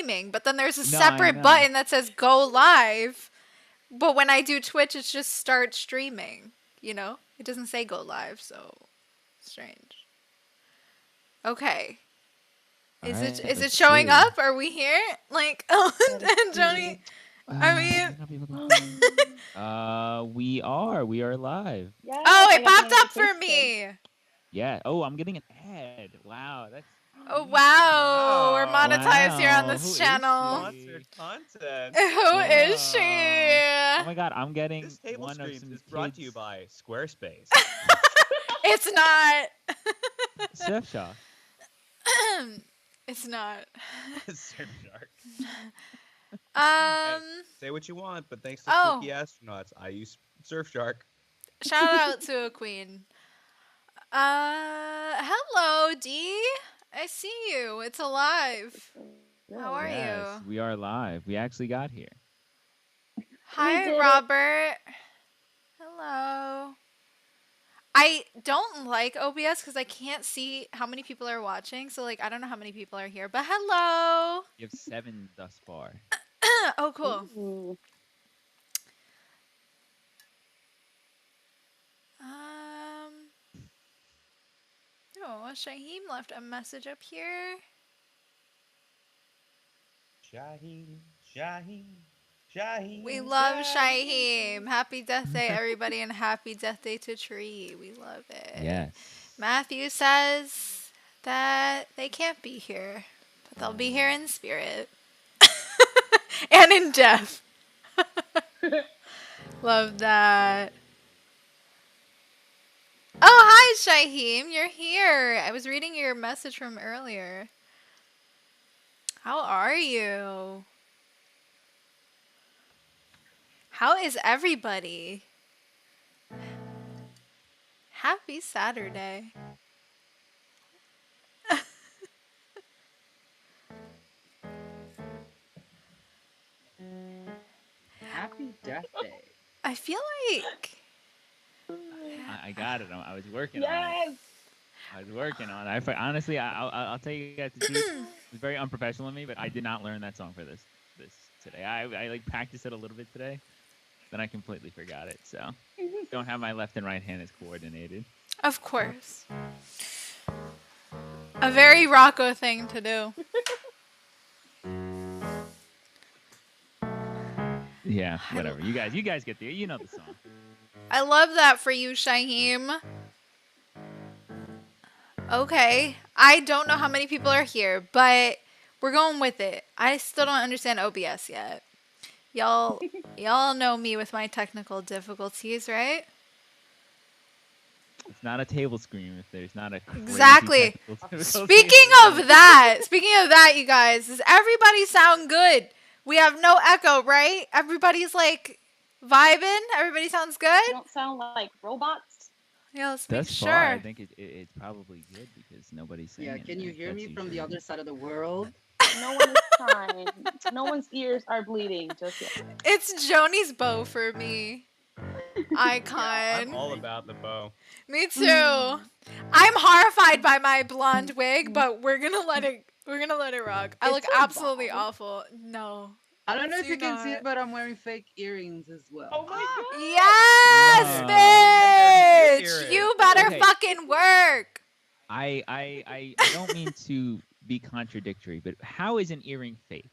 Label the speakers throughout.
Speaker 1: streaming, but then there's a
Speaker 2: No, I
Speaker 1: separate
Speaker 2: know.
Speaker 1: button that says go live. But when I do Twitch, it's just start streaming. You know, it doesn't say go live, so strange. Okay.
Speaker 2: All
Speaker 1: Is
Speaker 2: right,
Speaker 1: it
Speaker 2: let's
Speaker 1: showing
Speaker 2: see.
Speaker 1: up? Are we here? Like, and Joni, I mean,
Speaker 2: We are live.
Speaker 3: Yes,
Speaker 1: oh,
Speaker 3: I
Speaker 1: it
Speaker 3: got
Speaker 1: popped up for
Speaker 3: notification.
Speaker 1: me.
Speaker 2: Yeah. Oh, I'm getting an ad. Wow, that's
Speaker 1: Oh,
Speaker 2: sweet.
Speaker 1: wow. We're
Speaker 4: Wow.
Speaker 1: monetized here on
Speaker 2: Wow,
Speaker 1: this
Speaker 2: who is
Speaker 1: channel.
Speaker 4: Sponsored content.
Speaker 1: Who is
Speaker 2: Oh
Speaker 1: she?
Speaker 2: my God, I'm getting
Speaker 4: This
Speaker 2: one of
Speaker 4: TableScreams
Speaker 2: some
Speaker 4: is brought to you
Speaker 2: kids'
Speaker 4: by Squarespace.
Speaker 1: It's not.
Speaker 2: Surfshark.
Speaker 1: It's not.
Speaker 4: Surfshark.
Speaker 1: Um,
Speaker 4: Say what you want, but thanks to
Speaker 1: Oh.
Speaker 4: spooky astronauts, I use Surfshark.
Speaker 1: Shout out to a queen. Hello, D. I see you. It's alive. How are
Speaker 2: Yes,
Speaker 1: you?
Speaker 2: we are live. We actually got here.
Speaker 1: Hi,
Speaker 3: did it.
Speaker 1: Robert. Hello. I don't like OBS because I can't see how many people are watching. So, like, I don't know how many people are here. But hello.
Speaker 2: You have 7 thus far.
Speaker 1: Oh, cool.
Speaker 3: Ooh.
Speaker 1: Oh, Shaheem left a message up here.
Speaker 4: Shaheen, Shaheen, Shaheen.
Speaker 1: We love Shaheem. Happy Death Day, everybody, and happy Death Day to Tree. We love it.
Speaker 2: Yes.
Speaker 1: Matthew says that they can't be here, but they'll be here in spirit and in death. Love that. Oh, hi, Shaheem. You're here. I was reading your message from earlier. How are you? How is everybody? Happy Saturday.
Speaker 5: Happy Death Day.
Speaker 1: I feel like
Speaker 2: I got it. I was working on it.
Speaker 3: Yes.
Speaker 2: I was working on it. Honestly, I'll tell you guys the truth. It was very unprofessional of me, but I did not learn that song for this today. I like practiced it a little bit today, then I completely forgot it. So don't have my left and right hand as coordinated.
Speaker 1: Of course. A very Rocco thing to do.
Speaker 2: Yeah, whatever. You guys get the you know the song.
Speaker 1: I love that for you, Shaheem. Okay. I don't know how many people are here, but we're going with it. I still don't understand OBS yet. Y'all know me with my technical difficulties, right?
Speaker 2: It's not a table scream if there's not a crazy
Speaker 1: Exactly.
Speaker 2: technical difficulty.
Speaker 1: Speaking of that, you guys, does everybody sound good? We have no echo, right? Everybody's like vibing. Everybody sounds good.
Speaker 3: You don't sound like robots.
Speaker 1: Yeah, let's make
Speaker 2: Thus
Speaker 1: sure.
Speaker 2: far, I think it's probably good because nobody's saying
Speaker 5: Yeah, can you hear me from the other side of the world?
Speaker 3: No one is trying. No one's ears are bleeding just yet.
Speaker 1: It's Joni's bow for me. Icon.
Speaker 4: I'm all about the bow.
Speaker 1: Me too. I'm horrified by my blonde wig, but we're gonna let it rock. I look
Speaker 3: It's so
Speaker 1: absolutely
Speaker 3: bad.
Speaker 1: awful. No.
Speaker 5: I don't know if
Speaker 1: Do
Speaker 5: you can see
Speaker 1: not.
Speaker 5: it, but I'm wearing fake earrings as well.
Speaker 3: Oh my god.
Speaker 1: Yes,
Speaker 2: Wow.
Speaker 1: bitch!
Speaker 4: Accurate.
Speaker 1: You better
Speaker 2: Okay.
Speaker 1: fucking work.
Speaker 2: I don't mean to be contradictory, but how is an earring fake?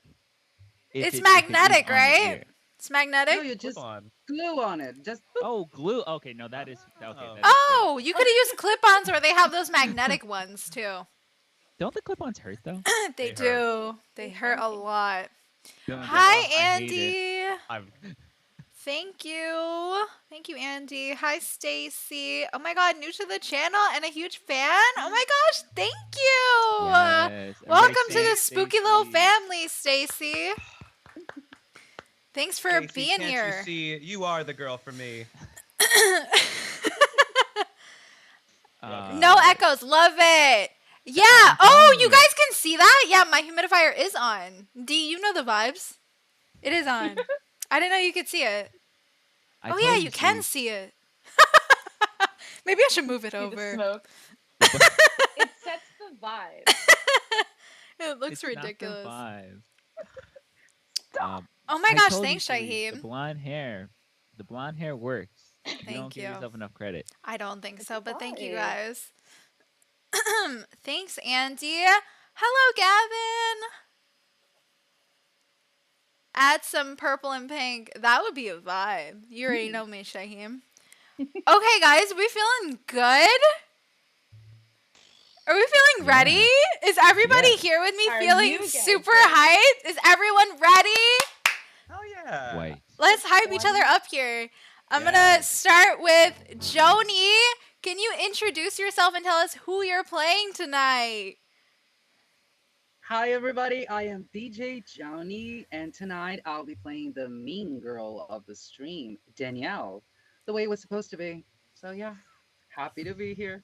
Speaker 1: It's
Speaker 2: if is
Speaker 1: magnetic,
Speaker 2: on the
Speaker 1: right?
Speaker 2: ear?
Speaker 1: It's magnetic.
Speaker 5: No, you just
Speaker 4: Clip on.
Speaker 5: glue on it. Just boop.
Speaker 2: Oh, glue. Okay, no, that is okay.
Speaker 4: Oh.
Speaker 2: That is
Speaker 1: Oh, you could have used clip-ons, or they have those magnetic ones too.
Speaker 2: fake. Don't the clip-ons hurt though?
Speaker 1: They
Speaker 4: They
Speaker 1: do. They hurt a lot.
Speaker 2: Don't-
Speaker 1: Hi,
Speaker 2: I hate it.
Speaker 1: Andy.
Speaker 4: I'm
Speaker 1: Thank you. Thank you, Andy. Hi, Stacy. Oh my god, new to the channel and a huge fan. Oh my gosh, thank you.
Speaker 2: Yes,
Speaker 1: Welcome
Speaker 2: everybody
Speaker 1: to the
Speaker 2: say
Speaker 1: spooky little
Speaker 2: Stacy.
Speaker 1: family, Stacy. Thanks for
Speaker 4: Stacey,
Speaker 1: being
Speaker 4: can't
Speaker 1: here.
Speaker 4: You see, you are the girl for me.
Speaker 1: No echoes. Love it. Yeah. Oh, you guys can see that? Yeah, my humidifier is on. D, you know the vibes. It is on. I didn't know you could see it.
Speaker 2: I
Speaker 1: Oh
Speaker 2: told
Speaker 1: yeah, you can
Speaker 2: Steve.
Speaker 1: see it. Maybe I should move it
Speaker 3: See the
Speaker 1: over.
Speaker 3: smoke. It sets the vibe.
Speaker 1: It looks
Speaker 2: It's not the
Speaker 1: ridiculous.
Speaker 2: vibe.
Speaker 1: Oh my
Speaker 2: I
Speaker 1: gosh,
Speaker 2: told you,
Speaker 1: thanks,
Speaker 2: Felice,
Speaker 1: Shaheem.
Speaker 2: the blonde hair works. You
Speaker 1: Thank
Speaker 2: don't give
Speaker 1: you.
Speaker 2: yourself enough credit.
Speaker 1: I don't think so, but thank you
Speaker 3: Why?
Speaker 1: guys. Thanks, Andy. Hello, Gavin. Add some purple and pink. That would be a vibe. You already know me, Shaheem. Okay, guys, we feeling good? Are we feeling
Speaker 2: Yeah.
Speaker 1: ready? Is everybody
Speaker 2: Yeah.
Speaker 1: here with me
Speaker 3: Are
Speaker 1: feeling
Speaker 3: you guys
Speaker 1: super
Speaker 3: ready?
Speaker 1: hyped? Is everyone ready?
Speaker 4: Oh yeah.
Speaker 2: White.
Speaker 1: Let's hype each other up here. I'm gonna
Speaker 4: Yes.
Speaker 1: start with Joni. Can you introduce yourself and tell us who you're playing tonight?
Speaker 5: Hi, everybody. I am DJ Johnny, and tonight I'll be playing the mean girl of the stream, Danielle, the way it was supposed to be. So, yeah, happy to be here.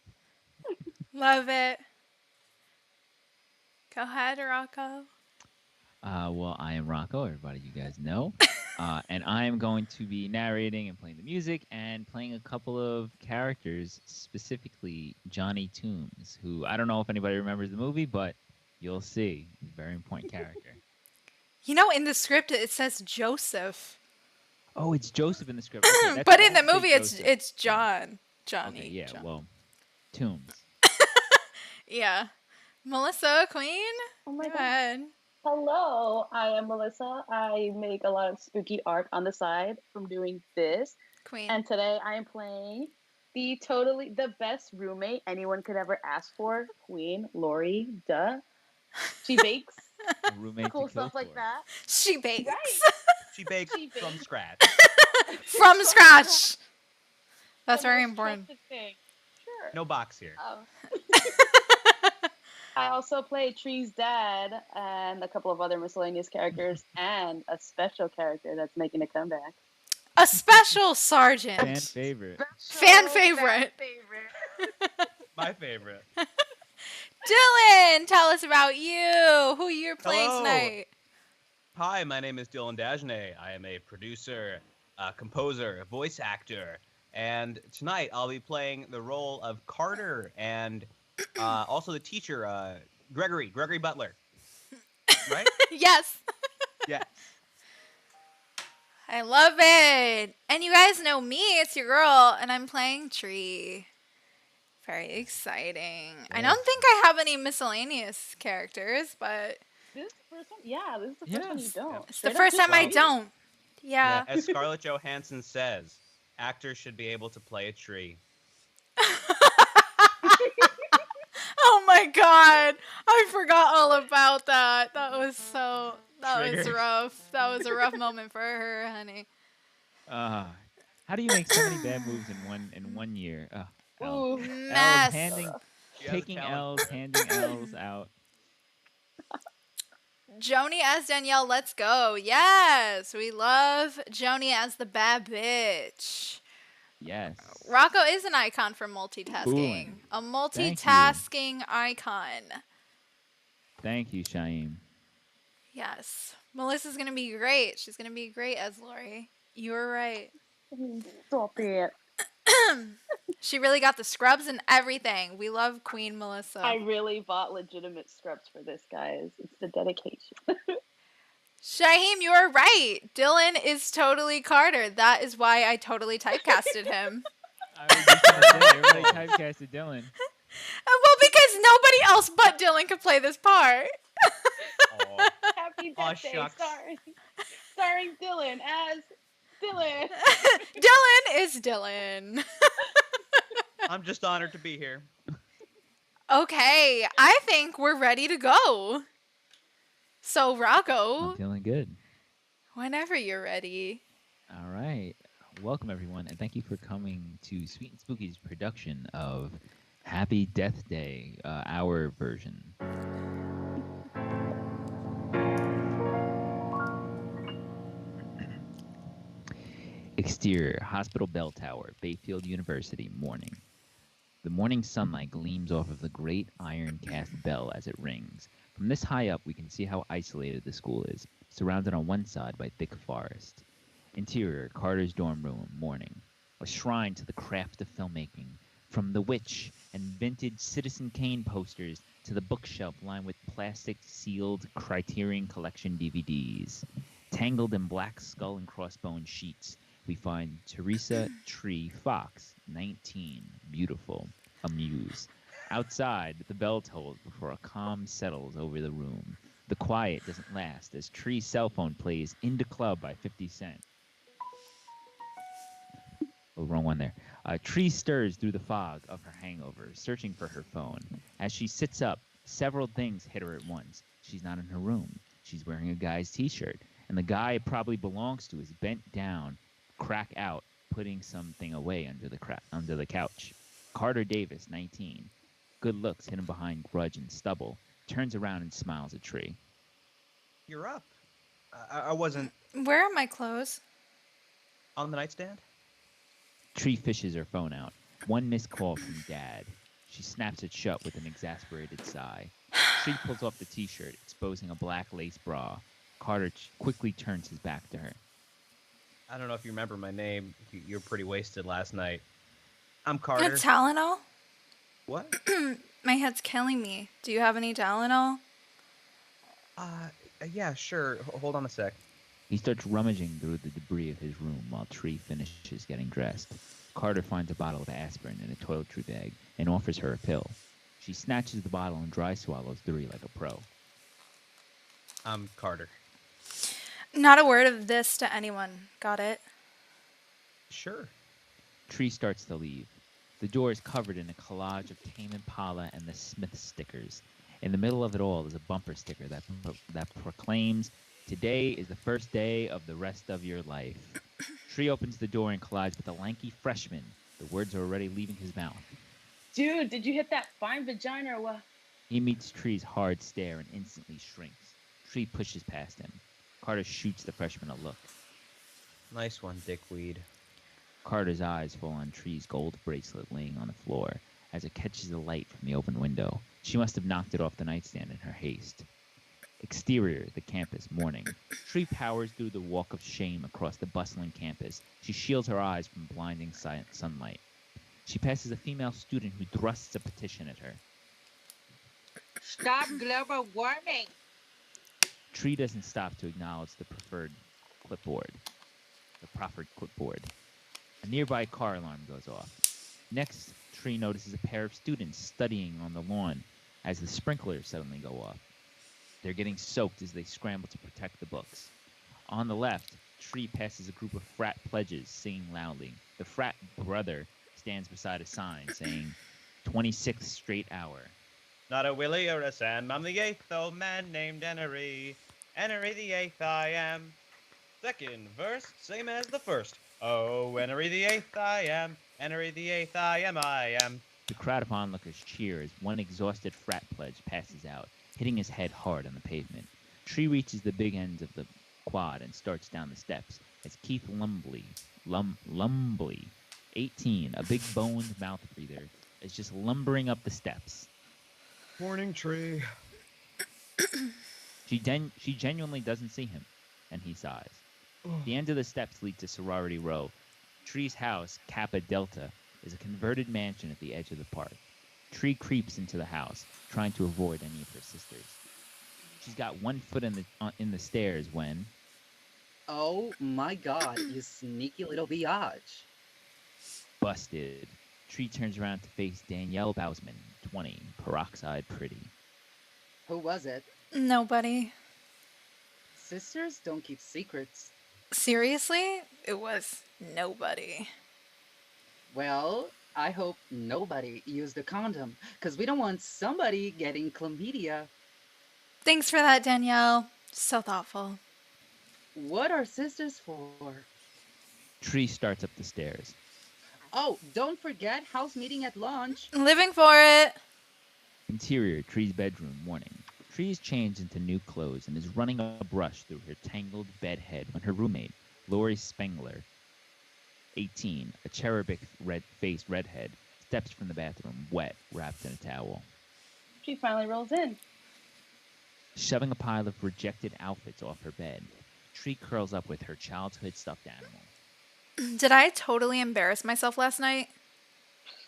Speaker 1: Love it. Go ahead, Rocco.
Speaker 2: Well, I am Rocco. Everybody, you guys know. And I am going to be narrating and playing the music and playing a couple of characters, specifically Johnny Toombs, who I don't know if anybody remembers the movie, but you'll see. He's a very important character.
Speaker 1: You know, in the script it says Joseph,
Speaker 2: Oh, it's Joseph in the script. Okay, that's
Speaker 1: but
Speaker 2: right.
Speaker 1: in the
Speaker 2: I should say
Speaker 1: movie
Speaker 2: Joseph.
Speaker 1: it's John. Johnny.
Speaker 2: Okay, yeah,
Speaker 1: John.
Speaker 2: well, Toombs.
Speaker 1: Yeah. Melissa, Queen.
Speaker 3: Oh my
Speaker 1: Go
Speaker 3: god.
Speaker 1: ahead.
Speaker 3: Hello, I am Melissa. I make a lot of spooky art on the side from doing this.
Speaker 1: Queen.
Speaker 3: And today I am playing the best roommate anyone could ever ask for, Queen Lori. Duh. She bakes
Speaker 2: A roommate
Speaker 3: cool
Speaker 2: to kill
Speaker 3: stuff like
Speaker 2: for.
Speaker 3: that.
Speaker 1: She bakes.
Speaker 3: Right.
Speaker 4: She bakes
Speaker 3: She
Speaker 4: from
Speaker 3: bakes.
Speaker 4: scratch.
Speaker 1: From scratch. That's
Speaker 3: The
Speaker 1: very
Speaker 3: most
Speaker 1: important.
Speaker 3: trusted thing. Sure.
Speaker 4: No box here.
Speaker 3: I also play Tree's dad and a couple of other miscellaneous characters and a special character that's making a comeback.
Speaker 1: A special sergeant.
Speaker 2: Fan favorite.
Speaker 1: Fan favorite.
Speaker 4: My favorite.
Speaker 1: Dylan, tell us about you. Who you're playing
Speaker 4: Hello.
Speaker 1: tonight.
Speaker 4: Hi, my name is Dylan Dagnay. I am a producer, a composer, a voice actor, and tonight I'll be playing the role of Carter and also the teacher, Gregory Butler. Right?
Speaker 1: Yes.
Speaker 4: Yeah.
Speaker 1: I love it. And you guys know me, it's your girl, and I'm playing Tree. Very exciting. I don't think I have any miscellaneous characters, but
Speaker 3: This is the first one? Yeah, this is the first one you
Speaker 2: Yes.
Speaker 3: don't.
Speaker 1: it's the
Speaker 3: Straight up
Speaker 1: first
Speaker 3: just
Speaker 1: time I
Speaker 3: Tree.
Speaker 1: don't. Yeah.
Speaker 4: As Scarlett Johansson says, actors should be able to play a tree.
Speaker 1: Oh my god. I forgot all about that. That was
Speaker 4: Triggered.
Speaker 1: rough. That was a rough moment for her, honey.
Speaker 2: How do you make so many bad moves in one year? L.
Speaker 3: Ooh.
Speaker 1: Mess.
Speaker 4: She has a
Speaker 2: Taking
Speaker 4: talent
Speaker 2: L's,
Speaker 4: for it.
Speaker 2: handing L's out.
Speaker 1: Joni as Danielle, let's go. Yes, we love Joni as the bad bitch.
Speaker 2: Yes.
Speaker 1: Rocco is an icon for multitasking.
Speaker 2: Booing.
Speaker 1: A
Speaker 2: Thank
Speaker 1: multitasking icon.
Speaker 2: Thank you, Shaim.
Speaker 1: Yes. Melissa's going to be great. She's going to be great as Lori. You were right.
Speaker 3: Stop it.
Speaker 1: She really got the scrubs and everything. We love Queen Melissa.
Speaker 3: I really bought legitimate scrubs for this, guys. It's the dedication.
Speaker 1: Shaheem, you are right. Dylan is totally Carter. That is why I totally typecasted him.
Speaker 2: I was just gonna say, everybody typecasted Dylan.
Speaker 1: Well, because nobody else but Dylan could play this part.
Speaker 4: Aw.
Speaker 3: Happy
Speaker 4: Aw,
Speaker 3: Death Day,
Speaker 4: shucks.
Speaker 3: starring Dylan as Dylan.
Speaker 1: Dylan is Dylan.
Speaker 4: I'm just honored to be here.
Speaker 1: Okay, I think we're ready to go. So,
Speaker 2: I'm
Speaker 1: Rocco,
Speaker 2: feeling good.
Speaker 1: whenever you're ready.
Speaker 2: All right. Welcome, everyone, and thank you for coming to Sweet and Spooky's production of Happy Death Day, our version. Exterior, Hospital Bell Tower, Bayfield University, morning. The morning sunlight gleams off of the great iron-cast bell as it rings. From this high up, we can see how isolated the school is, surrounded on one side by thick forest. Interior, Carter's dorm room, morning. A shrine to the craft of filmmaking. From The Witch and vintage Citizen Kane posters to the bookshelf lined with plastic-sealed Criterion Collection DVDs. Tangled in black skull and crossbone sheets, we find Teresa Tree Fox, 19, beautiful, amused. Outside, the bell tolls before a calm settles over the room. The quiet doesn't last as Tree's cell phone plays Into Club by 50 Cent. Oh, wrong one there. Tree stirs through the fog of her hangover, searching for her phone. As she sits up, several things hit her at once. She's not in her room. She's wearing a guy's t-shirt, and the guy it probably belongs to is bent down, crack out, putting something away under the couch. Carter Davis, 19, good looks hidden behind grudge and stubble, turns around and smiles at Tree.
Speaker 4: You're up. I wasn't
Speaker 1: Where are my clothes?
Speaker 4: on the nightstand.
Speaker 2: Tree fishes her phone out. One missed call from Dad. She snaps it shut with an exasperated sigh. Tree pulls off the t-shirt, exposing a black lace bra. Carter quickly turns his back to her.
Speaker 4: I don't know if you remember my name. You were pretty wasted last night. I'm Carter.
Speaker 1: Tylenol?
Speaker 4: What?
Speaker 1: My head's killing me. Do you have any Tylenol?
Speaker 4: Yeah, sure. Hold on a sec.
Speaker 2: He starts rummaging through the debris of his room while Tree finishes getting dressed. Carter finds a bottle of aspirin in a toiletry bag and offers her a pill. She snatches the bottle and dry swallows 3 like a pro.
Speaker 4: I'm Carter.
Speaker 1: Not a word of this to anyone. Got it?
Speaker 4: Sure.
Speaker 2: Tree starts to leave. The door is covered in a collage of Tame Impala and the Smith stickers. In the middle of it all is a bumper sticker that proclaims, "Today is the first day of the rest of your life." Tree opens the door and collides with a lanky freshman. The words are already leaving his mouth.
Speaker 3: Dude, did you hit that fine vagina or what?
Speaker 2: He meets Tree's hard stare and instantly shrinks. Tree pushes past him. Carter shoots the freshman a look.
Speaker 4: Nice one, dickweed.
Speaker 2: Carter's eyes fall on Tree's gold bracelet laying on the floor as it catches the light from the open window. She must have knocked it off the nightstand in her haste. Exterior, the campus, morning. Tree powers through the walk of shame across the bustling campus. She shields her eyes from blinding sunlight. She passes a female student who thrusts a petition at her.
Speaker 6: Stop global warming.
Speaker 2: Tree doesn't stop to acknowledge the proffered clipboard. A nearby car alarm goes off. Next, Tree notices a pair of students studying on the lawn as the sprinklers suddenly go off. They're getting soaked as they scramble to protect the books. On the left, Tree passes a group of frat pledges singing loudly. The frat brother stands beside a sign saying, 26th straight hour.
Speaker 4: Not a Willie or a Sam. I'm the 8th old man named Enery. Enery the 8th I am. Second verse, same as the first. Oh, Enery the 8th I am. Enery the 8th I am.
Speaker 2: The crowd of onlookers cheer as one exhausted frat pledge passes out, hitting his head hard on the pavement. Tree reaches the big ends of the quad and starts down the steps as Keith Lumbley, 18, a big-boned mouth breather, is just lumbering up the steps.
Speaker 4: Morning, Tree.
Speaker 2: She genuinely doesn't see him, and he sighs. The end of the steps lead to Sorority Row. Tree's house, Kappa Delta, is a converted mansion at the edge of the park. Tree creeps into the house, trying to avoid any of her sisters. She's got one foot in the stairs when...
Speaker 5: Oh my god, you sneaky little biatch.
Speaker 2: Busted. Tree turns around to face Danielle Bausman, 20, peroxide pretty.
Speaker 5: Who was it?
Speaker 1: Nobody.
Speaker 5: Sisters don't keep secrets.
Speaker 1: Seriously? It was nobody.
Speaker 5: Well, I hope nobody used a condom, because we don't want somebody getting chlamydia.
Speaker 1: Thanks for that, Danielle. So thoughtful.
Speaker 5: What are sisters for?
Speaker 2: Tree starts up the stairs.
Speaker 5: Oh, don't forget house meeting at lunch.
Speaker 1: Living for it.
Speaker 2: Interior, Tree's bedroom, morning. Tree is changed into new clothes and is running a brush through her tangled bedhead when her roommate, Lori Spengler, 18, a cherubic-faced redhead, steps from the bathroom, wet, wrapped in a towel.
Speaker 3: She finally rolls in.
Speaker 2: Shoving a pile of rejected outfits off her bed, Tree curls up with her childhood stuffed animal.
Speaker 1: Did I totally embarrass myself last night?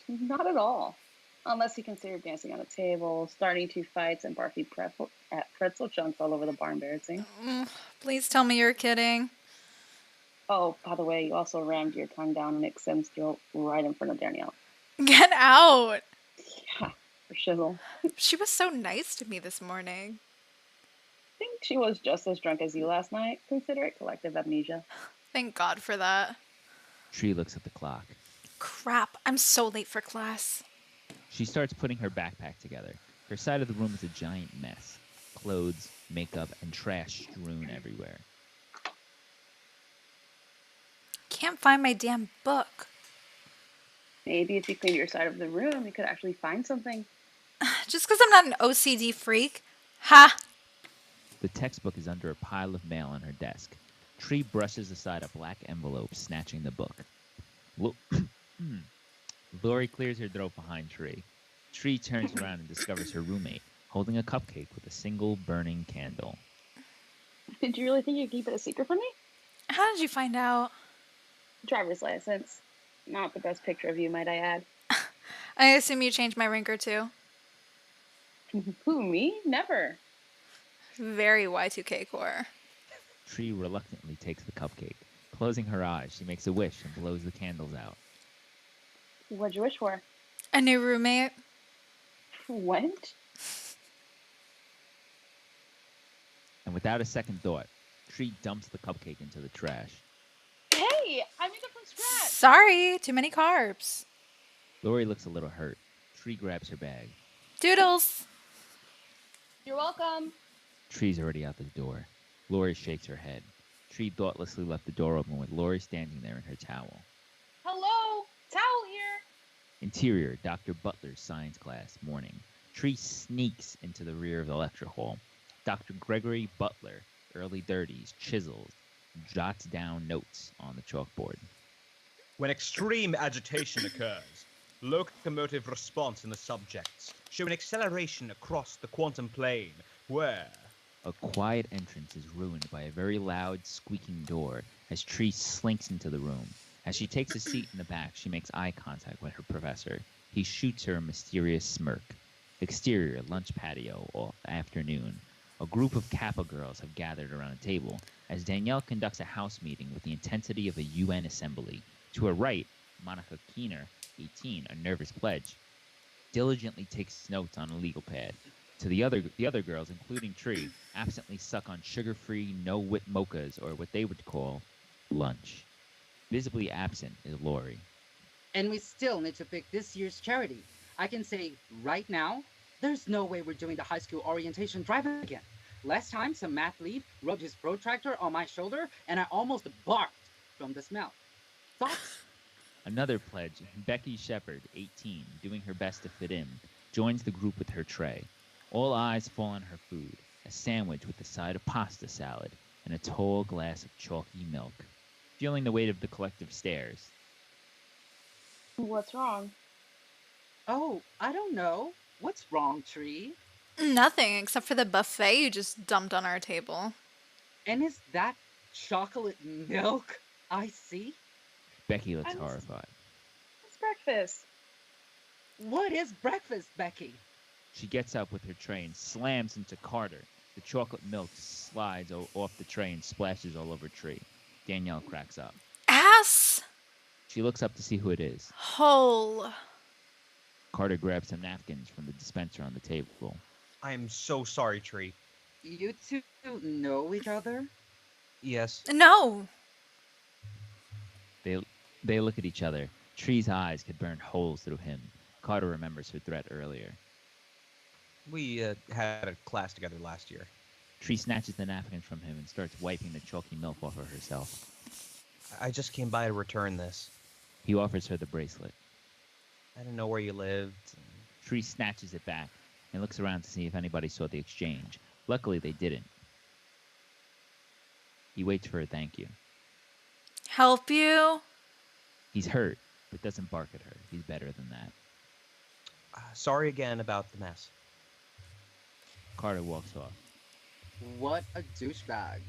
Speaker 3: Not at all. Unless you consider dancing on a table, starting two fights, and barfing pretzel chunks all over the bar embarrassing.
Speaker 1: Please tell me you're kidding.
Speaker 3: Oh, by the way, you also rammed your tongue down Nick Sim's throat right in front of Danielle.
Speaker 1: Get out.
Speaker 3: Yeah, for shizzle.
Speaker 1: She was so nice to me this morning.
Speaker 3: I think she was just as drunk as you last night. Consider it collective amnesia.
Speaker 1: Thank God for that.
Speaker 2: Tree looks at the clock.
Speaker 1: Crap, I'm so late for class.
Speaker 2: She starts putting her backpack together. Her side of the room is a giant mess. Clothes, makeup, and trash strewn everywhere.
Speaker 1: Can't find my damn book.
Speaker 3: Maybe if you cleaned your side of the room, you could actually find something.
Speaker 1: Just because I'm not an OCD freak. Ha!
Speaker 2: The textbook is under a pile of mail on her desk. Tree brushes aside a black envelope, snatching the book. Lori clears her throat behind Tree. Tree turns around and discovers her roommate, holding a cupcake with a single burning candle.
Speaker 3: Did you really think you'd keep it a secret from me?
Speaker 1: How did you find out?
Speaker 3: Driver's license. Not the best picture of you, might I add.
Speaker 1: I assume you changed my ringer too.
Speaker 3: Who, me? Never.
Speaker 1: Very Y2K core.
Speaker 2: Tree reluctantly takes the cupcake. Closing her eyes, she makes a wish and blows the candles out.
Speaker 3: What'd you wish for?
Speaker 1: A new roommate.
Speaker 3: What?
Speaker 2: And without a second thought, Tree dumps the cupcake into the trash.
Speaker 3: Hey, I made it from scratch.
Speaker 1: Sorry, too many carbs.
Speaker 2: Lori looks a little hurt. Tree grabs her bag.
Speaker 1: Doodles.
Speaker 3: You're welcome.
Speaker 2: Tree's already out the door. Lori shakes her head. Tree thoughtlessly left the door open with Lori standing there in her towel.
Speaker 3: Hello, towel here.
Speaker 2: Interior, Dr. Butler's science class, morning. Tree sneaks into the rear of the lecture hall. Dr. Gregory Butler, early 30s, chisels, jots down notes on the chalkboard.
Speaker 4: When extreme agitation occurs, locomotive response in the subjects show an acceleration across the quantum plane, where...
Speaker 2: A quiet entrance is ruined by a very loud, squeaking door as Tree slinks into the room. As she takes a seat in the back, she makes eye contact with her professor. He shoots her a mysterious smirk. Exterior, lunch patio, or afternoon. A group of Kappa girls have gathered around a table as Danielle conducts a house meeting with the intensity of a UN assembly. To her right, Monica Keener, 18, a nervous pledge, diligently takes notes on a legal pad. To the other girls, including Tree, absently suck on sugar-free, no-whip mochas, or what they would call lunch. Visibly absent is Lori.
Speaker 5: And we still need to pick this year's charity. I can say right now, there's no way we're doing the high school orientation drive again. Last time, some math lead rubbed his protractor on my shoulder, and I almost barked from the smell. Thoughts?
Speaker 2: Another pledge, Becky Shepard, 18, doing her best to fit in, joins the group with her tray. All eyes fall on her food, a sandwich with a side of pasta salad and a tall glass of chalky milk. Feeling the weight of the collective stares.
Speaker 3: What's wrong?
Speaker 5: Oh, I don't know. What's wrong, Tree?
Speaker 1: Nothing except for the buffet you just dumped on our table.
Speaker 5: And is that chocolate milk I see?
Speaker 2: Becky looks
Speaker 3: I'm-
Speaker 2: horrified.
Speaker 3: It's breakfast.
Speaker 5: What is breakfast, Becky?
Speaker 2: She gets up with her tray and slams into Carter. The chocolate milk slides off the tray and splashes all over Tree. Danielle cracks up.
Speaker 1: Ass!
Speaker 2: She looks up to see who it is.
Speaker 1: Hole.
Speaker 2: Carter grabs some napkins from the dispenser on the table.
Speaker 4: I am so sorry, Tree.
Speaker 5: You two know each other?
Speaker 4: Yes.
Speaker 1: No.
Speaker 2: They look at each other. Tree's eyes could burn holes through him. Carter remembers her threat earlier.
Speaker 4: We had a class together last year.
Speaker 2: Tree snatches the napkins from him and starts wiping the chalky milk off of herself.
Speaker 4: I just came by to return this.
Speaker 2: He offers her the bracelet.
Speaker 4: I didn't know where you lived.
Speaker 2: Tree snatches it back and looks around to see if anybody saw the exchange. Luckily, they didn't. He waits for a thank you.
Speaker 1: Help you?
Speaker 2: He's hurt, but doesn't bark at her. He's better than that.
Speaker 4: Sorry again about the mess.
Speaker 2: Carter walks off.
Speaker 5: What a douchebag.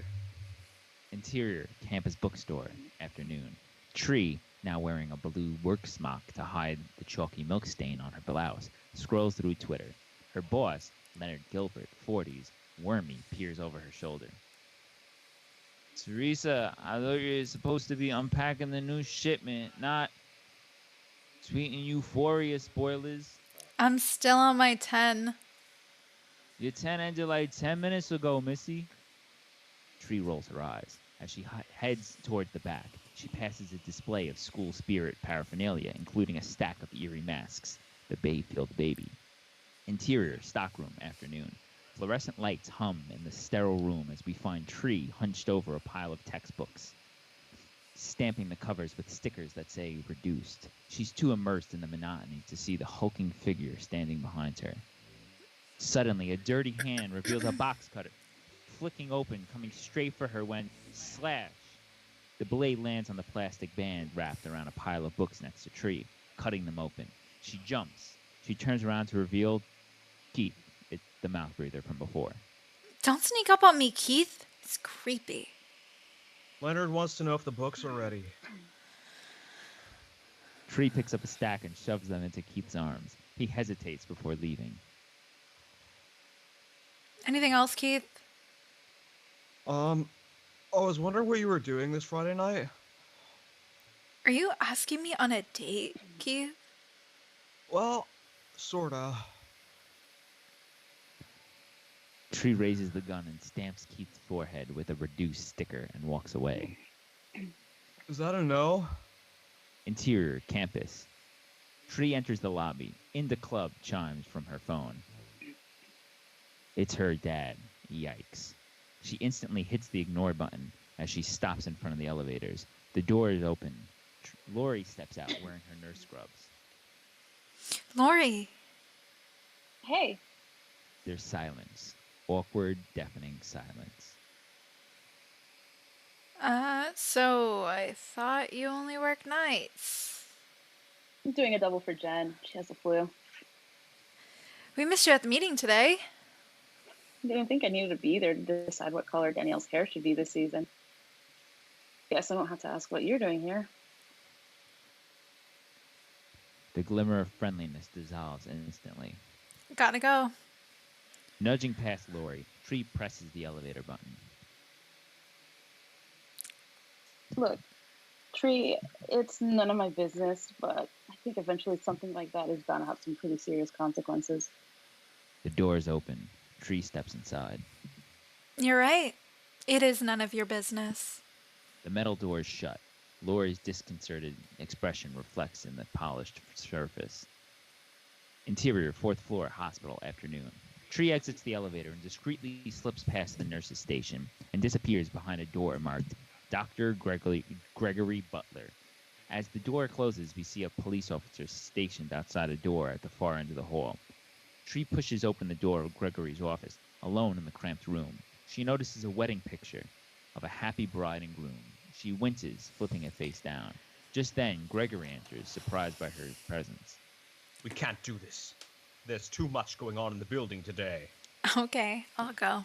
Speaker 2: Interior, campus bookstore, afternoon. Tree, now wearing a blue work smock to hide the chalky milk stain on her blouse, scrolls through Twitter. Her boss, Leonard Gilbert, 40s, wormy, peers over her shoulder. Teresa, I thought you were supposed to be unpacking the new shipment, not tweeting euphoria spoilers.
Speaker 1: I'm still on my 10.
Speaker 2: Your 10 ended like 10 minutes ago, Missy. Tree rolls her eyes. As she heads toward the back, she passes a display of school spirit paraphernalia, including a stack of eerie masks, the Bayfield Baby. Interior, stockroom, afternoon. Fluorescent lights hum in the sterile room as we find Tree hunched over a pile of textbooks, stamping the covers with stickers that say reduced. She's too immersed in the monotony to see the hulking figure standing behind her. Suddenly, a dirty hand reveals a box cutter, flicking open, coming straight for her when, slash, the blade lands on the plastic band wrapped around a pile of books next to Tree, cutting them open. She jumps. She turns around to reveal Keith, the mouth breather from before.
Speaker 1: Don't sneak up on me, Keith. It's creepy.
Speaker 7: Leonard wants to know if the books are ready.
Speaker 2: Tree picks up a stack and shoves them into Keith's arms. He hesitates before leaving.
Speaker 1: Anything else, Keith?
Speaker 7: I was wondering what you were doing this Friday night.
Speaker 1: Are you asking me on a date, Keith?
Speaker 7: Well, sorta.
Speaker 2: Tree raises the gun and stamps Keith's forehead with a reduced sticker and walks away.
Speaker 7: Is that a no?
Speaker 2: Interior, campus. Tree enters the lobby. In the club chimes from her phone. It's her dad. Yikes. She instantly hits the ignore button as she stops in front of the elevators. The door is open. Lori steps out wearing her nurse scrubs.
Speaker 1: Lori.
Speaker 3: Hey,
Speaker 2: There's silence. Awkward, deafening silence.
Speaker 1: So I thought you only work nights.
Speaker 3: I'm doing a double for Jen. She has the flu.
Speaker 1: We missed you at the meeting today.
Speaker 3: I didn't think I needed to be there to decide what color Danielle's hair should be this season. Guess I don't have to ask what you're doing here.
Speaker 2: The glimmer of friendliness dissolves instantly.
Speaker 1: Gotta go.
Speaker 2: Nudging past Lori, Tree presses the elevator button.
Speaker 3: Look, Tree, it's none of my business, but I think eventually something like that is bound to have some pretty serious consequences.
Speaker 2: The doors open. Tree steps inside.
Speaker 1: You're right. It is none of your business.
Speaker 2: The metal doors shut. Lori's disconcerted expression reflects in the polished surface. Interior, 4th floor, hospital, afternoon. Tree exits the elevator and discreetly slips past the nurse's station and disappears behind a door marked Dr. Gregory Butler. As the door closes, we see a police officer stationed outside a door at the far end of the hall. Tree pushes open the door of Gregory's office, alone in the cramped room. She notices a wedding picture of a happy bride and groom. She winces, flipping it face down. Just then, Gregory enters, surprised by her presence.
Speaker 4: We can't do this. There's too much going on in the building today.
Speaker 1: Okay, I'll go.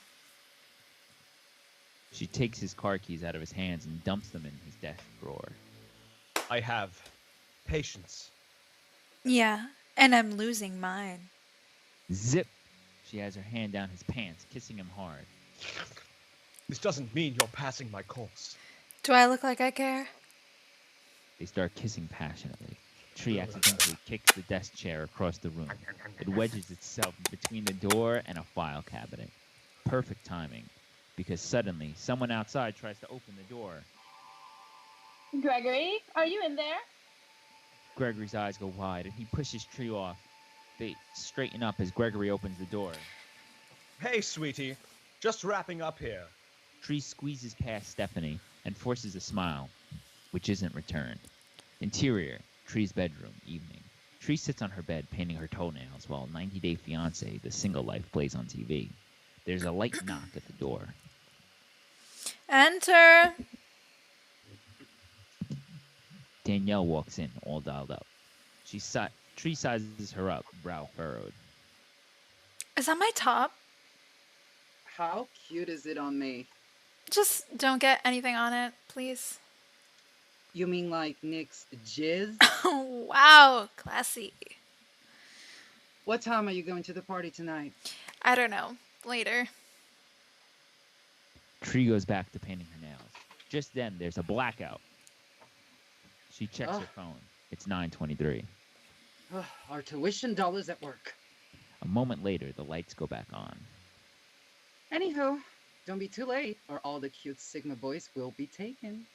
Speaker 2: She takes his car keys out of his hands and dumps them in his desk drawer.
Speaker 4: I have patience.
Speaker 1: Yeah, and I'm losing mine.
Speaker 2: Zip! She has her hand down his pants, kissing him hard.
Speaker 7: This doesn't mean you're passing my course.
Speaker 1: Do I look like I care?
Speaker 2: They start kissing passionately. Tree accidentally kicks the desk chair across the room. It wedges itself between the door and a file cabinet. Perfect timing, because suddenly someone outside tries to open the door.
Speaker 3: Gregory, are you in there?
Speaker 2: Gregory's eyes go wide, and he pushes Tree off. They straighten up as Gregory opens the door.
Speaker 4: Hey, sweetie. Just wrapping up here.
Speaker 2: Tree squeezes past Stephanie and forces a smile, which isn't returned. Interior, Tree's bedroom, evening. Tree sits on her bed painting her toenails while 90 Day Fiancé, The Single Life, plays on TV. There's a light knock at the door.
Speaker 1: Enter.
Speaker 2: Danielle walks in, all dialed up. Tree sizes her up, brow furrowed.
Speaker 1: Is that my top?
Speaker 5: How cute is it on me?
Speaker 1: Just don't get anything on it, please.
Speaker 5: You mean like Nick's jizz?
Speaker 1: Wow, classy.
Speaker 5: What time are you going to the party tonight?
Speaker 1: I don't know. Later.
Speaker 2: Tree goes back to painting her nails. Just then, there's a blackout. She checks
Speaker 5: Ugh.
Speaker 2: her phone. It's 9:23.
Speaker 5: Ugh, our tuition dollars at work.
Speaker 2: A moment later, the lights go back on.
Speaker 5: Anywho, don't be too late, or all the cute Sigma boys will be taken.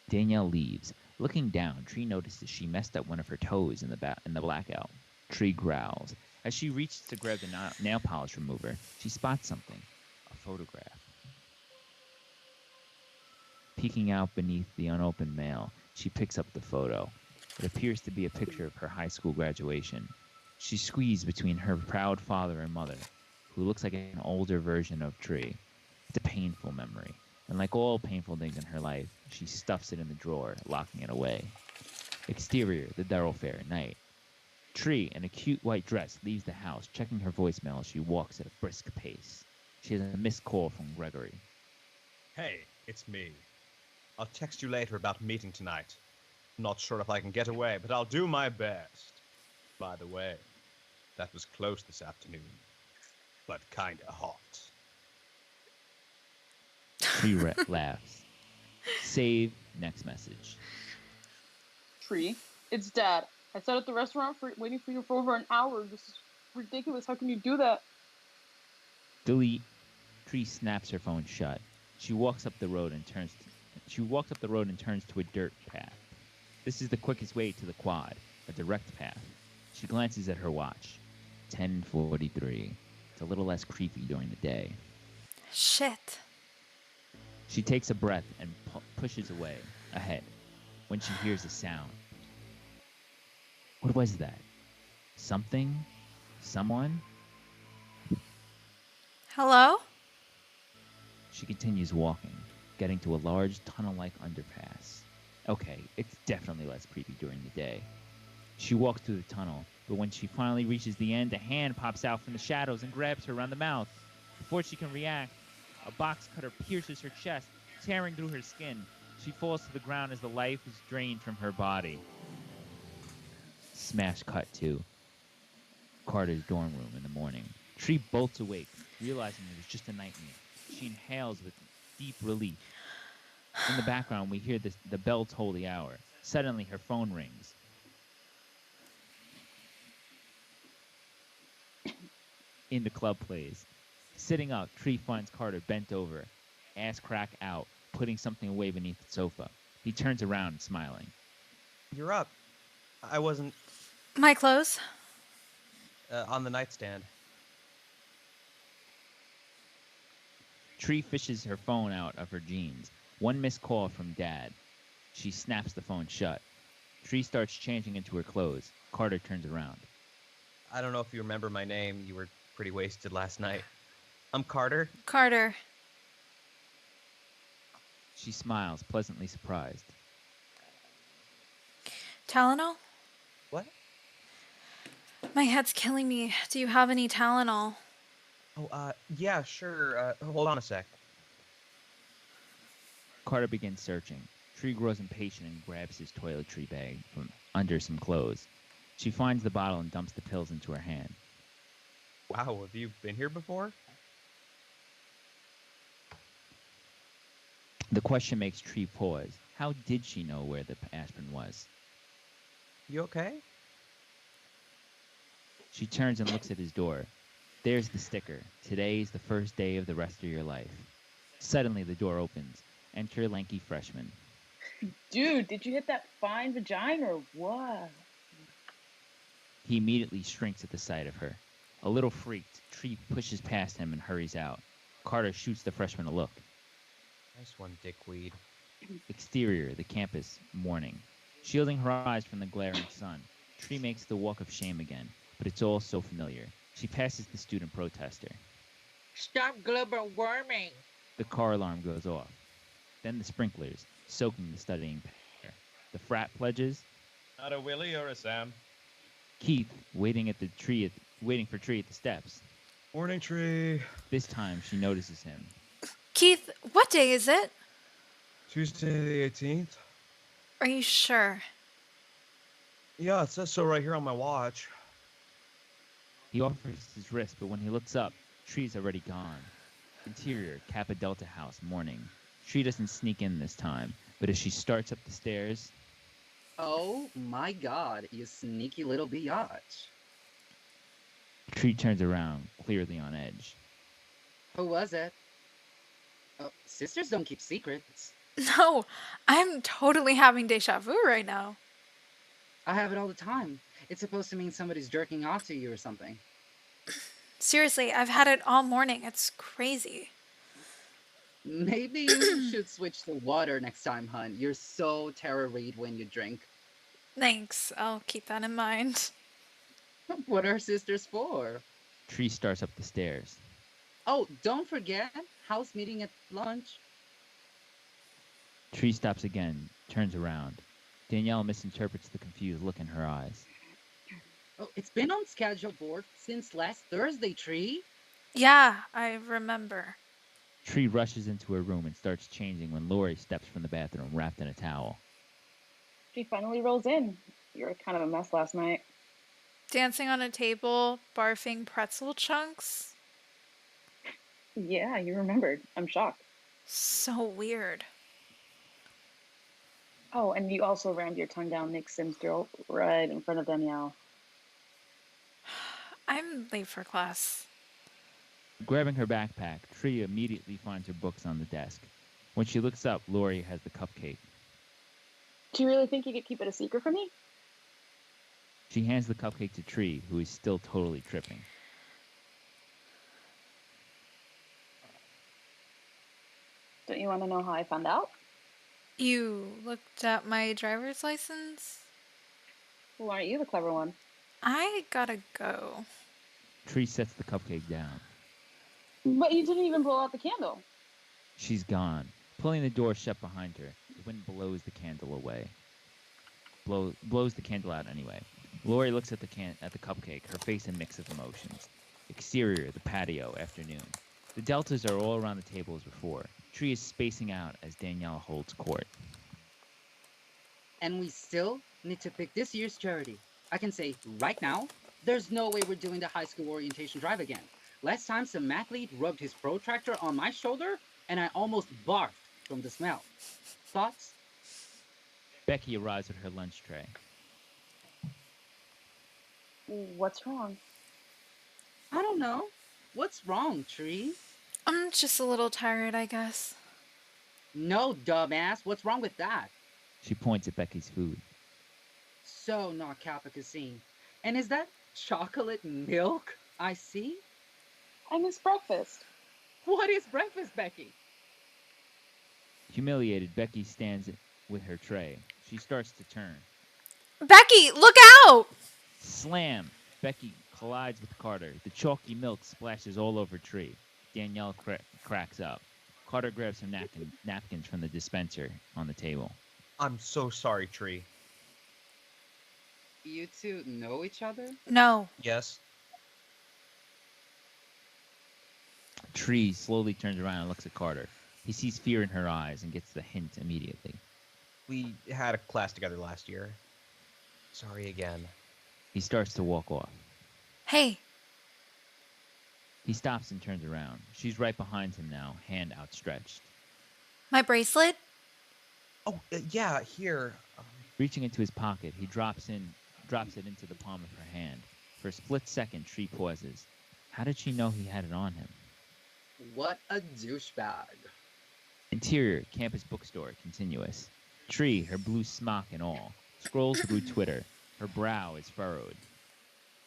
Speaker 2: Danielle leaves. Looking down, Tree notices she messed up one of her toes in the blackout. Tree growls. As she reaches to grab the nail polish remover, she spots something. A photograph. Peeking out beneath the unopened mail, she picks up the photo. It appears to be a picture of her high school graduation. She squeezes between her proud father and mother, who looks like an older version of Tree. It's a painful memory, and like all painful things in her life, she stuffs it in the drawer, locking it away. Exterior, the thoroughfare, night. Tree, in a cute white dress, leaves the house, checking her voicemail as she walks at a brisk pace. She has a missed call from Gregory.
Speaker 4: Hey, it's me. I'll text you later about meeting tonight. Not sure if I can get away, but I'll do my best. By the way, that was close this afternoon, but kinda hot.
Speaker 2: Tree laughs. Save next message.
Speaker 3: Tree, it's Dad. I sat at the restaurant waiting for you for over an hour. This is ridiculous. How can you do that?
Speaker 2: Delete. Tree snaps her phone shut. She walks up the road and turns to a dirt path. This is the quickest way to the quad, a direct path. She glances at her watch. 10:43. It's a little less creepy during the day.
Speaker 1: Shit.
Speaker 2: She takes a breath and pushes away, ahead, when she hears a sound. What was that? Something? Someone?
Speaker 1: Hello?
Speaker 2: She continues walking, getting to a large tunnel-like underpass. Okay, it's definitely less creepy during the day. She walks through the tunnel, but when she finally reaches the end, a hand pops out from the shadows and grabs her around the mouth. Before she can react, a box cutter pierces her chest, tearing through her skin. She falls to the ground as the life is drained from her body. Smash cut to Carter's dorm room in the morning. Tree bolts awake, realizing it was just a nightmare. She inhales with deep relief. In the background, we hear the bell toll the hour. Suddenly, her phone rings. In the club plays. Sitting up, Tree finds Carter bent over, ass crack out, putting something away beneath the sofa. He turns around, smiling.
Speaker 4: You're up. I wasn't
Speaker 1: My clothes?
Speaker 4: on the nightstand.
Speaker 2: Tree fishes her phone out of her jeans. One missed call from Dad. She snaps the phone shut. Tree starts changing into her clothes. Carter turns around.
Speaker 4: I don't know if you remember my name. You were pretty wasted last night. I'm Carter.
Speaker 1: Carter.
Speaker 2: She smiles, pleasantly surprised.
Speaker 1: Tylenol?
Speaker 4: What?
Speaker 1: My head's killing me. Do you have any Tylenol?
Speaker 4: Oh, yeah, sure. Hold on a sec.
Speaker 2: Carter begins searching. Tree grows impatient and grabs his toiletry bag from under some clothes. She finds the bottle and dumps the pills into her hand.
Speaker 4: Wow, have you been here before?
Speaker 2: The question makes Tree pause. How did she know where the aspirin was?
Speaker 4: You okay?
Speaker 2: She turns and looks at his door. There's the sticker. Today is the first day of the rest of your life. Suddenly, the door opens. Enter lanky freshman.
Speaker 3: Dude, did you hit that fine vagina or what?
Speaker 2: He immediately shrinks at the sight of her. A little freaked, Tree pushes past him and hurries out. Carter shoots the freshman a look.
Speaker 4: Nice one, dickweed.
Speaker 2: Exterior, the campus, morning. Shielding her eyes from the glaring sun, Tree makes the walk of shame again, but it's all so familiar. She passes the student protester.
Speaker 6: Stop global warming.
Speaker 2: The car alarm goes off. Then the sprinklers, soaking the studying pair. The frat pledges.
Speaker 8: Not a Willie or a Sam.
Speaker 2: Keith, waiting for Tree at the steps.
Speaker 7: Morning, Tree.
Speaker 2: This time, she notices him.
Speaker 1: Keith, what day is it?
Speaker 7: Tuesday the 18th.
Speaker 1: Are you sure?
Speaker 7: Yeah, it says so right here on my watch.
Speaker 2: He offers his wrist, but when he looks up, Tree's already gone. Interior, Kappa Delta house, morning. Tree doesn't sneak in this time, but as she starts up the stairs,
Speaker 5: Oh my god, you sneaky little biatch.
Speaker 2: Tree turns around, clearly on edge.
Speaker 5: Who was it? Oh, sisters don't keep secrets.
Speaker 1: No, I'm totally having deja vu right now.
Speaker 5: I have it all the time. It's supposed to mean somebody's jerking off to you or something.
Speaker 1: Seriously, I've had it all morning. It's crazy.
Speaker 5: Maybe you should switch to water next time, hun. You're so tara-read when you drink.
Speaker 1: Thanks. I'll keep that in mind.
Speaker 5: What are sisters for?
Speaker 2: Tree starts up the stairs.
Speaker 5: Oh, don't forget, house meeting at lunch.
Speaker 2: Tree stops again, turns around. Danielle misinterprets the confused look in her eyes.
Speaker 5: Oh, it's been on schedule board since last Thursday, Tree.
Speaker 1: Yeah, I remember.
Speaker 2: Tree rushes into her room and starts changing when Lori steps from the bathroom wrapped in a towel.
Speaker 3: She finally rolls in. You were kind of a mess last night.
Speaker 1: Dancing on a table, barfing pretzel chunks.
Speaker 3: Yeah, you remembered. I'm shocked.
Speaker 1: So weird.
Speaker 3: Oh, and you also rammed your tongue down Nick Sims' girl right in front of Danielle.
Speaker 1: I'm late for class.
Speaker 2: Grabbing her backpack, Tree immediately finds her books on the desk. When she looks up, Lori has the cupcake.
Speaker 3: Do you really think you could keep it a secret from me?
Speaker 2: She hands the cupcake to Tree, who is still totally tripping.
Speaker 3: Don't you want to know how I found out?
Speaker 1: You looked at my driver's license?
Speaker 3: Well, aren't you the clever one?
Speaker 1: I gotta go.
Speaker 2: Tree sets the cupcake down.
Speaker 3: But you didn't even blow out the candle.
Speaker 2: She's gone. Pulling the door shut behind her, the wind blows the candle away. Blows the candle out anyway. Lori looks at the cupcake, her face a mix of emotions. Exterior, the patio, afternoon. The deltas are all around the table as before. Tree is spacing out as Danielle holds court.
Speaker 5: And we still need to pick this year's charity. I can say right now, there's no way we're doing the high school orientation drive again. Last time, some mathlete rubbed his protractor on my shoulder, and I almost barfed from the smell. Thoughts?
Speaker 2: Becky arrives with her lunch tray.
Speaker 3: What's wrong?
Speaker 5: I don't know. What's wrong, Tree?
Speaker 1: I'm just a little tired, I guess.
Speaker 5: No, dumbass. What's wrong with that?
Speaker 2: She points at Becky's food.
Speaker 5: So not Kappa Cuisine. And is that chocolate milk I see?
Speaker 3: I miss breakfast.
Speaker 5: What is breakfast, Becky?
Speaker 2: Humiliated, Becky stands with her tray. She starts to turn.
Speaker 1: Becky, look out!
Speaker 2: Slam! Becky collides with Carter. The chalky milk splashes all over Tree. Danielle cracks up. Carter grabs some napkins from the dispenser on the table.
Speaker 4: I'm so sorry, Tree.
Speaker 5: You two know each other?
Speaker 1: No.
Speaker 4: Yes.
Speaker 2: Tree slowly turns around and looks at Carter. He sees fear in her eyes and gets the hint immediately.
Speaker 4: We had a class together last year. Sorry again.
Speaker 2: He starts to walk off.
Speaker 1: Hey,
Speaker 2: He stops and turns around. She's right behind him now, hand outstretched.
Speaker 1: my bracelet?
Speaker 4: Oh, yeah, here.
Speaker 2: Reaching into his pocket, he drops it into the palm of her hand. For a split second, Tree pauses. How did she know he had it on him?
Speaker 5: What a douchebag.
Speaker 2: Interior, campus bookstore, continuous. Tree, her blue smock and all, scrolls through Twitter. Her brow is furrowed.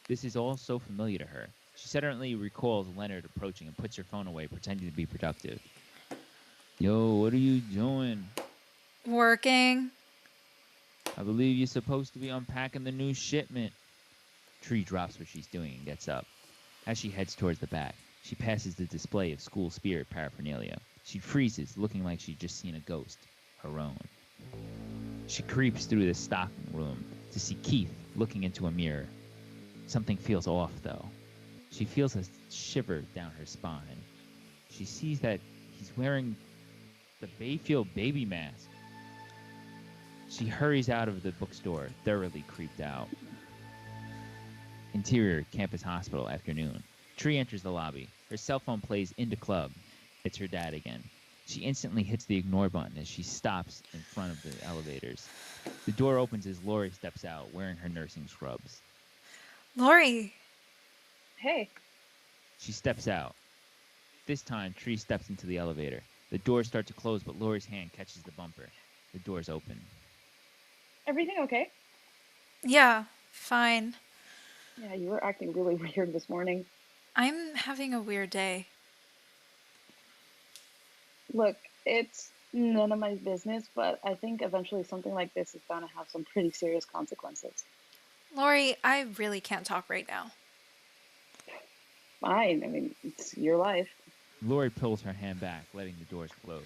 Speaker 2: This is all so familiar to her. She suddenly recalls Leonard approaching and puts her phone away, pretending to be productive. Yo, what are you doing?
Speaker 1: Working.
Speaker 2: I believe you're supposed to be unpacking the new shipment. Tree drops what she's doing and gets up. As she heads towards the back, she passes the display of school spirit paraphernalia. She freezes, looking like she'd just seen a ghost, her own. She creeps through the stocking room to see Keith looking into a mirror. Something feels off, though. She feels a shiver down her spine. She sees that he's wearing the Bayfield baby mask. She hurries out of the bookstore, thoroughly creeped out. Interior, campus hospital, afternoon. Tree enters the lobby. Her cell phone plays Into Club. It's her dad again. She instantly hits the ignore button as she stops in front of the elevators. The door opens as Lori steps out, wearing her nursing scrubs.
Speaker 1: Lori.
Speaker 3: Hey,
Speaker 2: She steps out. This time, Tree steps into the elevator. The doors start to close, but Lori's hand catches the bumper. The door's open.
Speaker 3: everything okay?
Speaker 1: Yeah, fine.
Speaker 3: Yeah, you were acting really weird this morning.
Speaker 1: I'm having a weird day.
Speaker 3: Look, it's none of my business, but I think eventually something like this is bound to have some pretty serious consequences.
Speaker 1: Lori, I really can't talk right now.
Speaker 3: Fine, I mean, it's your life.
Speaker 2: Lori pulls her hand back, letting the doors close.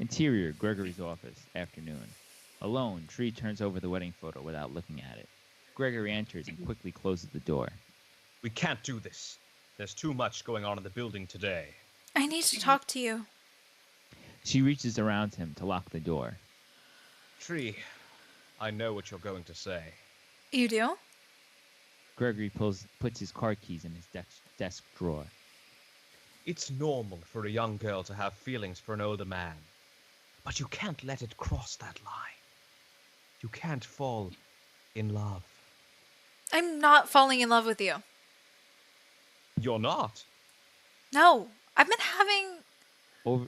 Speaker 2: Interior, Gregory's office, afternoon. Alone, Tree turns over the wedding photo without looking at it. Gregory enters and quickly closes the door.
Speaker 4: We can't do this. There's too much going on in the building today.
Speaker 1: I need to talk to you.
Speaker 2: She reaches around him to lock the door.
Speaker 4: Tree, I know what you're going to say.
Speaker 1: You do?
Speaker 2: Gregory puts his car keys in his desk drawer.
Speaker 4: It's normal for a young girl to have feelings for an older man. But you can't let it cross that line. You can't fall in love.
Speaker 1: I'm not falling in love with you.
Speaker 4: You're not.
Speaker 1: No, I've been having...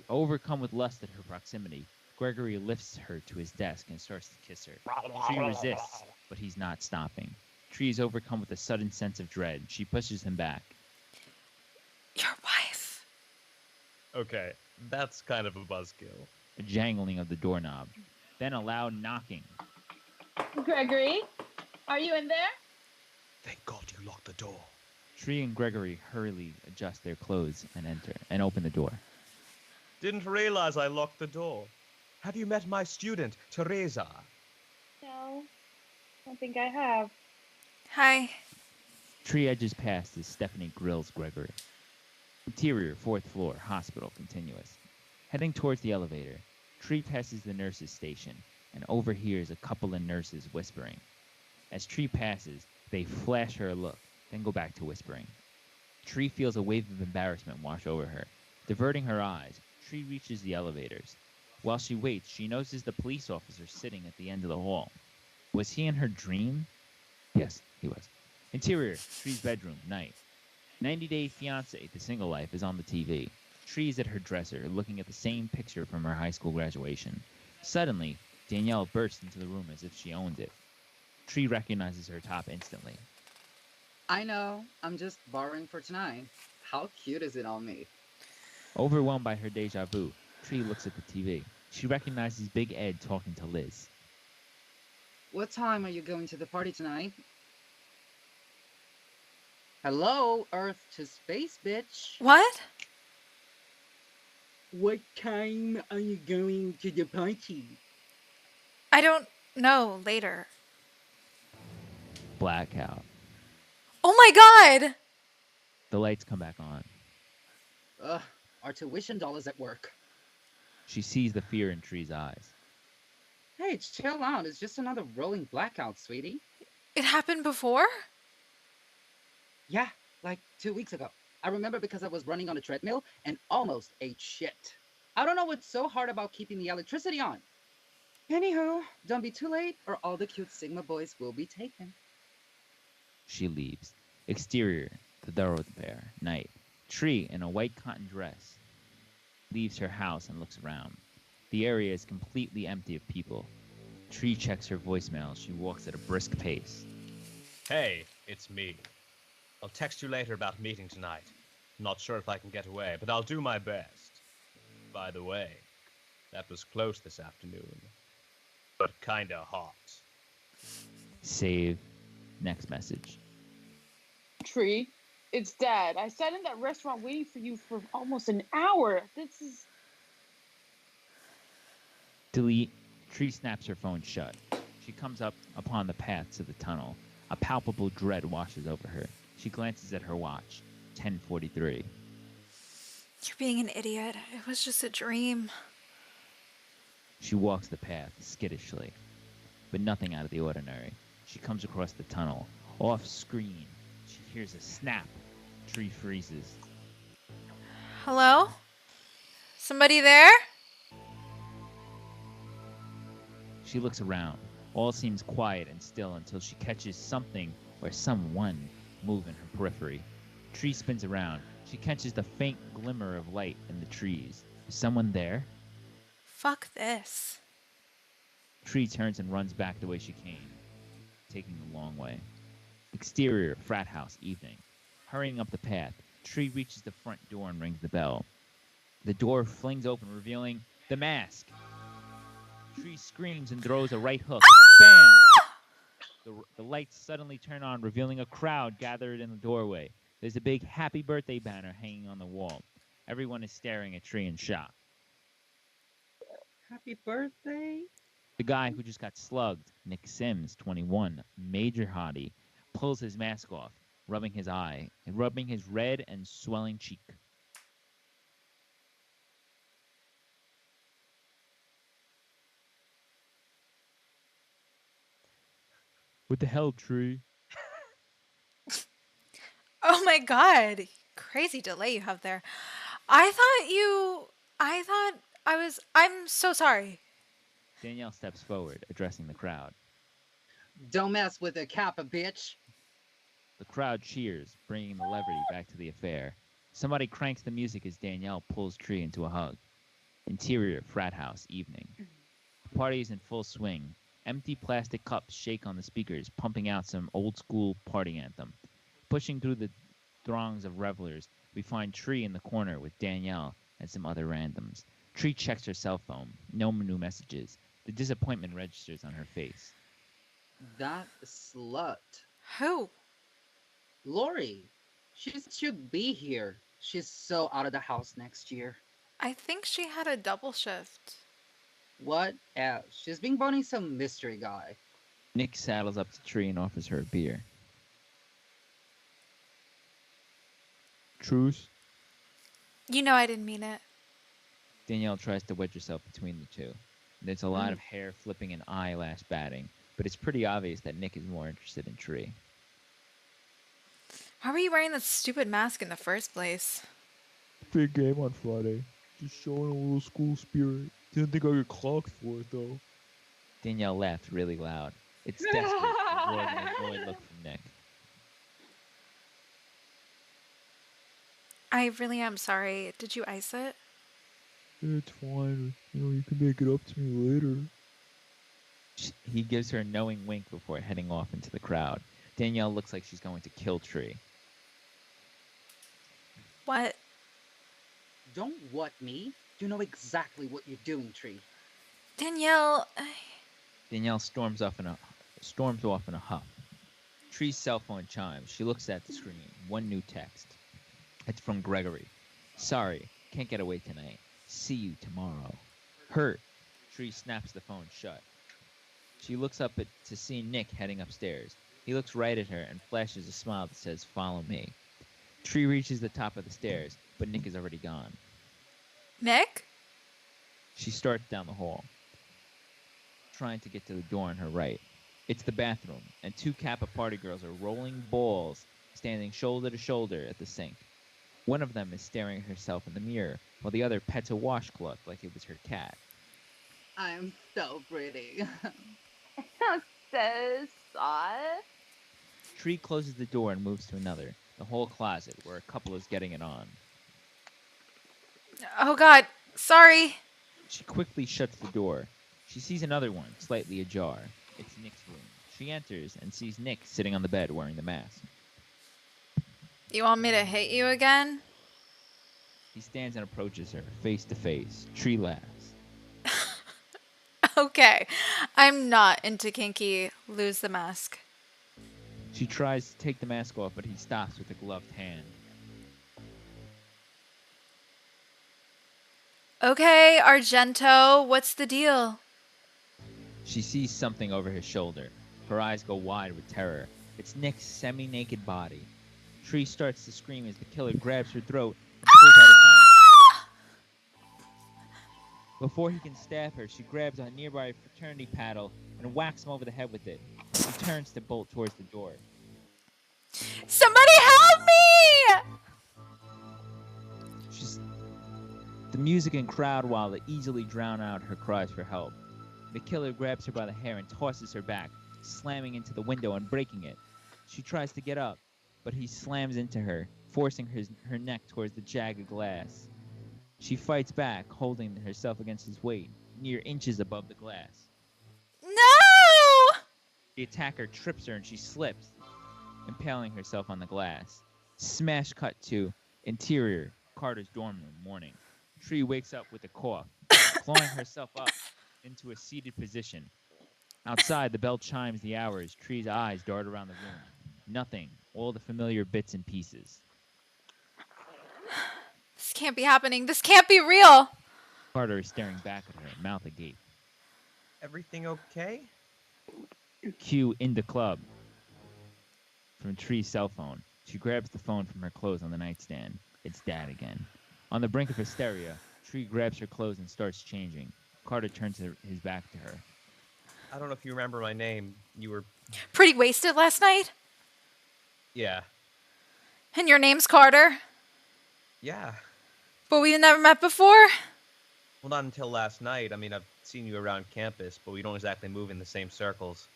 Speaker 2: Overcome with lust at her proximity, Gregory lifts her to his desk and starts to kiss her. Tree resists, but he's not stopping. Tree is overcome with a sudden sense of dread. She pushes him back.
Speaker 1: Your wife.
Speaker 4: Okay, that's kind of a buzzkill.
Speaker 2: A jangling of the doorknob. Then a loud knocking.
Speaker 3: Gregory, are you in there?
Speaker 4: Thank God you locked the door.
Speaker 2: Tree and Gregory hurriedly adjust their clothes and enter and open the door.
Speaker 4: Didn't realize I locked the door. Have you met my student, Teresa?
Speaker 3: No, don't think I have.
Speaker 1: Hi.
Speaker 2: Tree edges past as Stephanie grills Gregory. Interior, 4th floor, hospital, continuous. Heading towards the elevator, Tree passes the nurse's station and overhears a couple of nurses whispering. As Tree passes, they flash her a look, then go back to whispering. Tree feels a wave of embarrassment wash over her. Diverting her eyes, Tree reaches the elevators. While she waits, she notices the police officer sitting at the end of the hall. Was he in her dream? Yes, he was. Interior, Tree's bedroom, night. 90 Day Fiancé, The Single Life, is on the TV. Tree's at her dresser, looking at the same picture from her high school graduation. Suddenly, Danielle bursts into the room as if she owned it. Tree recognizes her top instantly.
Speaker 5: I know. I'm just borrowing for tonight. How cute is it on me?
Speaker 2: Overwhelmed by her deja vu, Tree looks at the TV. She recognizes Big Ed talking to Liz.
Speaker 5: What time are you going to the party tonight? Hello, Earth to space, bitch.
Speaker 1: What?
Speaker 5: What time are you going to the party?
Speaker 1: I don't know. Later.
Speaker 2: Blackout.
Speaker 1: Oh my god!
Speaker 2: The lights come back on.
Speaker 5: Ugh, our tuition dollars at work.
Speaker 2: She sees the fear in Tree's eyes.
Speaker 5: Hey, chill out. It's just another rolling blackout, sweetie.
Speaker 1: It happened before?
Speaker 5: Yeah, like 2 weeks ago. I remember because I was running on a treadmill and almost ate shit. I don't know what's so hard about keeping the electricity on. Anywho, don't be too late or all the cute Sigma boys will be taken.
Speaker 2: She leaves. Exterior, the thoroughfare, night. Tree, in a white cotton dress, leaves her house and looks around. The area is completely empty of people. Tree checks her voicemail. She walks at a brisk pace.
Speaker 4: Hey, it's me. I'll text you later about meeting tonight. Not sure if I can get away, but I'll do my best. By the way, that was close this afternoon. But kinda hot.
Speaker 2: Save. Next message.
Speaker 3: Tree, it's Dad. I sat in that restaurant waiting for you for almost an hour. This is...
Speaker 2: Delete. Tree snaps her phone shut. She comes up upon the path to the tunnel. A palpable dread washes over her. She glances at her watch. 10:43.
Speaker 1: You're being an idiot. It was just a dream.
Speaker 2: She walks the path skittishly. but nothing out of the ordinary. She comes across the tunnel. Off screen, she hears a snap. Tree freezes.
Speaker 1: Hello? Somebody there?
Speaker 2: She looks around. All seems quiet and still until she catches something or someone move in her periphery. Tree spins around. She catches the faint glimmer of light in the trees. Is someone there?
Speaker 1: Fuck this.
Speaker 2: Tree turns and runs back the way she came, taking the long way. Exterior, frat house, evening. Hurrying up the path, Tree reaches the front door and rings the bell. The door flings open, revealing the mask. Tree screams and throws a right hook. Bam! The lights suddenly turn on, revealing a crowd gathered in the doorway. There's a big happy birthday banner hanging on the wall. Everyone is staring at Tree in shock.
Speaker 5: Happy birthday.
Speaker 2: The guy who just got slugged, Nick Sims, 21, major hottie, pulls his mask off, rubbing his red and swelling cheek. What the hell, Tree?
Speaker 1: Oh my god. Crazy delay you have there. I'm so sorry.
Speaker 2: Danielle steps forward, addressing the crowd.
Speaker 5: Don't mess with the Kappa, bitch.
Speaker 2: The crowd cheers, bringing the levity back to the affair. Somebody cranks the music as Danielle pulls Tree into a hug. Interior, frat house, evening. The party is in full swing. Empty plastic cups shake on the speakers, pumping out some old-school party anthem. Pushing through the throngs of revelers, we find Tree in the corner with Danielle and some other randoms. Tree checks her cell phone. No new messages. The disappointment registers on her face.
Speaker 5: That slut.
Speaker 1: Who?
Speaker 5: Lori. She should be here. She's so out of the house next year.
Speaker 1: I think she had a double shift.
Speaker 5: What else? She's been boning some mystery guy.
Speaker 2: Nick saddles up to Tree and offers her a beer. Truce?
Speaker 1: You know I didn't mean it.
Speaker 2: Danielle tries to wedge herself between the two. There's a lot of hair flipping and eyelash batting, but it's pretty obvious that Nick is more interested in Tree.
Speaker 1: Why were you wearing that stupid mask in the first place?
Speaker 2: Big game on Friday. Just showing a little school spirit. Didn't think I get clocked for it, though. Danielle laughed really loud. It's desperate, more than a annoyed look from Nick.
Speaker 1: I really am sorry. Did you ice it?
Speaker 2: It's fine. You can make it up to me later. He gives her a knowing wink before heading off into the crowd. Danielle looks like she's going to kill Tree.
Speaker 1: What?
Speaker 5: Don't what me? You know exactly what you're doing, Tree.
Speaker 1: Danielle.
Speaker 2: Danielle storms off in a huff. Tree's cell phone chimes. She looks at the screen. One new text. It's from Gregory. Sorry, can't get away tonight. See you tomorrow. Hurt. Tree snaps the phone shut. She looks up to see Nick heading upstairs. He looks right at her and flashes a smile that says, "Follow me." Tree reaches the top of the stairs, but Nick is already gone.
Speaker 1: Nick?
Speaker 2: She starts down the hall, trying to get to the door on her right. It's the bathroom, and two Kappa party girls are rolling balls, standing shoulder to shoulder at the sink. One of them is staring at herself in the mirror, while the other pets a washcloth like it was her cat.
Speaker 5: I'm so pretty.
Speaker 3: So soft.
Speaker 2: Tree closes the door and moves to another, the whole closet, where a couple is getting it on.
Speaker 1: Oh god. Sorry.
Speaker 2: She quickly shuts the door. She sees another one, slightly ajar. It's Nick's room. She enters and sees Nick sitting on the bed wearing the mask.
Speaker 1: You want me to hit you again?
Speaker 2: He stands and approaches her, face to face. Tree laughs.
Speaker 1: Okay. I'm not into kinky. Lose the mask.
Speaker 2: She tries to take the mask off, but he stops with a gloved hand.
Speaker 1: Okay, Argento, what's the deal?
Speaker 2: She sees something over his shoulder. Her eyes go wide with terror. It's Nick's semi-naked body. Tree starts to scream as the killer grabs her throat and pulls out a knife. Before he can stab her, she grabs a nearby fraternity paddle and whacks him over the head with it. He turns to bolt towards the door.
Speaker 1: Somebody help me!
Speaker 2: The music and crowd wildly easily drown out her cries for help. The killer grabs her by the hair and tosses her back, slamming into the window and breaking it. She tries to get up, but he slams into her, forcing her neck towards the jagged glass. She fights back, holding herself against his weight, mere inches above the glass.
Speaker 1: No!
Speaker 2: The attacker trips her and she slips, impaling herself on the glass. Smash cut to interior, Carter's dorm room, morning. Tree wakes up with a cough, clawing herself up into a seated position. Outside, the bell chimes the hours. Tree's eyes dart around the room. Nothing. All the familiar bits and pieces.
Speaker 1: This can't be happening. This can't be real.
Speaker 2: Carter is staring back at her, mouth agape.
Speaker 4: Everything okay?
Speaker 2: Cue in the club. From Tree's cell phone. She grabs the phone from her clothes on the nightstand. It's Dad again. On the brink of hysteria, Tree grabs her clothes and starts changing. Carter turns his back to her.
Speaker 4: I don't know if you remember my name. You were...
Speaker 1: Pretty wasted last night?
Speaker 4: Yeah.
Speaker 1: And your name's Carter?
Speaker 4: Yeah.
Speaker 1: But we've never met before?
Speaker 4: Well, not until last night. I mean, I've seen you around campus, but we don't exactly move in the same circles.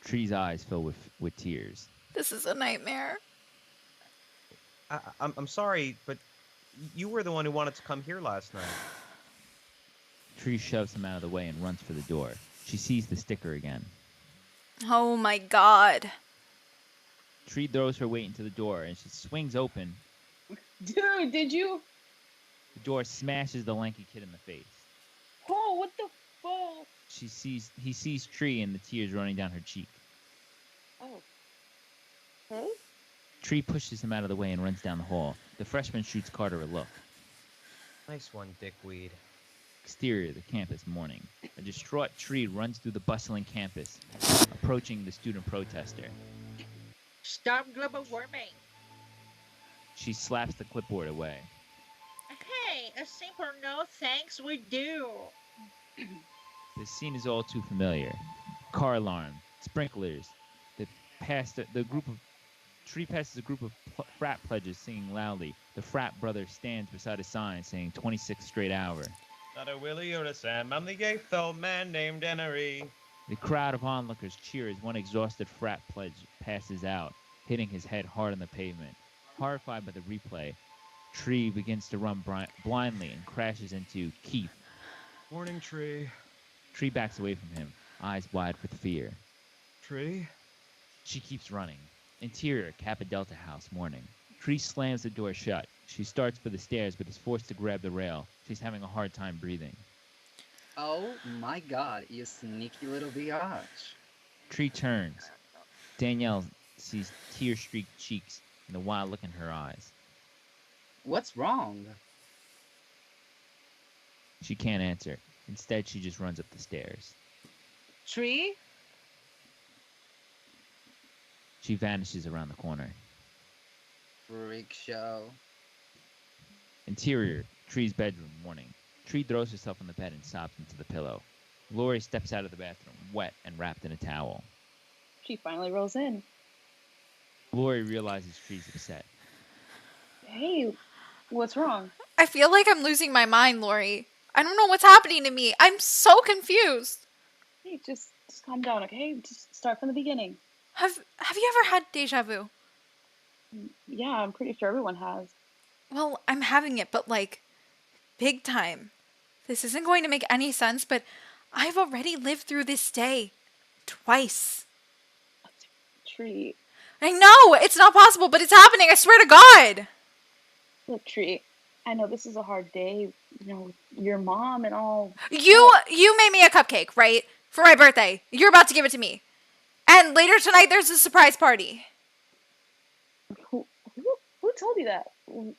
Speaker 2: Tree's eyes fill with tears.
Speaker 1: This is a nightmare.
Speaker 4: I'm sorry, but you were the one who wanted to come here last night.
Speaker 2: Tree shoves him out of the way and runs for the door. She sees the sticker again.
Speaker 1: Oh my god.
Speaker 2: Tree throws her weight into the door and she swings open.
Speaker 3: Dude, did you?
Speaker 2: The door smashes the lanky kid in the face.
Speaker 3: Oh, what the fuck?
Speaker 2: He sees Tree and the tears running down her cheek.
Speaker 3: Oh. Hey?
Speaker 2: Tree pushes him out of the way and runs down the hall. The freshman shoots Carter a look.
Speaker 4: Nice one, dickweed.
Speaker 2: Exterior, the campus, morning. A distraught Tree runs through the bustling campus, approaching the student protester.
Speaker 6: Stop global warming.
Speaker 2: She slaps the clipboard away.
Speaker 6: Hey, a simple no thanks would do.
Speaker 2: The scene is all too familiar. Car alarm, sprinklers. Tree passes a group of frat pledges singing loudly. The frat brother stands beside a sign saying 26 straight hour.
Speaker 8: Not a Willie or a Sam. I'm the eighth old man named Henry.
Speaker 2: The crowd of onlookers cheer as one exhausted frat pledge passes out, hitting his head hard on the pavement. Horrified by the replay, Tree begins to run blindly and crashes into Keith.
Speaker 7: Morning, Tree.
Speaker 2: Tree backs away from him, eyes wide with fear.
Speaker 7: Tree?
Speaker 2: She keeps running. Interior, Kappa Delta House, morning. Tree slams the door shut. She starts for the stairs but is forced to grab the rail. She's having a hard time breathing.
Speaker 5: Oh my god, you sneaky little biatch.
Speaker 2: Tree turns. Danielle sees tear-streaked cheeks and the wild look in her eyes.
Speaker 5: What's wrong?
Speaker 2: She can't answer. Instead, she just runs up the stairs.
Speaker 5: Tree?
Speaker 2: She vanishes around the corner.
Speaker 5: Freak show.
Speaker 2: Interior, Tree's bedroom, morning. Tree throws herself on the bed and sobs into the pillow. Lori steps out of the bathroom, wet and wrapped in a towel.
Speaker 3: She finally rolls in.
Speaker 2: Lori realizes Tree's upset.
Speaker 3: Hey, what's wrong?
Speaker 1: I feel like I'm losing my mind, Lori. I don't know what's happening to me. I'm so confused.
Speaker 3: Hey, just calm down, okay? Just start from the beginning.
Speaker 1: Have you ever had deja vu?
Speaker 3: Yeah, I'm pretty sure everyone has.
Speaker 1: Well, I'm having it, but like, big time. This isn't going to make any sense, but I've already lived through this day. Twice.
Speaker 3: Tree.
Speaker 1: I know! It's not possible, but it's happening, I swear to God!
Speaker 3: Look, Tree, I know this is a hard day, you know, with your mom and all.
Speaker 1: You made me a cupcake, right? For my birthday. You're about to give it to me. And later tonight, there's a surprise party.
Speaker 3: Who told you that?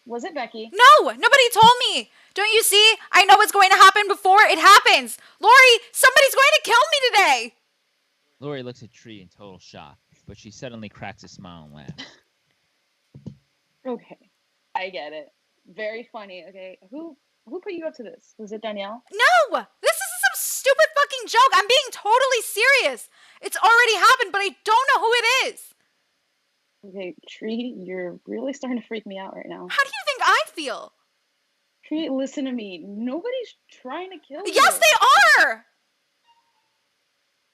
Speaker 3: Was it Becky?
Speaker 1: No! Nobody told me! Don't you see? I know what's going to happen before it happens! Lori, somebody's going to kill me today!
Speaker 2: Lori looks at Tree in total shock, but she suddenly cracks a smile and laughs.
Speaker 3: Okay, I get it. Very funny, okay? Who Who put you up to this? Was it Danielle?
Speaker 1: No! This is some stupid fucking joke. I'm being totally serious. It's already happened, but I don't know who it is.
Speaker 3: Okay, Tree, you're really starting to freak me out right now.
Speaker 1: How do you think I feel?
Speaker 3: Tree, listen to me. Nobody's trying to kill you.
Speaker 1: Yes, they are!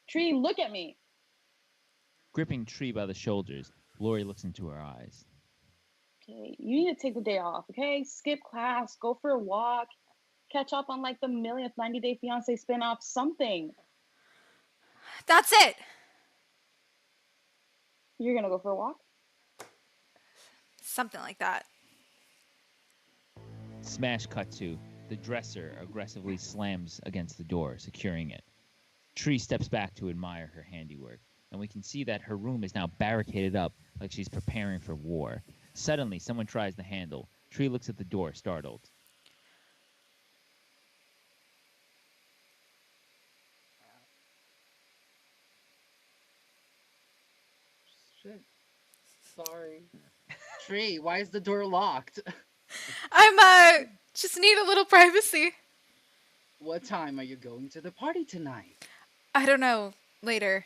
Speaker 3: Tree, look at me.
Speaker 2: Gripping Tree by the shoulders, Lori looks into her eyes.
Speaker 3: Okay, you need to take the day off, okay? Skip class, go for a walk, catch up on like the millionth 90 Day Fiance spinoff, something.
Speaker 1: That's it.
Speaker 3: You're gonna go for a walk?
Speaker 1: Something like that.
Speaker 2: Smash cut to the dresser aggressively slams against the door, securing it. Tree steps back to admire her handiwork, and we can see that her room is now barricaded up like she's preparing for war. Suddenly, someone tries the handle. Tree looks at the door, startled.
Speaker 5: Shit. Sorry. Tree, why is the door locked?
Speaker 1: I'm, just need a little privacy.
Speaker 5: What time are you going to the party tonight?
Speaker 1: I don't know. Later.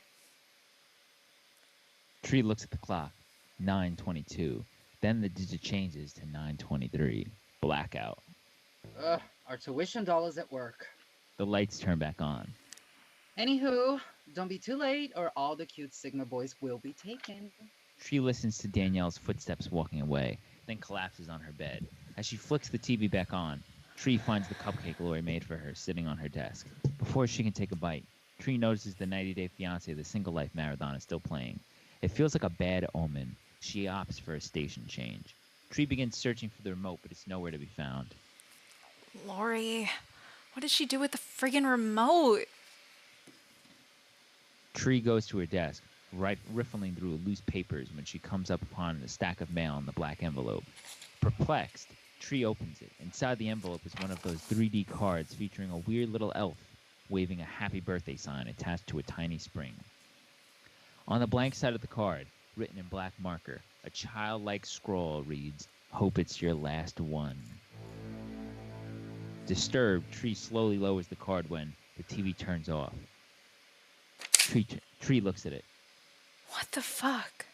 Speaker 2: Tree looks at the clock. 9:22. Then the digit changes to 9:23. Blackout.
Speaker 5: Ugh, our tuition dollars at work.
Speaker 2: The lights turn back on.
Speaker 5: Anywho, don't be too late or all the cute Sigma boys will be taken.
Speaker 2: Tree listens to Danielle's footsteps walking away, then collapses on her bed. As she flicks the TV back on, Tree finds the cupcake Lori made for her sitting on her desk. Before she can take a bite, Tree notices the 90 Day Fiancé The Single Life Marathon is still playing. It feels like a bad omen. She opts for a station change. Tree begins searching for the remote, but it's nowhere to be found.
Speaker 1: Lori, what did she do with the friggin' remote?
Speaker 2: Tree goes to her desk, riffling through loose papers when she comes up upon a stack of mail in the black envelope. Perplexed, Tree opens it. Inside the envelope is one of those 3D cards featuring a weird little elf waving a happy birthday sign attached to a tiny spring. On the blank side of the card, written in black marker, a childlike scrawl reads, "Hope it's your last one." Disturbed, Tree slowly lowers the card when the TV turns off. Tree looks at it.
Speaker 1: What the fuck?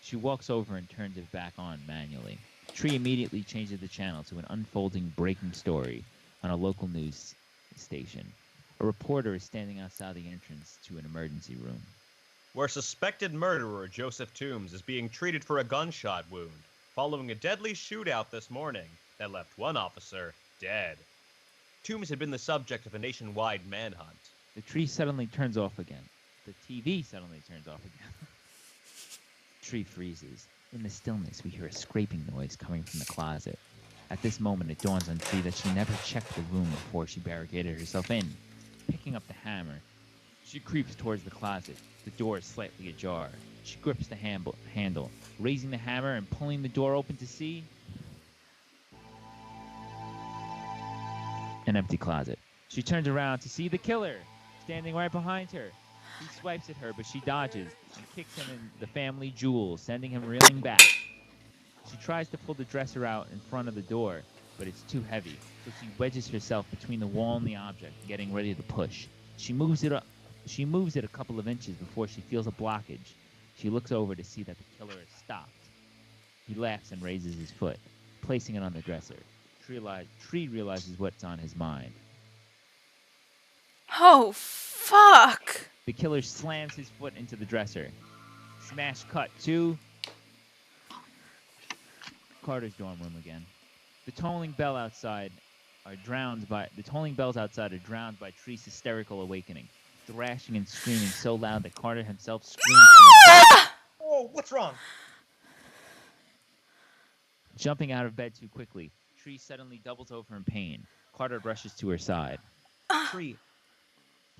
Speaker 2: She walks over and turns it back on manually. Tree immediately changes the channel to an unfolding breaking story on a local news station. A reporter is standing outside the entrance to an emergency room.
Speaker 8: Where suspected murderer Joseph Toombs is being treated for a gunshot wound following a deadly shootout this morning that left one officer dead. Toombs had been the subject of a nationwide manhunt.
Speaker 2: The tree suddenly turns off again. The TV suddenly turns off again. Tree freezes. In the stillness, we hear a scraping noise coming from the closet. At this moment, it dawns on Tree that she never checked the room before she barricaded herself in. Picking up the hammer, she creeps towards the closet. The door is slightly ajar. She grips the handle, raising the hammer and pulling the door open to see an empty closet. She turns around to see the killer standing right behind her. He swipes at her, but she dodges and kicks him in the family jewels, sending him reeling back. She tries to pull the dresser out in front of the door, but it's too heavy, so she wedges herself between the wall and the object, getting ready to push. She moves it a couple of inches before she feels a blockage. She looks over to see that the killer has stopped. He laughs and raises his foot, placing it on the dresser. Tree realizes what's on his mind.
Speaker 1: Oh, fuck.
Speaker 2: The killer slams his foot into the dresser. Smash cut to Carter's dorm room again. The tolling bells outside are drowned by Tree's hysterical awakening, thrashing and screaming so loud that Carter himself screams.
Speaker 8: Oh, what's wrong?
Speaker 2: Jumping out of bed too quickly, Tree suddenly doubles over in pain. Carter rushes to her side.
Speaker 8: Tree.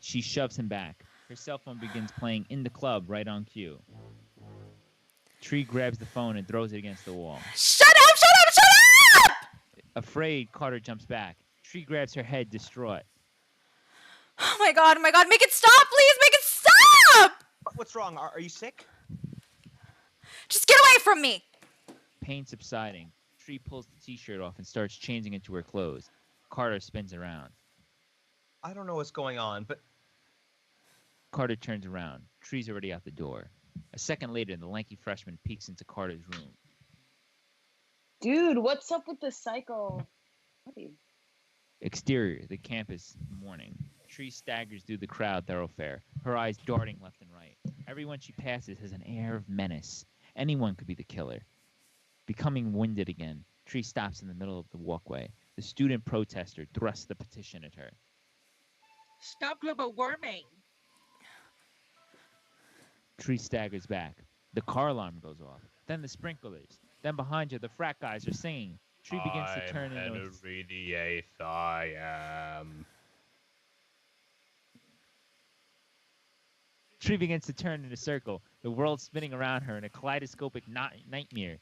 Speaker 2: She shoves him back. Her cell phone begins playing In the Club right on cue. Tree grabs the phone and throws it against the wall.
Speaker 1: Shut up, shut up, shut up!
Speaker 2: Afraid, Carter jumps back. Tree grabs her head, distraught.
Speaker 1: Oh my god, make it stop, please, make it stop!
Speaker 8: What's wrong? Are you sick?
Speaker 1: Just get away from me!
Speaker 2: Pain subsiding, Tree pulls the t-shirt off and starts changing into her clothes. Carter spins around.
Speaker 4: I don't know what's going on, but
Speaker 2: Carter turns around. Tree's already out the door. A second later, the lanky freshman peeks into Carter's room.
Speaker 3: Dude, what's up with the cycle?
Speaker 2: Exterior, the campus morning. Tree staggers through the crowd thoroughfare, her eyes darting left and right. Everyone she passes has an air of menace. Anyone could be the killer. Becoming winded again, Tree stops in the middle of the walkway. The student protester thrusts the petition at her.
Speaker 6: Stop global warming.
Speaker 2: Tree staggers back. The car alarm goes off. Then the sprinklers. Then behind her, the frat guys are singing. Tree begins to turn
Speaker 8: I'm
Speaker 2: into
Speaker 8: Henry VIII, I am.
Speaker 2: Tree begins to turn in a circle, the world spinning around her in a kaleidoscopic nightmare.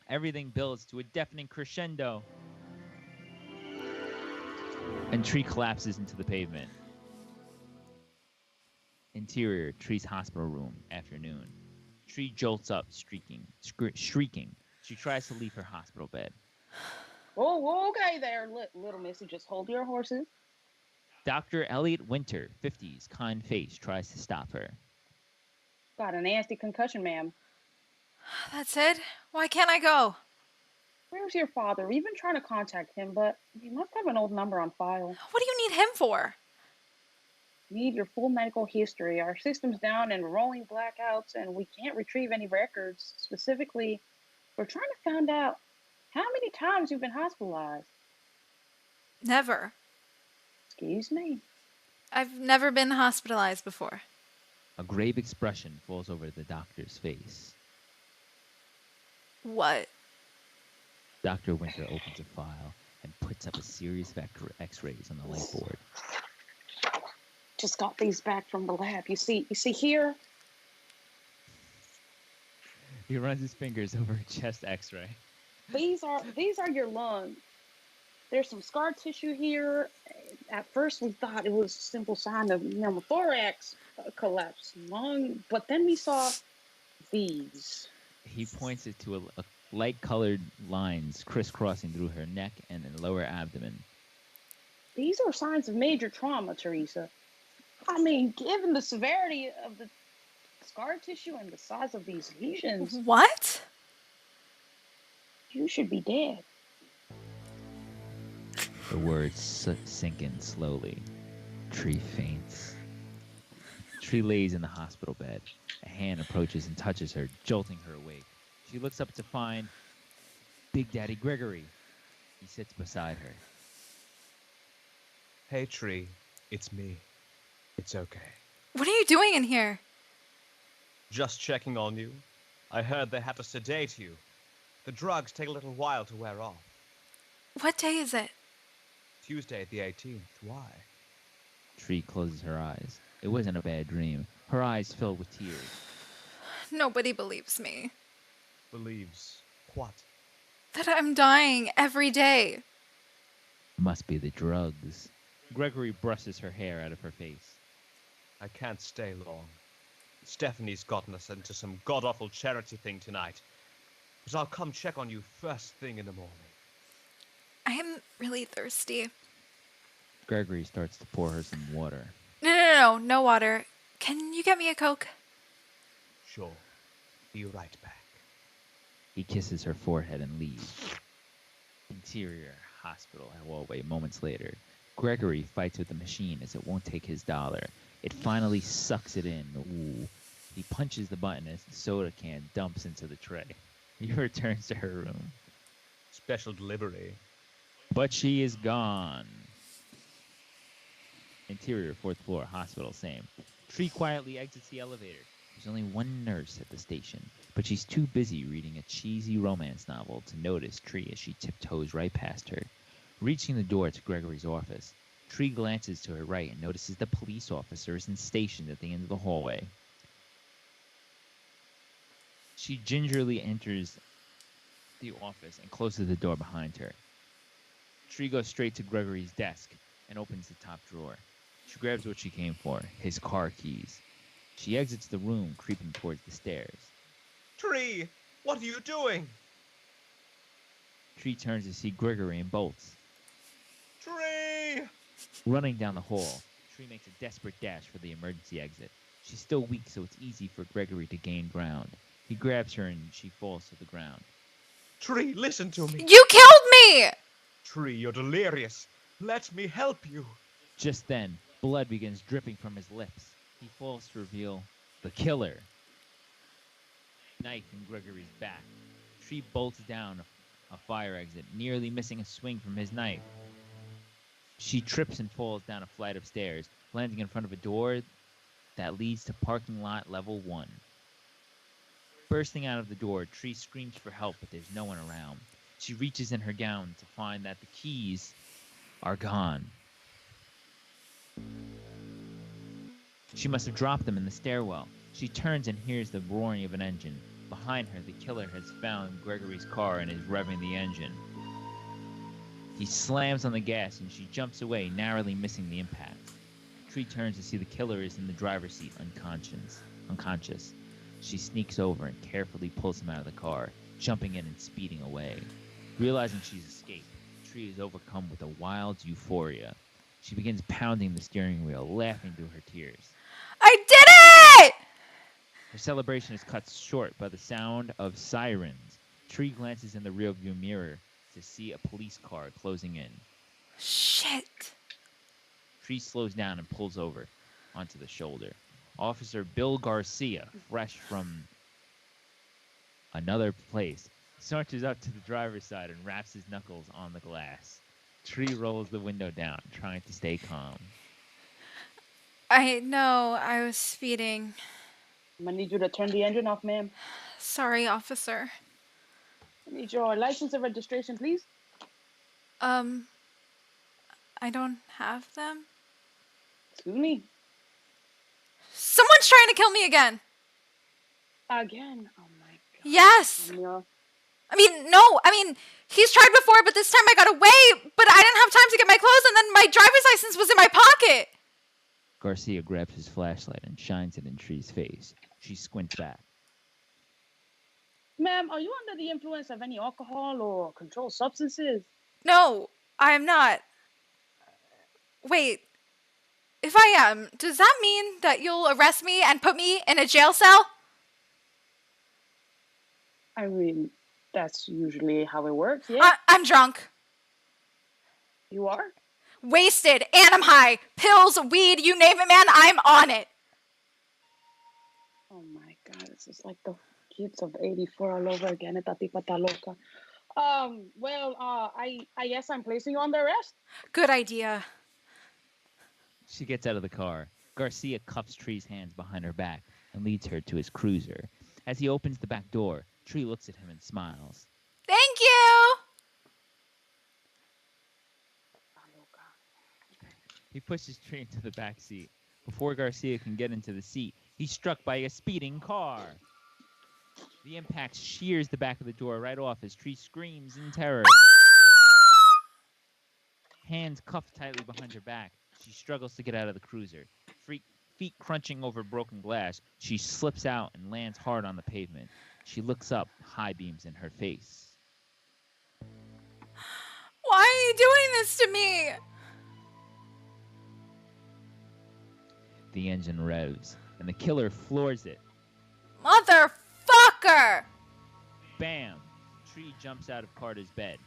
Speaker 2: Everything builds to a deafening crescendo. And Tree collapses into the pavement. Interior, Tree's hospital room, afternoon. Tree jolts up, shrieking. She tries to leave her hospital bed.
Speaker 3: Oh, okay there, little missy. Just hold your horses.
Speaker 2: Dr. Elliot Winter, 50s, kind face, tries to stop her.
Speaker 3: Got a nasty concussion, ma'am.
Speaker 1: That's it? Why can't I go?
Speaker 3: Where's your father? We've been trying to contact him, but he must have an old number on file.
Speaker 1: What do you need him for?
Speaker 3: Need your full medical history. Our system's down in rolling blackouts, and we can't retrieve any records. Specifically, we're trying to find out how many times you've been hospitalized.
Speaker 1: Never.
Speaker 3: Excuse me.
Speaker 1: I've never been hospitalized before.
Speaker 2: A grave expression falls over the doctor's face.
Speaker 1: What?
Speaker 2: Dr. Winter opens a file and puts up a series of x-rays on the light board.
Speaker 3: Just got these back from the lab. You see here?
Speaker 2: He runs his fingers over a chest x-ray.
Speaker 3: These are your lungs. There's some scar tissue here. At first, we thought it was a simple sign of pneumothorax collapse lung, but then we saw these.
Speaker 2: He points it to a light-colored lines crisscrossing through her neck and the lower abdomen.
Speaker 3: These are signs of major trauma, Teresa. I mean, given the severity of the scar tissue and the size of these lesions,
Speaker 1: What?
Speaker 3: you should be dead.
Speaker 2: The words sink in slowly. Tree faints. Tree lays in the hospital bed. A hand approaches and touches her, jolting her awake. She looks up to find Big Daddy Gregory. He sits beside her.
Speaker 4: Hey, Tree, it's me. It's okay.
Speaker 1: What are you doing in here?
Speaker 4: Just checking on you. I heard they had to sedate you. The drugs take a little while to wear off.
Speaker 1: What day is it?
Speaker 4: Tuesday the 18th. Why?
Speaker 2: Tree closes her eyes. It wasn't a bad dream. Her eyes filled with tears.
Speaker 1: Nobody believes me.
Speaker 4: Believes what?
Speaker 1: That I'm dying every day.
Speaker 2: Must be the drugs. Gregory brushes her hair out of her face.
Speaker 4: I can't stay long. Stephanie's gotten us into some god-awful charity thing tonight. But I'll come check on you first thing in the morning.
Speaker 1: I am really thirsty.
Speaker 2: Gregory starts to pour her some water.
Speaker 1: No water. Can you get me a Coke?
Speaker 4: Sure. Be right back.
Speaker 2: He kisses her forehead and leaves. Interior hospital hallway moments later. Gregory fights with the machine as it won't take his dollar. It finally sucks it in. Ooh. He punches the button as the soda can dumps into the tray. He returns to her room.
Speaker 4: Special delivery.
Speaker 2: But she is gone. Interior, 4th floor, hospital, same. Tree quietly exits the elevator. There's only one nurse at the station, but she's too busy reading a cheesy romance novel to notice Tree as she tiptoes right past her. Reaching the door to Gregory's office, Tree glances to her right and notices the police officer isn't stationed at the end of the hallway. She gingerly enters the office and closes the door behind her. Tree goes straight to Gregory's desk and opens the top drawer. She grabs what she came for, his car keys. She exits the room, creeping towards the stairs.
Speaker 4: Tree, what are you doing?
Speaker 2: Tree turns to see Gregory and bolts.
Speaker 8: Tree!
Speaker 2: Running down the hall, Tree makes a desperate dash for the emergency exit. She's still weak, so it's easy for Gregory to gain ground. He grabs her and she falls to the ground.
Speaker 8: Tree, listen to me.
Speaker 1: You killed me!
Speaker 8: Tree, you're delirious. Let me help you.
Speaker 2: Just then, blood begins dripping from his lips. He falls to reveal the killer. Knife in Gregory's back. Tree bolts down a fire exit, nearly missing a swing from his knife. She trips and falls down a flight of stairs, landing in front of a door that leads to parking lot level 1. Bursting out of the door, Tree screams for help, but there's no one around. She reaches in her gown to find that the keys are gone. She must have dropped them in the stairwell. She turns and hears the roaring of an engine. Behind her, the killer has found Gregory's car and is revving the engine. He slams on the gas and she jumps away, narrowly missing the impact. Tree turns to see the killer is in the driver's seat, unconscious. She sneaks over and carefully pulls him out of the car, jumping in and speeding away. Realizing she's escaped, Tree is overcome with a wild euphoria. She begins pounding the steering wheel, laughing through her tears.
Speaker 1: I did it!
Speaker 2: Her celebration is cut short by the sound of sirens. Tree glances in the rearview mirror to see a police car closing in.
Speaker 1: Shit.
Speaker 2: Tree slows down and pulls over onto the shoulder. Officer Bill Garcia, fresh from another place, saunters up to the driver's side and raps his knuckles on the glass. Tree rolls the window down, trying to stay calm.
Speaker 1: I know I was speeding.
Speaker 3: I'm gonna need you to turn the engine off, ma'am.
Speaker 1: Sorry, officer.
Speaker 3: I need your license and registration, please.
Speaker 1: I don't have them.
Speaker 3: Excuse me.
Speaker 1: Someone's trying to kill me again.
Speaker 3: Again? Oh my god.
Speaker 1: Yes.
Speaker 3: Anya.
Speaker 1: He's tried before, but this time I got away, but I didn't have time to get my clothes, and then my driver's license was in my pocket.
Speaker 2: Garcia grabs his flashlight and shines it in Tree's face. She squints back.
Speaker 3: Ma'am, are you under the influence of any alcohol or controlled substances?
Speaker 1: No, I am not. Wait, if I am, does that mean that you'll arrest me and put me in a jail cell?
Speaker 3: I mean, that's usually how it works, yeah?
Speaker 1: I'm drunk.
Speaker 3: You are?
Speaker 1: Wasted, and I'm high. Pills, weed, you name it, man, I'm on it.
Speaker 3: Oh my god, this is like the kids of 84 all over again. Esta tipa está loca. I guess I'm placing you under arrest.
Speaker 1: Good idea.
Speaker 2: She gets out of the car. Garcia cuffs Tree's hands behind her back and leads her to his cruiser. As he opens the back door, Tree looks at him and smiles.
Speaker 1: Thank you.
Speaker 2: He pushes Tree into the back seat. Before Garcia can get into the seat, he's struck by a speeding car. The impact shears the back of the door right off as Tree screams in terror. Hands cuffed tightly behind her back, she struggles to get out of the cruiser. Feet crunching over broken glass, she slips out and lands hard on the pavement. She looks up, high beams in her face.
Speaker 1: Why are you doing this to me?
Speaker 2: The engine revs, and the killer floors it.
Speaker 1: Motherfucker!
Speaker 2: Bam! Tree jumps out of Carter's bed.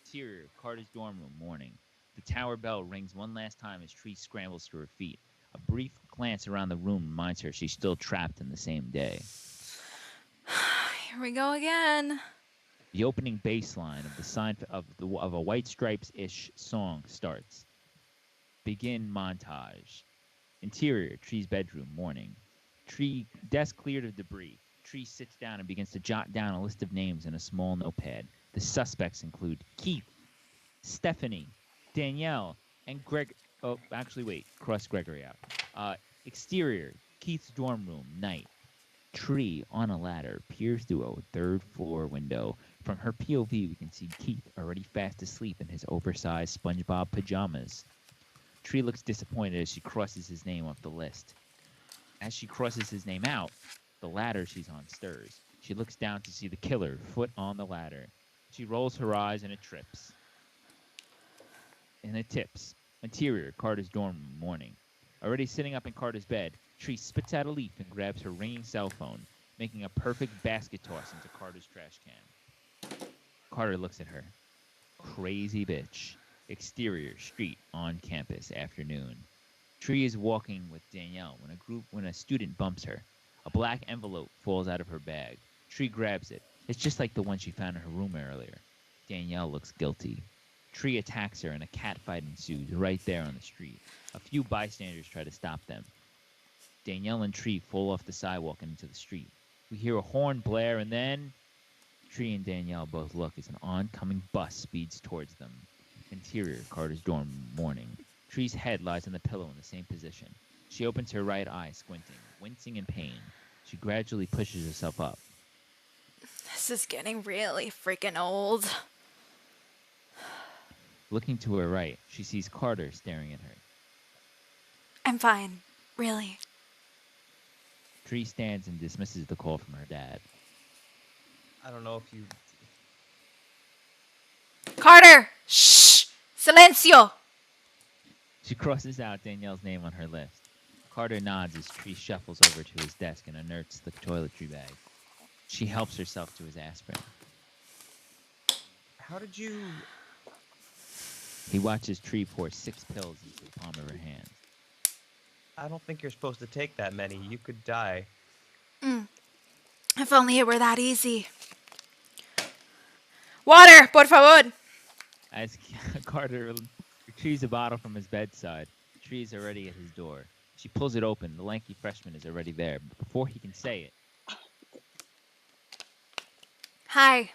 Speaker 2: Interior, Carter's dorm room, morning. The tower bell rings one last time as Tree scrambles to her feet. A brief glance around the room reminds her she's still trapped in the same day.
Speaker 1: Here we go again.
Speaker 2: The opening bass line of the sign of a White Stripes-ish song starts. Begin montage. Interior, Tree's bedroom, morning. Tree, desk cleared of debris. Tree sits down and begins to jot down a list of names in a small notepad. The suspects include Keith, Stephanie, Danielle, and Greg. Oh, actually, wait. Cross Gregory out. Exterior, Keith's dorm room, night. Tree, on a ladder, peers through a third-floor window. From her POV, we can see Keith already fast asleep in his oversized SpongeBob pajamas. Tree looks disappointed as she crosses his name off the list. As she crosses his name out, the ladder she's on stirs. She looks down to see the killer, foot on the ladder. She rolls her eyes and it trips. And it tips. Interior, Carter's dorm room, morning. Already sitting up in Carter's bed, Tree spits out a leaf and grabs her ringing cell phone, making a perfect basket toss into Carter's trash can. Carter looks at her. Crazy bitch. Exterior, street, on campus, afternoon. Tree is walking with Danielle when a student bumps her. A black envelope falls out of her bag. Tree grabs it. It's just like the one she found in her room earlier. Danielle looks guilty. Tree attacks her and a catfight ensues right there on the street. A few bystanders try to stop them. Danielle and Tree fall off the sidewalk and into the street. We hear a horn blare and then Tree and Danielle both look as an oncoming bus speeds towards them. Interior, Carter's dorm, morning. Tree's head lies on the pillow in the same position. She opens her right eye, squinting, wincing in pain. She gradually pushes herself up.
Speaker 1: This is getting really freaking old.
Speaker 2: Looking to her right, she sees Carter staring at her.
Speaker 1: I'm fine. Really.
Speaker 2: Tree stands and dismisses the call from her dad.
Speaker 4: I don't know if you.
Speaker 1: Carter! Shh! Silencio!
Speaker 2: She crosses out Danielle's name on her list. Carter nods as Tree shuffles over to his desk and unearths the toiletry bag. She helps herself to his aspirin.
Speaker 4: How did you?
Speaker 2: He watches Tree pour 6 pills into the palm of her hand.
Speaker 4: I don't think you're supposed to take that many. You could die.
Speaker 1: If only it were that easy. Water, por favor!
Speaker 2: As Carter retrieves a bottle from his bedside, Tree is already at his door. She pulls it open. The lanky freshman is already there. But before he can say it,
Speaker 1: Hi,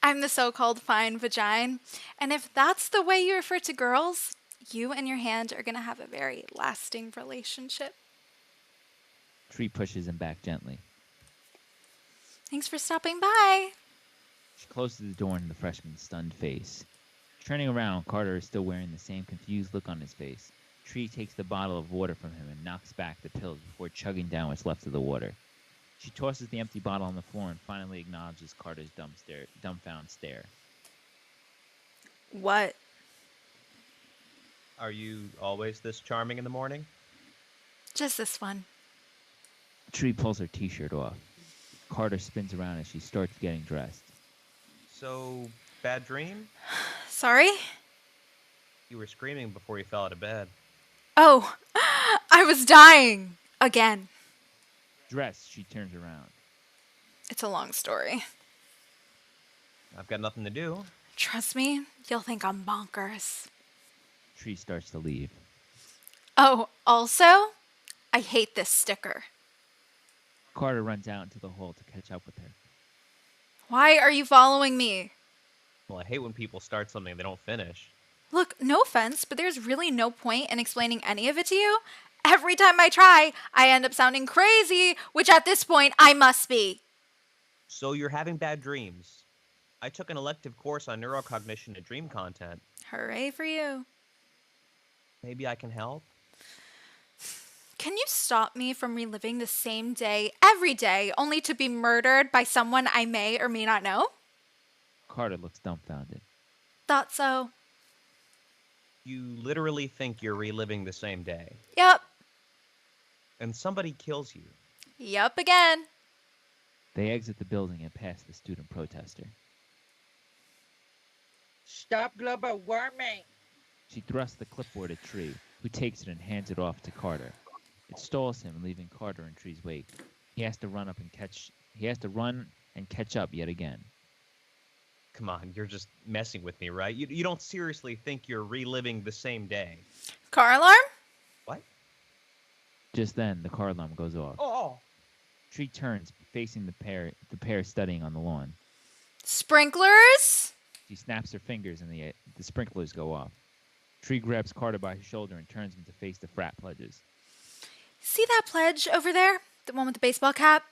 Speaker 1: I'm the so-called fine vagina, and if that's the way you refer to girls, you and your hand are going to have a very lasting relationship.
Speaker 2: Tree pushes him back gently.
Speaker 1: Thanks for stopping by.
Speaker 2: She closes the door in the freshman's stunned face. Turning around, Carter is still wearing the same confused look on his face. Tree takes the bottle of water from him and knocks back the pills before chugging down what's left of the water. She tosses the empty bottle on the floor and finally acknowledges Carter's dumbfounded stare.
Speaker 1: What?
Speaker 4: Are you always this charming in the morning?
Speaker 1: Just this one.
Speaker 2: Tree pulls her t-shirt off. Carter spins around as she starts getting dressed.
Speaker 4: So, bad dream?
Speaker 1: Sorry?
Speaker 4: You were screaming before you fell out of bed.
Speaker 1: Oh, I was dying. Again.
Speaker 2: Dressed, she turns around.
Speaker 1: It's a long story.
Speaker 4: I've got nothing to do.
Speaker 1: Trust me, you'll think I'm bonkers.
Speaker 2: Tree starts to leave.
Speaker 1: Oh, also, I hate this sticker.
Speaker 2: Carter runs out into the hall to catch up with her.
Speaker 1: Why are you following me?
Speaker 4: Well, I hate when people start something and they don't finish.
Speaker 1: Look, no offense, but there's really no point in explaining any of it to you. Every time I try, I end up sounding crazy, which at this point I must be.
Speaker 4: So you're having bad dreams. I took an elective course on neurocognition and dream content.
Speaker 1: Hooray for you.
Speaker 4: Maybe I can help?
Speaker 1: Can you stop me from reliving the same day every day, only to be murdered by someone I may or may not know?
Speaker 2: Carter looks dumbfounded.
Speaker 1: Thought so.
Speaker 4: You literally think you're reliving the same day.
Speaker 1: Yep.
Speaker 4: And somebody kills you.
Speaker 1: Yep again.
Speaker 2: They exit the building and pass the student protester.
Speaker 6: Stop global warming.
Speaker 2: She thrusts the clipboard at Tree, who takes it and hands it off to Carter. It stalls him, leaving Carter in Tree's wake. He has to run and catch up yet again.
Speaker 4: Come on, you're just messing with me, right? You don't seriously think you're reliving the same day.
Speaker 1: Car alarm?
Speaker 4: What?
Speaker 2: Just then, the car alarm goes off.
Speaker 4: Oh!
Speaker 2: Tree turns, facing the pair studying on the lawn.
Speaker 1: Sprinklers?
Speaker 2: She snaps her fingers and the sprinklers go off. Tree grabs Carter by his shoulder and turns him to face the frat pledges.
Speaker 1: See that pledge over there? The one with the baseball cap?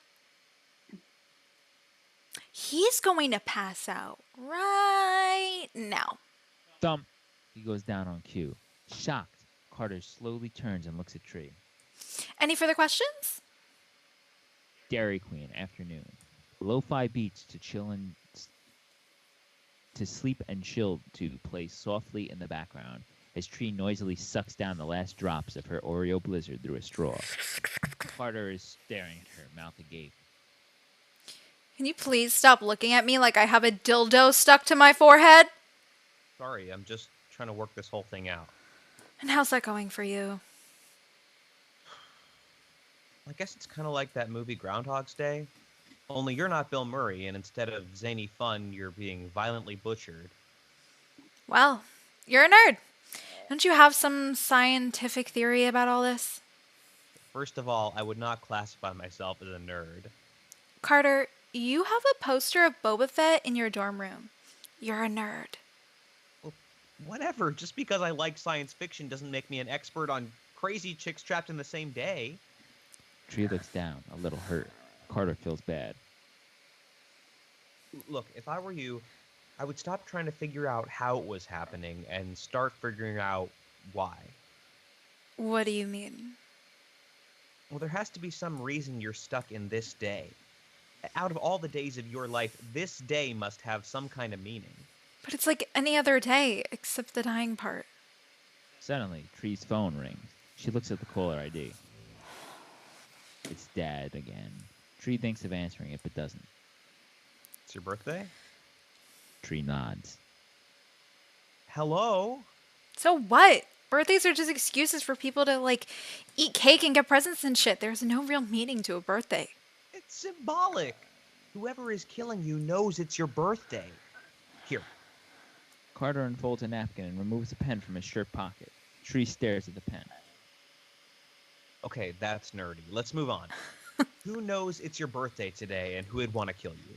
Speaker 1: He's going to pass out right now.
Speaker 2: Thump! He goes down on cue. Shocked, Carter slowly turns and looks at Tree.
Speaker 1: Any further questions?
Speaker 2: Dairy Queen, afternoon. Lo-fi beats to chill and... to sleep and chill to play softly in the background as Tree noisily sucks down the last drops of her Oreo Blizzard through a straw. Carter is staring at her, mouth agape.
Speaker 1: Can you please stop looking at me like I have a dildo stuck to my forehead?
Speaker 4: Sorry, I'm just trying to work this whole thing out.
Speaker 1: And how's that going for you?
Speaker 4: I guess it's kind of like that movie Groundhog's Day. Only you're not Bill Murray, and instead of zany fun, you're being violently butchered.
Speaker 1: Well, you're a nerd. Don't you have some scientific theory about all this?
Speaker 4: First of all, I would not classify myself as a nerd.
Speaker 1: Carter, you have a poster of Boba Fett in your dorm room. You're a nerd.
Speaker 4: Well, whatever, just because I like science fiction doesn't make me an expert on crazy chicks trapped in the same day.
Speaker 2: Tree looks down, a little hurt. Carter feels bad.
Speaker 4: Look, if I were you, I would stop trying to figure out how it was happening and start figuring out why.
Speaker 1: What do you mean?
Speaker 4: Well, there has to be some reason you're stuck in this day. Out of all the days of your life, this day must have some kind of meaning.
Speaker 1: But it's like any other day, except the dying part.
Speaker 2: Suddenly, Tree's phone rings. She looks at the caller ID. It's Dad again. Tree thinks of answering it, but doesn't.
Speaker 4: It's your birthday?
Speaker 2: Tree nods.
Speaker 4: Hello?
Speaker 1: So what? Birthdays are just excuses for people to, like, eat cake and get presents and shit. There's no real meaning to a birthday.
Speaker 4: It's symbolic. Whoever is killing you knows it's your birthday. Here.
Speaker 2: Carter unfolds a napkin and removes a pen from his shirt pocket. Tree stares at the pen.
Speaker 4: Okay, that's nerdy. Let's move on. Who knows it's your birthday today and who would want to kill you?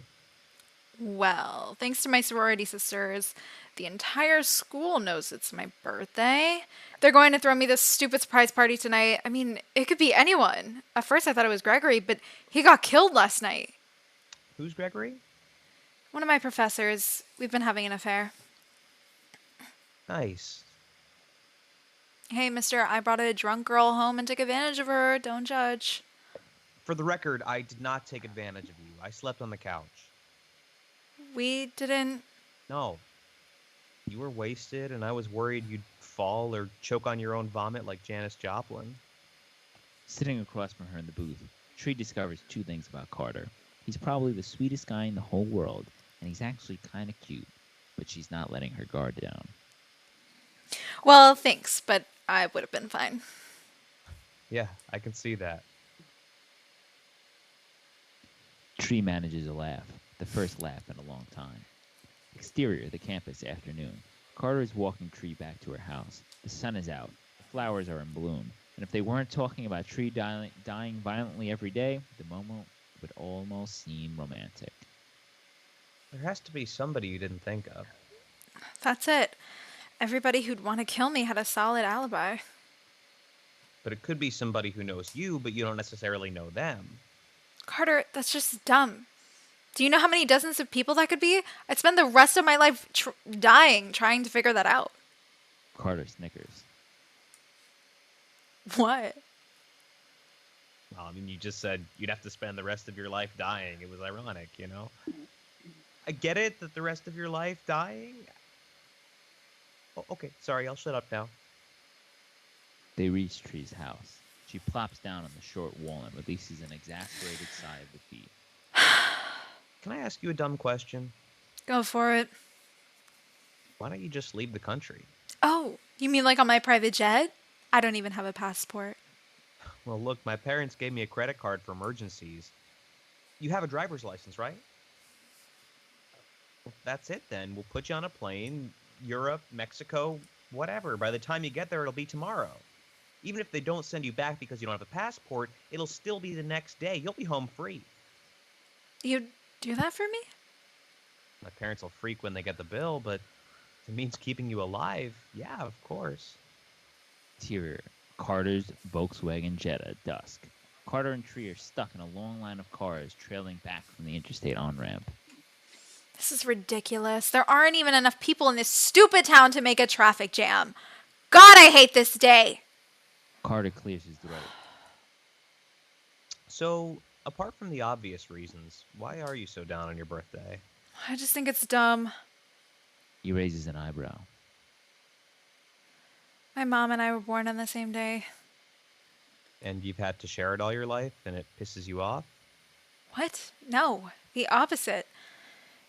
Speaker 1: Well, thanks to my sorority sisters, the entire school knows it's my birthday. They're going to throw me this stupid surprise party tonight. I mean, it could be anyone. At first I thought it was Gregory, but he got killed last night.
Speaker 4: Who's Gregory?
Speaker 1: One of my professors. We've been having an affair.
Speaker 4: Nice.
Speaker 1: Hey, mister, I brought a drunk girl home and took advantage of her. Don't judge.
Speaker 4: For the record, I did not take advantage of you. I slept on the couch.
Speaker 1: We didn't...
Speaker 4: No. You were wasted, and I was worried you'd fall or choke on your own vomit like Janis Joplin.
Speaker 2: Sitting across from her in the booth, Tree discovers two things about Carter. He's probably the sweetest guy in the whole world, and he's actually kind of cute, but she's not letting her guard down.
Speaker 1: Well, thanks, but I would have been fine.
Speaker 4: Yeah, I can see that.
Speaker 2: Tree manages a laugh, the first laugh in a long time. Exterior, the campus, afternoon. Carter is walking Tree back to her house. The sun is out. The flowers are in bloom. And if they weren't talking about Tree dying violently every day, the moment would almost seem romantic.
Speaker 4: There has to be somebody you didn't think of.
Speaker 1: That's it. Everybody who'd want to kill me had a solid alibi.
Speaker 4: But it could be somebody who knows you, but you don't necessarily know them.
Speaker 1: Carter, that's just dumb. Do you know how many dozens of people that could be? I'd spend the rest of my life dying trying to figure that out.
Speaker 2: Carter snickers.
Speaker 1: What?
Speaker 4: Well, I mean, you just said you'd have to spend the rest of your life dying. It was ironic, you know? I get it that the rest of your life dying. Oh, okay, sorry, I'll shut up now.
Speaker 2: They reach Tree's house. She plops down on the short wall and releases an exasperated sigh of defeat.
Speaker 4: Can I ask you a dumb question?
Speaker 1: Go for it.
Speaker 4: Why don't you just leave the country?
Speaker 1: Oh, you mean like on my private jet? I don't even have a passport.
Speaker 4: Well, look, my parents gave me a credit card for emergencies. You have a driver's license, right? Well, that's it then. We'll put you on a plane, Europe, Mexico, whatever. By the time you get there, it'll be tomorrow. Even if they don't send you back because you don't have a passport, it'll still be the next day. You'll be home free.
Speaker 1: You'd do that for me?
Speaker 4: My parents will freak when they get the bill, but if it means keeping you alive, yeah, of course.
Speaker 2: Interior, Carter's Volkswagen Jetta at dusk. Carter and Tree are stuck in a long line of cars trailing back from the interstate on-ramp.
Speaker 1: This is ridiculous. There aren't even enough people in this stupid town to make a traffic jam. God, I hate this day.
Speaker 2: Carter clears his throat.
Speaker 4: So, apart from the obvious reasons, why are you so down on your birthday?
Speaker 1: I just think it's dumb.
Speaker 2: He raises an eyebrow.
Speaker 1: My mom and I were born on the same day.
Speaker 4: And you've had to share it all your life, and it pisses you off?
Speaker 1: What? No, the opposite.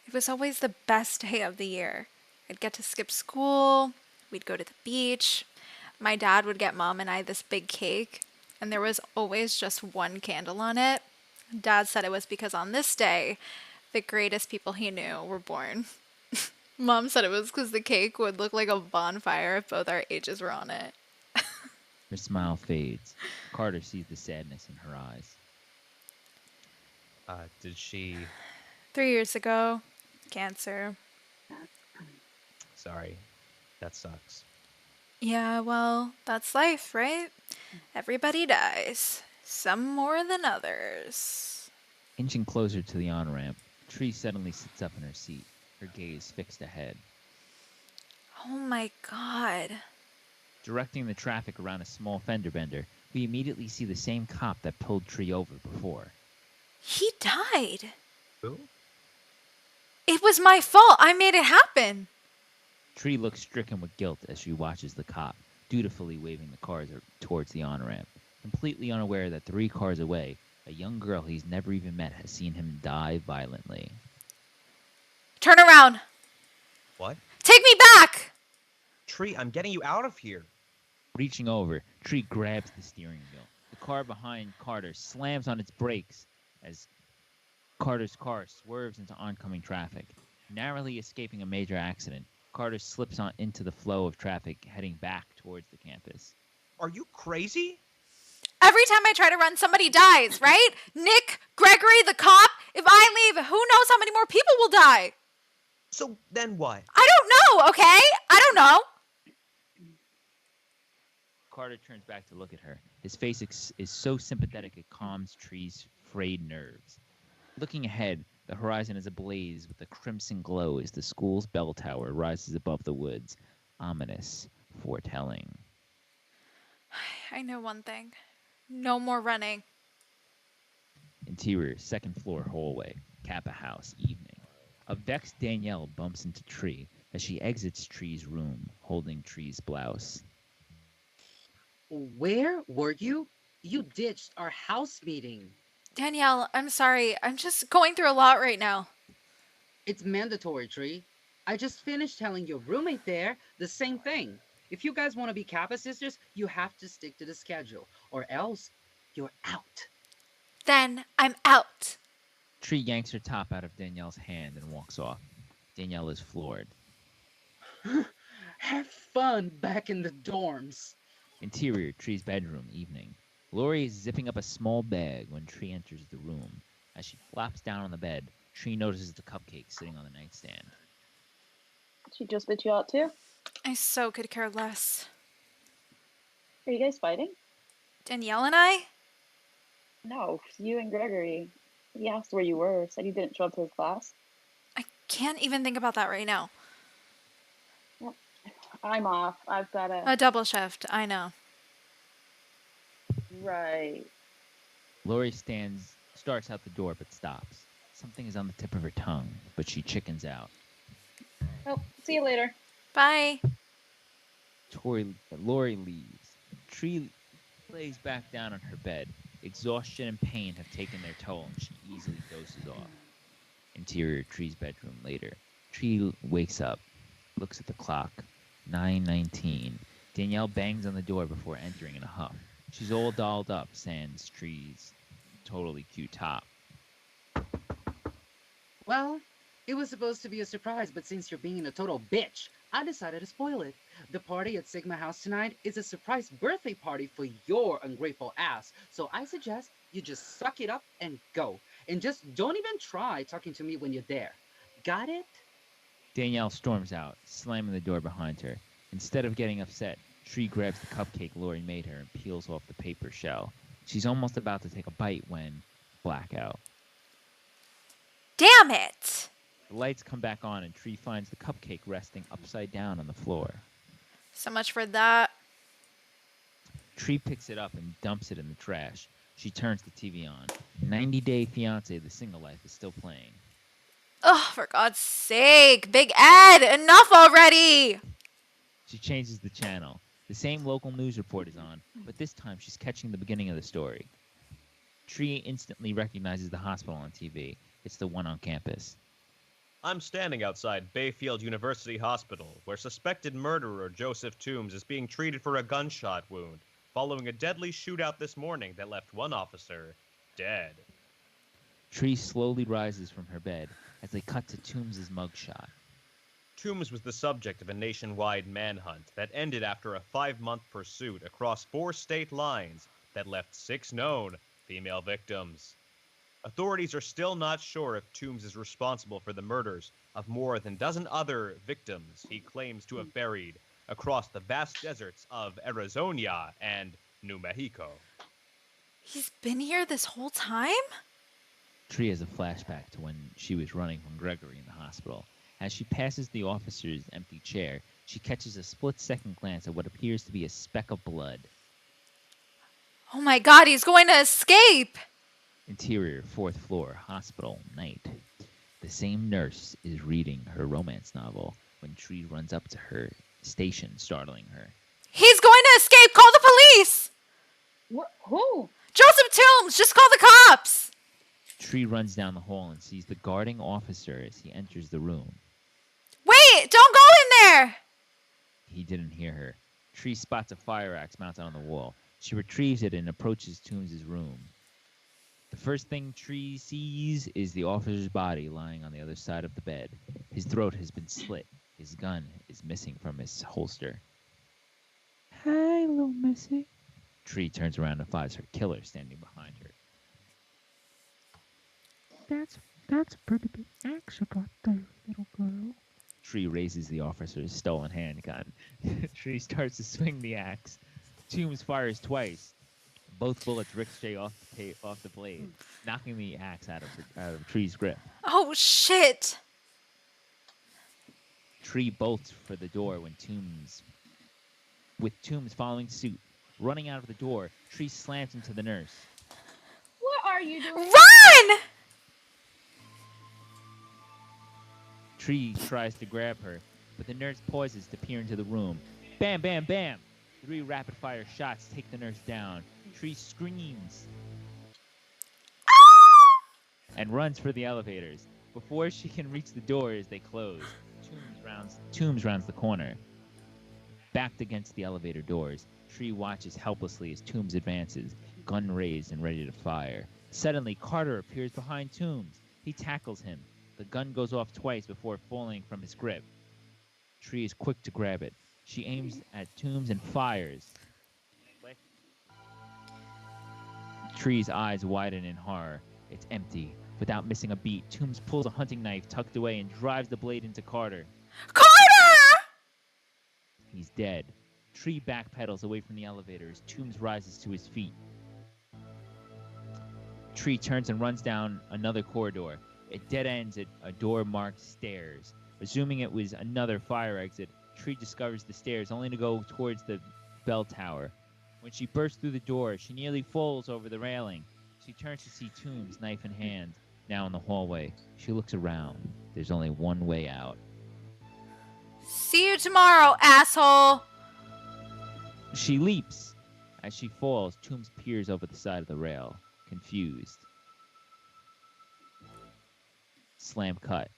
Speaker 1: It was always the best day of the year. I'd get to skip school, we'd go to the beach. My dad would get mom and I this big cake, and there was always just one candle on it. Dad said it was because on this day, the greatest people he knew were born. Mom said it was because the cake would look like a bonfire if both our ages were on it.
Speaker 2: Her smile fades. Carter sees the sadness in her eyes.
Speaker 4: Did she...
Speaker 1: 3 years ago, cancer.
Speaker 4: Sorry, that sucks.
Speaker 1: Yeah, well, that's life, right? Everybody dies. Some more than others.
Speaker 2: Inching closer to the on-ramp, Tree suddenly sits up in her seat, her gaze fixed ahead.
Speaker 1: Oh my god.
Speaker 2: Directing the traffic around a small fender bender, we immediately see the same cop that pulled Tree over before.
Speaker 1: He died.
Speaker 4: Who?
Speaker 1: It was my fault. I made it happen.
Speaker 2: Tree looks stricken with guilt as she watches the cop, dutifully waving the cars towards the on-ramp, completely unaware that 3 cars away, a young girl he's never even met has seen him die violently.
Speaker 1: Turn around.
Speaker 4: What?
Speaker 1: Take me back.
Speaker 4: Tree, I'm getting you out of here.
Speaker 2: Reaching over, Tree grabs the steering wheel. The car behind Carter slams on its brakes as Carter's car swerves into oncoming traffic. Narrowly escaping a major accident, Carter slips on into the flow of traffic heading back towards the campus.
Speaker 4: Are you crazy?
Speaker 1: Every time I try to run, somebody dies, right? Nick, Gregory, the cop. If I leave, who knows how many more people will die?
Speaker 4: So then what?
Speaker 1: I don't know, okay? I don't know.
Speaker 2: Carter turns back to look at her. His face is so sympathetic it calms Tree's frayed nerves. Looking ahead, the horizon is ablaze with a crimson glow as the school's bell tower rises above the woods, ominous, foretelling.
Speaker 1: I know one thing. No more running.
Speaker 2: Interior, second floor hallway, Kappa House, evening. A vexed Danielle bumps into Tree as she exits Tree's room, holding Tree's blouse.
Speaker 5: Where were you? You ditched our house meeting.
Speaker 1: Danielle, I'm sorry. I'm just going through a lot right now.
Speaker 5: It's mandatory, Tree. I just finished telling your roommate there the same thing. If you guys want to be Kappa sisters, you have to stick to the schedule, or else you're out.
Speaker 1: Then I'm out.
Speaker 2: Tree yanks her top out of Danielle's hand and walks off. Danielle is floored.
Speaker 5: Have fun back in the dorms.
Speaker 2: Interior, Tree's bedroom, evening. Lori is zipping up a small bag when Tree enters the room. As she flops down on the bed, Tree notices the cupcake sitting on the nightstand.
Speaker 3: She just bit you out too?
Speaker 1: I so could care less.
Speaker 3: Are you guys fighting?
Speaker 1: Danielle and I?
Speaker 3: No, you and Gregory. He asked where you were, said you didn't show up to his class.
Speaker 1: I can't even think about that right now.
Speaker 3: I'm off. I've got
Speaker 1: A double shift, I know.
Speaker 3: Right.
Speaker 2: Lori starts out the door but stops. Something is on the tip of her tongue, but she chickens out.
Speaker 3: Oh, see you later.
Speaker 1: Bye.
Speaker 2: Lori leaves. Tree lays back down on her bed. Exhaustion and pain have taken their toll, and she easily dozes off. Interior, Tree's bedroom later. Tree wakes up, looks at the clock. 9:19. Danielle bangs on the door before entering in a huff. She's all dolled up, sans Tree's totally cute top.
Speaker 5: Well, it was supposed to be a surprise, but since you're being a total bitch, I decided to spoil it. The party at Sigma House tonight is a surprise birthday party for your ungrateful ass. So I suggest you just suck it up and go. And just don't even try talking to me when you're there. Got it?
Speaker 2: Danielle storms out, slamming the door behind her. Instead of getting upset, Tree grabs the cupcake Lori made her and peels off the paper shell. She's almost about to take a bite when blackout.
Speaker 1: Damn it!
Speaker 2: The lights come back on and Tree finds the cupcake resting upside down on the floor.
Speaker 1: So much for that.
Speaker 2: Tree picks it up and dumps it in the trash. She turns the TV on. 90 Day Fiancé, The Single Life is still playing.
Speaker 1: Oh, for God's sake. Big Ed, enough already.
Speaker 2: She changes the channel. The same local news report is on, but this time she's catching the beginning of the story. Tree instantly recognizes the hospital on TV. It's the one on campus.
Speaker 8: I'm standing outside Bayfield University Hospital, where suspected murderer Joseph Toombs is being treated for a gunshot wound following a deadly shootout this morning that left one officer dead.
Speaker 2: Tree slowly rises from her bed as they cut to Toombs' mugshot.
Speaker 8: Toombs was the subject of a nationwide manhunt that ended after a 5-month pursuit across 4 state lines that left 6 known female victims. Authorities are still not sure if Toombs is responsible for the murders of more than a dozen other victims he claims to have buried across the vast deserts of Arizona and New Mexico.
Speaker 1: He's been here this whole time?
Speaker 2: Tree has a flashback to when she was running from Gregory in the hospital. As she passes the officer's empty chair, she catches a split-second glance at what appears to be a speck of blood.
Speaker 1: Oh my God, he's going to escape.
Speaker 2: Interior, 4th floor, hospital, night. The same nurse is reading her romance novel when Tree runs up to her station, startling her.
Speaker 1: He's going to escape. Call the police.
Speaker 3: Who?
Speaker 1: Joseph Toombs, just call the cops.
Speaker 2: Tree runs down the hall and sees the guarding officer as he enters the room.
Speaker 1: Wait, don't go in there.
Speaker 2: He didn't hear her. Tree spots a fire axe mounted on the wall. She retrieves it and approaches Toombs' room. The first thing Tree sees is the officer's body lying on the other side of the bed. His throat has been slit. His gun is missing from his holster. Hi, little missy. Tree turns around and finds her killer standing behind her.
Speaker 9: That's a pretty big axe you got there, little girl.
Speaker 2: Tree raises the officer's stolen handgun. Tree starts to swing the axe. Toombs fires twice. Both bullets ricochet off the blade, knocking the axe out of Tree's grip.
Speaker 1: Oh, shit.
Speaker 2: Tree bolts for the door with Toombs following suit. Running out of the door, Tree slams into the nurse.
Speaker 3: What are you doing?
Speaker 1: Run!
Speaker 2: Tree tries to grab her, but the nurse pauses to peer into the room. Bam, bam, bam! 3 rapid-fire shots take the nurse down. Tree screams and runs for the elevators. Before she can reach the doors, they close. Toombs rounds the corner. Backed against the elevator doors, Tree watches helplessly as Toombs advances, gun raised and ready to fire. Suddenly, Carter appears behind Toombs. He tackles him. The gun goes off twice before falling from his grip. Tree is quick to grab it. She aims at Toombs and fires. Click. Tree's eyes widen in horror. It's empty. Without missing a beat, Toombs pulls a hunting knife tucked away and drives the blade into Carter.
Speaker 1: Carter!
Speaker 2: He's dead. Tree backpedals away from the elevator as Toombs rises to his feet. Tree turns and runs down another corridor. It dead ends at a door marked stairs. Assuming it was another fire exit, Tree discovers the stairs only to go towards the bell tower. When she bursts through the door, she nearly falls over the railing. She turns to see Toombs, knife in hand, now in the hallway. She looks around. There's only one way out.
Speaker 1: See you tomorrow, asshole.
Speaker 2: She leaps. As she falls, Toombs peers over the side of the rail, confused. Slam cut.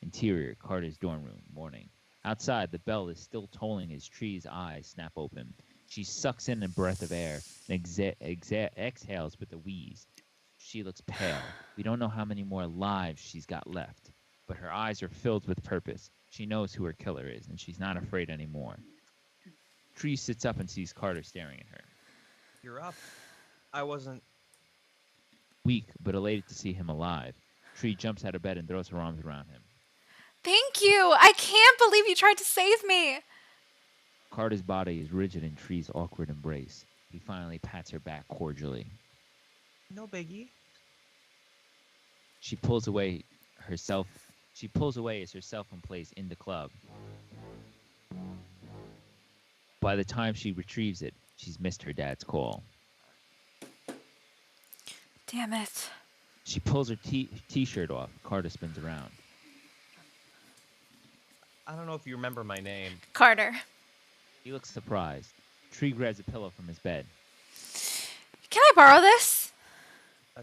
Speaker 2: Interior, Carter's dorm room, morning. Outside, the bell is still tolling as Tree's eyes snap open. She sucks in a breath of air and exhales with a wheeze. She looks pale. We don't know how many more lives she's got left, but her eyes are filled with purpose. She knows who her killer is, and she's not afraid anymore. Tree sits up and sees Carter staring at her.
Speaker 8: You're up. I wasn't.
Speaker 2: Weak, but elated to see him alive, Tree jumps out of bed and throws her arms around him.
Speaker 1: Thank you. I can't believe you tried to save me.
Speaker 2: Carter's body is rigid in Tree's awkward embrace. He finally pats her back cordially.
Speaker 8: No biggie.
Speaker 2: She pulls away as her cell phone plays in the club. By the time she retrieves it, she's missed her dad's call.
Speaker 1: Damn it.
Speaker 2: She pulls her t-shirt off. Carter spins around.
Speaker 8: I don't know if you remember my name.
Speaker 1: Carter.
Speaker 2: He looks surprised. Tree grabs a pillow from his bed.
Speaker 1: Can I borrow this?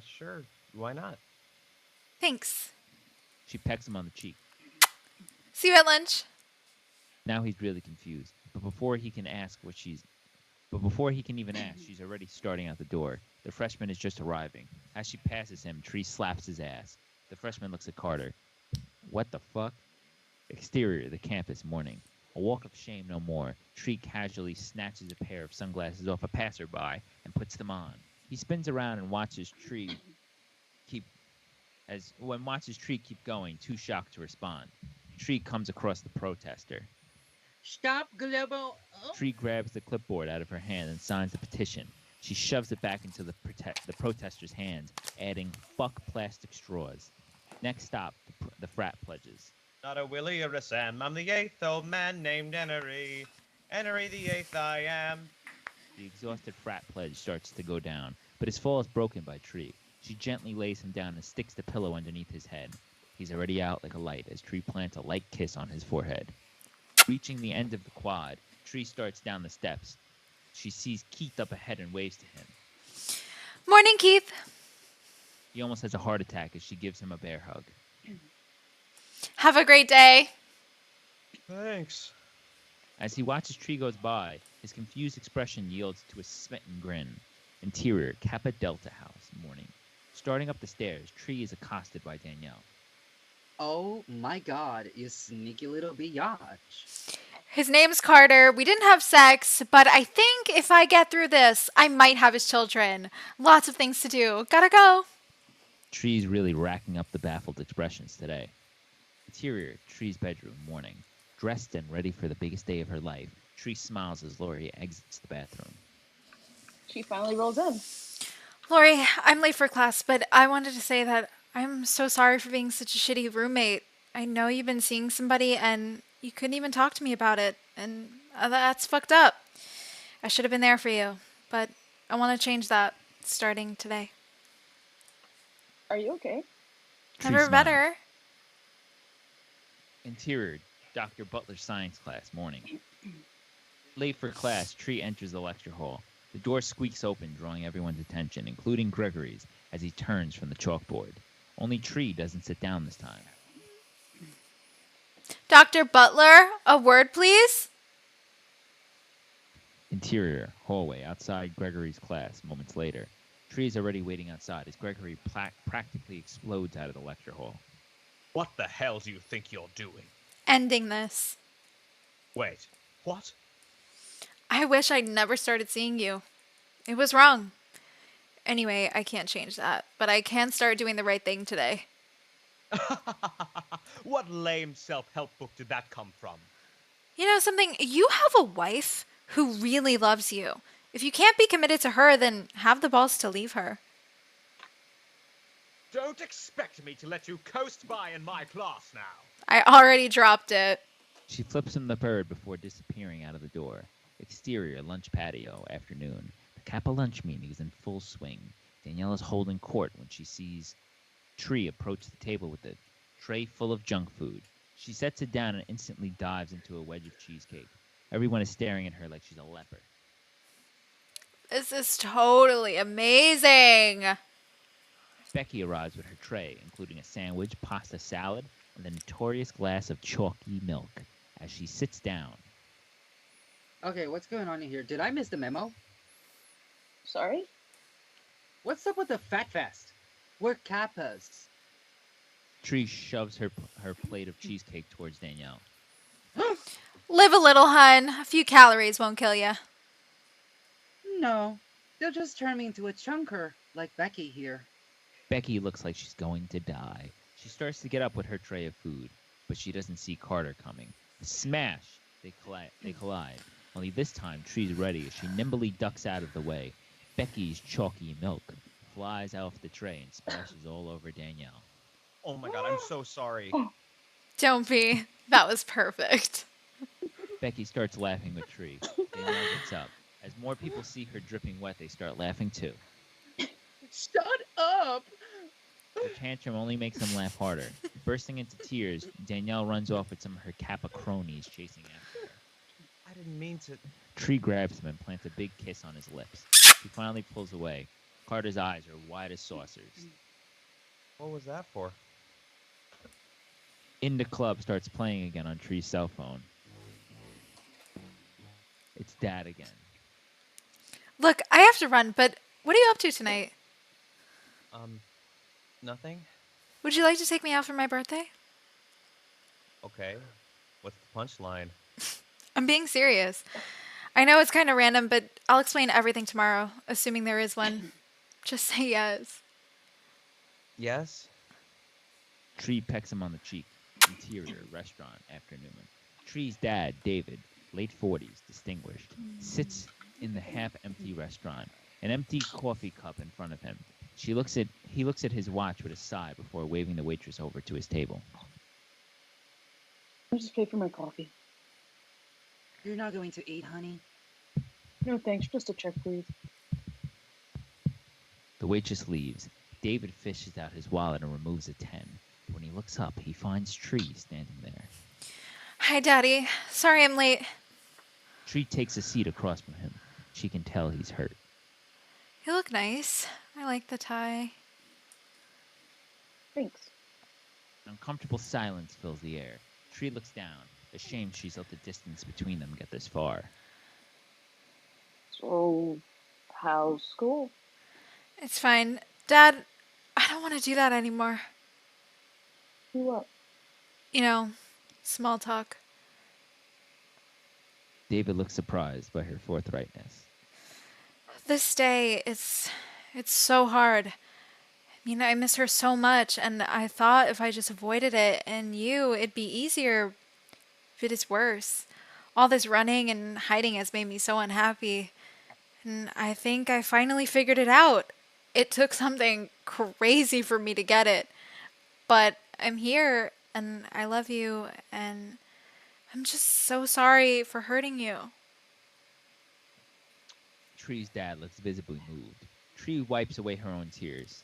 Speaker 8: Sure. Why not?
Speaker 1: Thanks.
Speaker 2: She pecks him on the cheek.
Speaker 1: See you at lunch.
Speaker 2: Now he's really confused. But before he can even ask, she's already starting out the door. The freshman is just arriving. As she passes him, Tree slaps his ass. The freshman looks at Carter. What the fuck? Exterior, the campus, morning. A walk of shame no more. Tree casually snatches a pair of sunglasses off a passerby and puts them on. He spins around and watches Tree keep going, too shocked to respond. Tree comes across the protester.
Speaker 6: Stop global.
Speaker 2: Tree grabs the clipboard out of her hand and signs the petition. She shoves it back into the protester's hands, adding "fuck plastic straws." Next stop, the frat pledges.
Speaker 8: Not a Willie or a Sam. I'm the 8th old man named Enery. Enery the 8th I am.
Speaker 2: The exhausted frat pledge starts to go down, but his fall is broken by Tree. She gently lays him down and sticks the pillow underneath his head. He's already out like a light as Tree plants a light kiss on his forehead. Reaching the end of the quad, Tree starts down the steps. She sees Keith up ahead and waves to him.
Speaker 1: Morning, Keith.
Speaker 2: He almost has a heart attack as she gives him a bear hug.
Speaker 1: Have a great day.
Speaker 7: Thanks.
Speaker 2: As he watches Tree goes by, his confused expression yields to a smitten grin. Interior, Kappa Delta House, morning. Starting up the stairs, Tree is accosted by Danielle.
Speaker 5: Oh my god, you sneaky little biatch.
Speaker 1: His name's Carter. We didn't have sex, but I think if I get through this, I might have his children. Lots of things to do. Gotta go.
Speaker 2: Tree's really racking up the baffled expressions today. Interior, Tree's bedroom, morning. Dressed and ready for the biggest day of her life, Tree smiles as Lori exits the bathroom.
Speaker 3: She finally rolls in.
Speaker 1: Lori, I'm late for class, but I wanted to say that I'm so sorry for being such a shitty roommate. I know you've been seeing somebody and you couldn't even talk to me about it, and that's fucked up. I should have been there for you, but I want to change that starting today.
Speaker 3: Are you okay?
Speaker 2: Tree
Speaker 1: Never
Speaker 2: smiles.
Speaker 1: better.
Speaker 2: Interior, Dr. Butler's science class, morning. Late for class, Tree enters the lecture hall. The door squeaks open, drawing everyone's attention, including Gregory's, as he turns from the chalkboard. Only Tree doesn't sit down this time.
Speaker 1: Dr. Butler, a word, please?
Speaker 2: Interior, hallway, outside Gregory's class, moments later. Tree is already waiting outside as Gregory practically explodes out of the lecture hall.
Speaker 8: What the hell do you think you're doing?
Speaker 1: Ending this.
Speaker 8: Wait, what?
Speaker 1: I wish I'd never started seeing you. It was wrong. Anyway, I can't change that, but I can start doing the right thing today.
Speaker 8: What lame self-help book did that come from?
Speaker 1: You know something? You have a wife who really loves you. If you can't be committed to her, then have the balls to leave her.
Speaker 8: Don't expect me to let you coast by in my class now.
Speaker 1: I already dropped it.
Speaker 2: She flips him the bird before disappearing out of the door. Exterior, lunch patio, afternoon. The Kappa lunch meeting is in full swing. Danielle is holding court when she sees Tree approach the table with a tray full of junk food. She sets it down and instantly dives into a wedge of cheesecake. Everyone is staring at her like she's a leper.
Speaker 1: This is totally amazing.
Speaker 2: Becky arrives with her tray, including a sandwich, pasta salad, and the notorious glass of chalky milk. As she sits down,
Speaker 5: Okay, what's going on in here? Did I miss the memo?
Speaker 3: Sorry?
Speaker 5: What's up with the Fat Fest? We're Kappas.
Speaker 2: Tree shoves her plate of cheesecake towards Danielle.
Speaker 1: Live a little, hun. A few calories won't kill you.
Speaker 5: No, they'll just turn me into a chunker, like Becky here.
Speaker 2: Becky looks like she's going to die. She starts to get up with her tray of food, but she doesn't see Carter coming. Smash! They collide. Only this time, Tree's ready as she nimbly ducks out of the way. Becky's chalky milk flies off the tray and splashes all over Danielle.
Speaker 8: Oh my god, I'm so sorry.
Speaker 1: Don't be. That was perfect.
Speaker 2: Becky starts laughing with Tree. Danielle gets up. As more people see her dripping wet, they start laughing too.
Speaker 5: Shut up!
Speaker 2: Her tantrum only makes them laugh harder. Bursting into tears, Danielle runs off with some of her Kappa cronies chasing after her.
Speaker 8: I didn't mean to.
Speaker 2: Tree grabs him and plants a big kiss on his lips. He finally pulls away. Carter's eyes are wide as saucers.
Speaker 8: What was that for?
Speaker 2: In the club starts playing again on Tree's cell phone. It's Dad again.
Speaker 1: Look, I have to run, but what are you up to tonight?
Speaker 8: Nothing.
Speaker 1: Would you like to take me out for my birthday?
Speaker 8: Okay. What's the punchline?
Speaker 1: I'm being serious. I know it's kind of random, but I'll explain everything tomorrow, assuming there is one. Just say yes.
Speaker 8: Yes.
Speaker 2: Tree pecks him on the cheek. Interior restaurant afternoon. Tree's dad, David, late 40s, distinguished, sits in the half-empty restaurant, an empty coffee cup in front of him. He looks at his watch with a sigh before waving the waitress over to his table.
Speaker 3: I'll just pay for my coffee.
Speaker 5: You're not going to eat, honey?
Speaker 3: No thanks, just a check, please.
Speaker 2: The waitress leaves. David fishes out his wallet and removes a 10. When he looks up, he finds Tree standing there.
Speaker 1: Hi, Daddy. Sorry I'm late.
Speaker 2: Tree takes a seat across from him. She can tell he's hurt.
Speaker 1: You look nice. I like the tie.
Speaker 3: Thanks.
Speaker 2: An uncomfortable silence fills the air. Tree looks down, ashamed she's let the distance between them get this far.
Speaker 3: So, how's school?
Speaker 1: It's fine. Dad, I don't want to do that anymore.
Speaker 3: Do what?
Speaker 1: You know, small talk.
Speaker 2: David looks surprised by her forthrightness.
Speaker 1: This day, it's so hard. I mean, I miss her so much, and I thought if I just avoided it and you, it'd be easier. If it is worse. All this running and hiding has made me so unhappy. And I think I finally figured it out. It took something crazy for me to get it. But I'm here, and I love you, and I'm just so sorry for hurting you.
Speaker 2: Tree's dad looks visibly moved. Tree wipes away her own tears.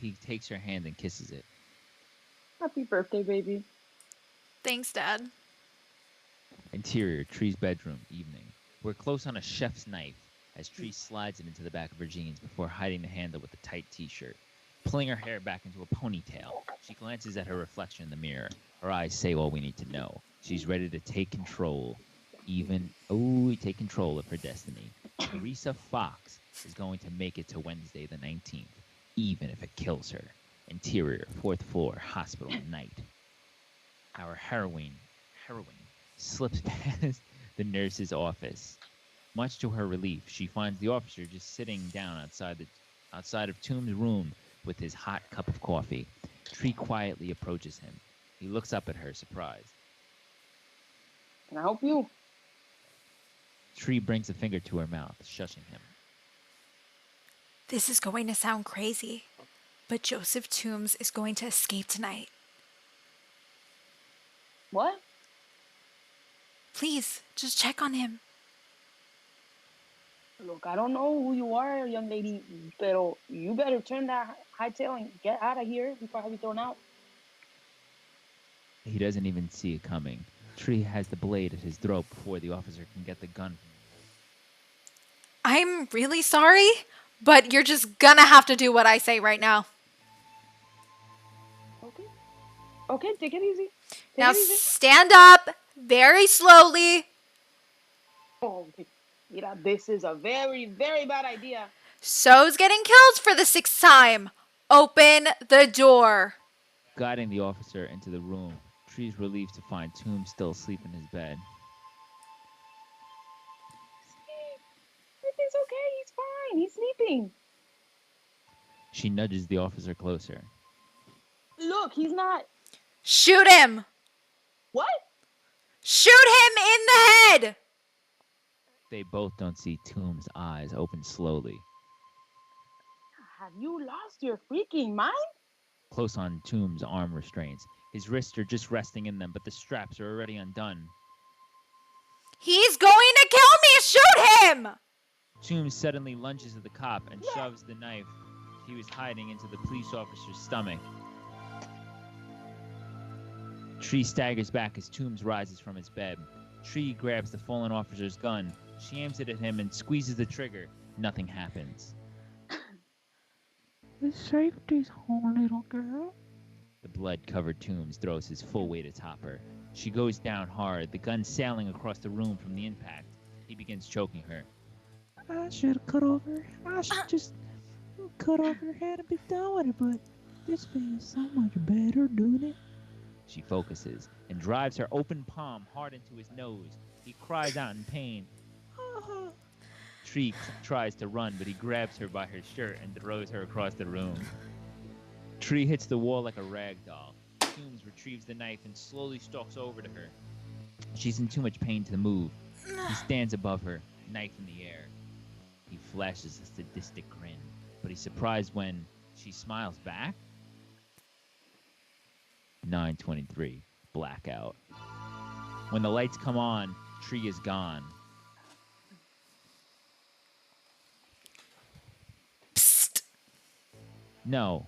Speaker 2: He takes her hand and kisses it.
Speaker 3: Happy birthday, baby.
Speaker 1: Thanks, Dad.
Speaker 2: Interior, Tree's bedroom, evening. We're close on a chef's knife as Tree slides it into the back of her jeans before hiding the handle with a tight t-shirt. Pulling her hair back into a ponytail, she glances at her reflection in the mirror. Her eyes say all we need to know. She's ready to take control. Take control of her destiny. Teresa Fox is going to make it to Wednesday the 19th, even if it kills her. Interior, 4th floor, hospital, night. Our heroine, slips past the nurse's office. Much to her relief, she finds the officer just sitting down outside of Tomb's room with his hot cup of coffee. Tree quietly approaches him. He looks up at her, surprised.
Speaker 3: Can I help you?
Speaker 2: Tree brings a finger to her mouth, shushing him.
Speaker 1: This is going to sound crazy, but Joseph Toombs is going to escape tonight.
Speaker 3: What?
Speaker 1: Please, just check on him.
Speaker 3: Look, I don't know who you are, young lady, but you better turn that hightail and get out of here before I be thrown out.
Speaker 2: He doesn't even see it coming. Tree has the blade at his throat before the officer can get the gun.
Speaker 1: I'm really sorry, but you're just gonna have to do what I say right now.
Speaker 3: Okay, take it easy.
Speaker 1: Now stand up very slowly.
Speaker 3: Oh, yeah, this is a very, very bad idea.
Speaker 1: So's getting killed for the 6th time. Open the door.
Speaker 2: Guiding the officer into the room, Tree's relieved to find Toombs still asleep in his bed.
Speaker 3: It's okay, he's fine, he's sleeping.
Speaker 2: She nudges the officer closer.
Speaker 3: Look, he's not.
Speaker 1: Shoot him.
Speaker 3: What?
Speaker 1: Shoot him in the head.
Speaker 2: They both don't see Toombs' eyes open slowly.
Speaker 3: Have you lost your freaking mind?
Speaker 2: Close on Toombs' arm restraints. His wrists are just resting in them, but the straps are already undone.
Speaker 1: He's going to kill me. Shoot him.
Speaker 2: Toombs suddenly lunges at the cop and shoves the knife he was hiding into the police officer's stomach. Tree staggers back as Toombs rises from his bed. Tree grabs the fallen officer's gun. She aims it at him and squeezes the trigger. Nothing happens.
Speaker 9: The safety's home, little girl.
Speaker 2: The blood-covered Toombs throws his full weight atop her. She goes down hard, the gun sailing across the room from the impact. He begins choking her.
Speaker 9: I should have cut off her. I should just cut off her head and be done with it, but this feels so much better, doing it.
Speaker 2: She focuses and drives her open palm hard into his nose. He cries out in pain. Tree tries to run, but he grabs her by her shirt and throws her across the room. Tree hits the wall like a rag doll. Toombs retrieves the knife and slowly stalks over to her. She's in too much pain to move. He stands above her, knife in the air. He flashes a sadistic grin, but he's surprised when she smiles back. 9:23, blackout. When the lights come on, Tree is gone.
Speaker 1: Psst.
Speaker 2: No,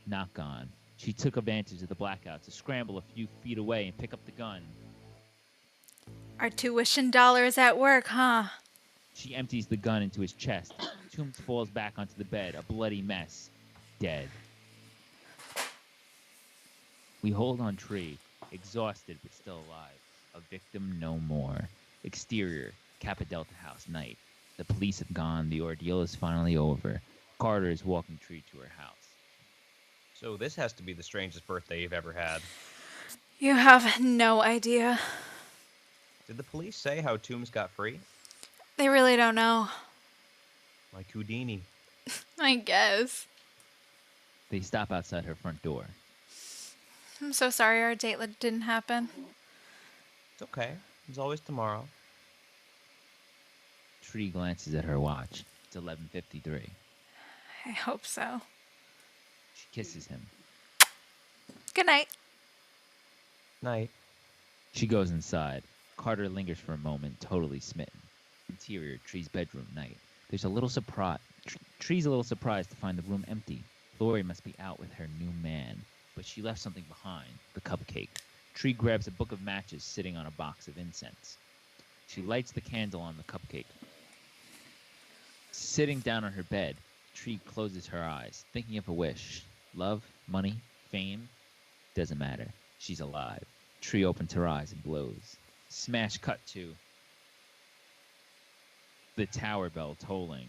Speaker 2: not gone. She took advantage of the blackout to scramble a few feet away and pick up the gun.
Speaker 1: Our tuition dollar is at work, huh?
Speaker 2: She empties the gun into his chest. Toombs falls back onto the bed, a bloody mess. Dead. We hold on Tree, exhausted but still alive. A victim no more. Exterior, Kappa Delta House, night. The police have gone. The ordeal is finally over. Carter is walking Tree to her house.
Speaker 4: So this has to be the strangest birthday you've ever had.
Speaker 1: You have no idea.
Speaker 4: Did the police say how Toombs got free?
Speaker 1: They really don't know.
Speaker 4: Like Houdini.
Speaker 1: I guess.
Speaker 2: They stop outside her front door.
Speaker 1: I'm so sorry our date didn't happen.
Speaker 4: It's okay. There's always tomorrow.
Speaker 2: Tree glances at her watch. It's 11:53.
Speaker 1: I hope so.
Speaker 2: She kisses him.
Speaker 1: Good night.
Speaker 4: Night.
Speaker 2: She goes inside. Carter lingers for a moment, totally smitten. Interior, Tree's bedroom, night. There's a little surprise. Tree's a little surprised to find the room empty. Lori must be out with her new man, but she left something behind, the cupcake. Tree grabs a book of matches sitting on a box of incense. She lights the candle on the cupcake. Sitting down on her bed, Tree closes her eyes, thinking of a wish. Love, money, fame, doesn't matter. She's alive. Tree opens her eyes and blows. Smash cut to the tower bell tolling.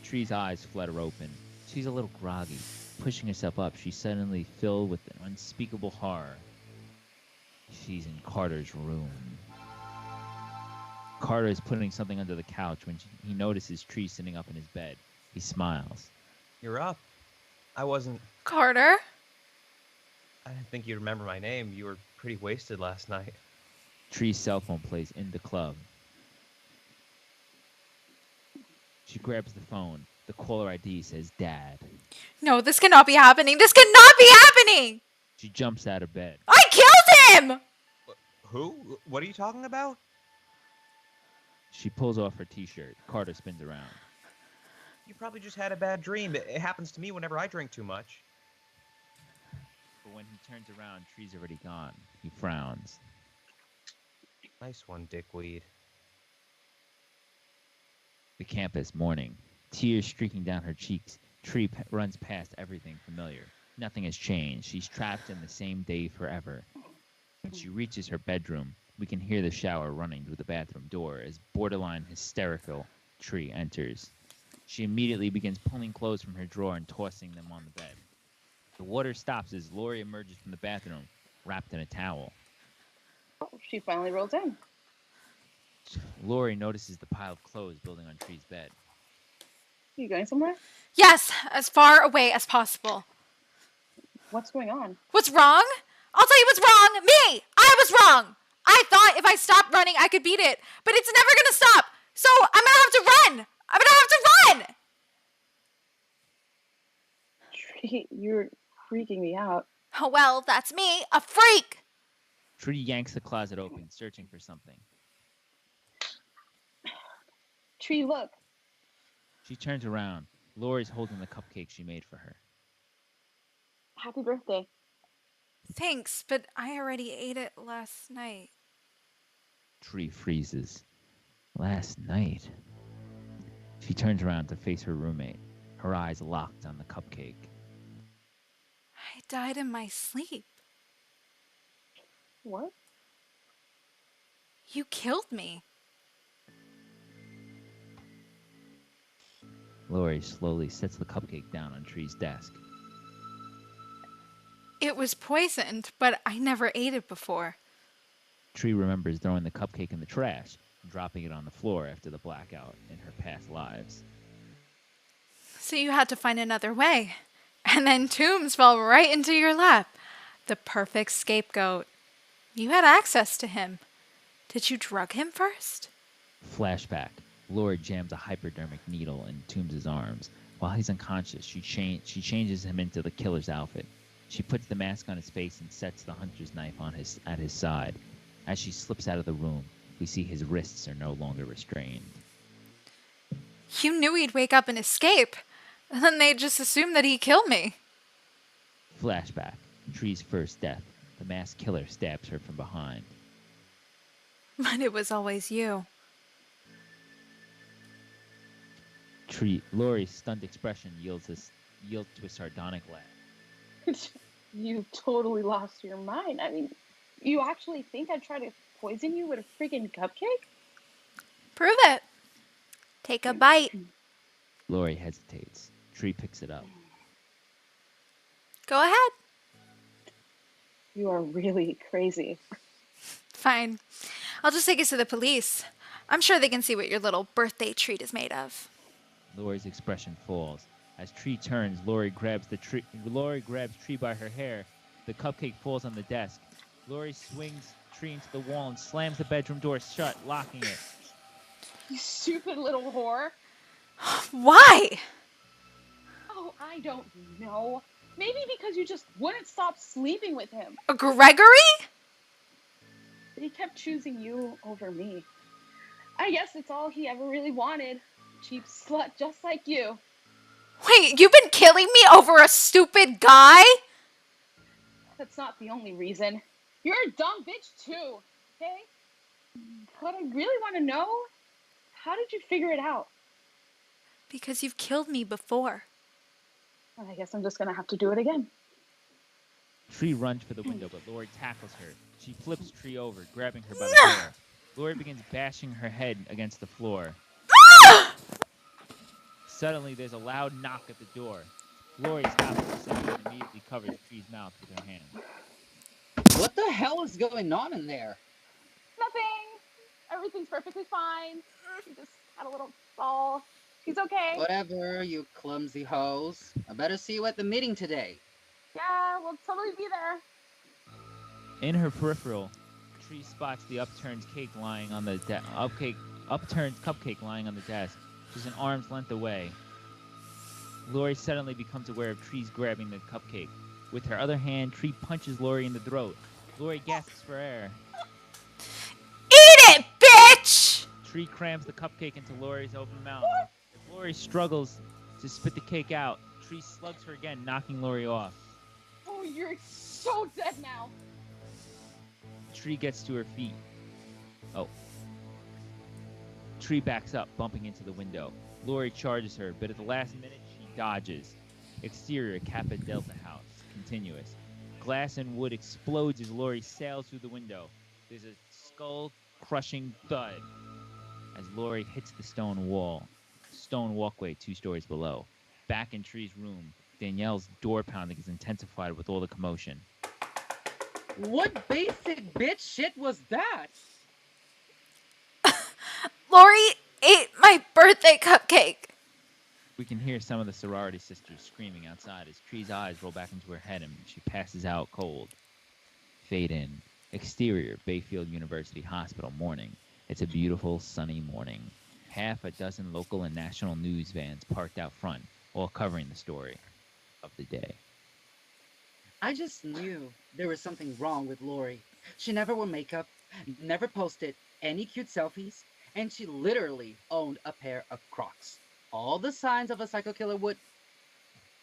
Speaker 2: Tree's eyes flutter open. She's a little groggy. Pushing herself up, she's suddenly filled with an unspeakable horror. She's in Carter's room. Carter is putting something under the couch when he notices Tree sitting up in his bed. He smiles.
Speaker 4: You're up. I wasn't...
Speaker 1: Carter?
Speaker 4: I didn't think you'd remember my name. You were pretty wasted last night.
Speaker 2: Tree's cell phone plays in the club. She grabs the phone. The caller ID says Dad.
Speaker 1: No, this cannot be happening. This cannot be happening!
Speaker 2: She jumps out of bed.
Speaker 1: I killed him!
Speaker 4: Who? What are you talking about?
Speaker 2: She pulls off her t-shirt. Carter spins around.
Speaker 4: You probably just had a bad dream. It happens to me whenever I drink too much.
Speaker 2: But when he turns around, Tree's already gone. He frowns.
Speaker 4: Nice one, dickweed.
Speaker 2: The campus, morning. Tears streaking down her cheeks. Tree runs past everything familiar. Nothing has changed. She's trapped in the same day forever. When she reaches her bedroom, we can hear the shower running through the bathroom door as borderline hysterical Tree enters. She immediately begins pulling clothes from her drawer and tossing them on the bed. The water stops as Lori emerges from the bathroom, wrapped in a towel.
Speaker 3: Oh, she finally rolls in.
Speaker 2: Lori notices the pile of clothes building on Tree's bed.
Speaker 3: You going somewhere?
Speaker 1: Yes, as far away as possible.
Speaker 3: What's going on?
Speaker 1: What's wrong? I'll tell you what's wrong. Me! I was wrong! I thought if I stopped running, I could beat it. But it's never gonna stop. So I'm gonna have to run! I'm gonna have to run!
Speaker 3: Tree, you're freaking me out.
Speaker 1: Oh, well, that's me. A freak!
Speaker 2: Tree yanks the closet open, searching for something.
Speaker 3: Tree, look.
Speaker 2: She turns around. Lori's holding the cupcake she made for her.
Speaker 3: Happy birthday.
Speaker 1: Thanks, but I already ate it last night.
Speaker 2: Tree freezes. Last night. She turns around to face her roommate, her eyes locked on the cupcake.
Speaker 1: I died in my sleep.
Speaker 3: What?
Speaker 1: You killed me.
Speaker 2: Lori slowly sets the cupcake down on Tree's desk.
Speaker 1: It was poisoned, but I never ate it before.
Speaker 2: Tree remembers throwing the cupcake in the trash and dropping it on the floor after the blackout in her past lives.
Speaker 1: So you had to find another way. And then Toombs fell right into your lap. The perfect scapegoat. You had access to him. Did you drug him first?
Speaker 2: Flashback. Lori jams a hypodermic needle in Toombs' arms. While he's unconscious, she changes him into the killer's outfit. She puts the mask on his face and sets the hunter's knife at his side. As she slips out of the room, we see his wrists are no longer restrained.
Speaker 1: You knew he'd wake up and escape. And then they just assumed that he'd kill me.
Speaker 2: Flashback. Tree's first death. The masked killer stabs her from behind.
Speaker 1: But it was always you.
Speaker 2: Lori's stunned expression yields to a sardonic laugh.
Speaker 3: You totally lost your mind. I mean, you actually think I'd try to poison you with a freaking cupcake?
Speaker 1: Prove it. Take a bite.
Speaker 2: Lori hesitates. Tree picks it up.
Speaker 1: Go ahead.
Speaker 3: You are really crazy.
Speaker 1: Fine. I'll just take it to the police. I'm sure they can see what your little birthday treat is made of.
Speaker 2: Lori's expression falls. As Tree turns, Lori grabs Tree by her hair. The cupcake falls on the desk. Lori swings Tree into the wall and slams the bedroom door shut, locking it.
Speaker 3: You stupid little whore.
Speaker 1: Why?
Speaker 3: Oh, I don't know. Maybe because you just wouldn't stop sleeping with him.
Speaker 1: Gregory?
Speaker 3: He kept choosing you over me. I guess it's all he ever really wanted. Cheap slut just like you.
Speaker 1: Wait, you've been killing me over a stupid guy?
Speaker 3: That's not the only reason. You're a dumb bitch too, okay? But I really want to know, how did you figure it out?
Speaker 1: Because you've killed me before.
Speaker 3: Well, I guess I'm just gonna have to do it again.
Speaker 2: Tree runs for the window, but Lori tackles her. She flips Tree over, grabbing her by the hair. Lori begins bashing her head against the floor. Suddenly, there's a loud knock at the door. Lori stops for a second and immediately covers Tree's mouth with her hand.
Speaker 5: What the hell is going on in there?
Speaker 3: Nothing. Everything's perfectly fine. She just had a little fall. She's okay.
Speaker 5: Whatever, you clumsy hoes. I better see you at the meeting today.
Speaker 3: Yeah, we'll totally be there.
Speaker 2: In her peripheral, Tree spots the upturned cupcake lying on the desk, just an arm's length away. Lori suddenly becomes aware of Tree's grabbing the cupcake. With her other hand, Tree punches Lori in the throat. Lori gasps for air.
Speaker 1: Eat it, bitch!
Speaker 2: Tree crams the cupcake into Lori's open mouth. As Lori struggles to spit the cake out, Tree slugs her again, knocking Lori off.
Speaker 3: Oh, you're so dead now.
Speaker 2: Tree gets to her feet. Oh. Tree backs up, bumping into the window. Lori charges her, but at the last minute, she dodges. Exterior, Kappa Delta house. Continuous. Glass and wood explodes as Lori sails through the window. There's a skull-crushing thud as Lori hits the stone walkway 2 stories below. Back in Tree's room, Danielle's door pounding is intensified with all the commotion.
Speaker 5: What basic bitch shit was that?
Speaker 1: Lori ate my birthday cupcake.
Speaker 2: We can hear some of the sorority sisters screaming outside as Tree's eyes roll back into her head and she passes out cold. Fade in. Exterior, Bayfield University Hospital morning. It's a beautiful, sunny morning. Half a dozen local and national news vans parked out front, all covering the story of the day.
Speaker 5: I just knew there was something wrong with Lori. She never wore makeup, never posted any cute selfies, and she literally owned a pair of Crocs. All the signs of a psycho killer would...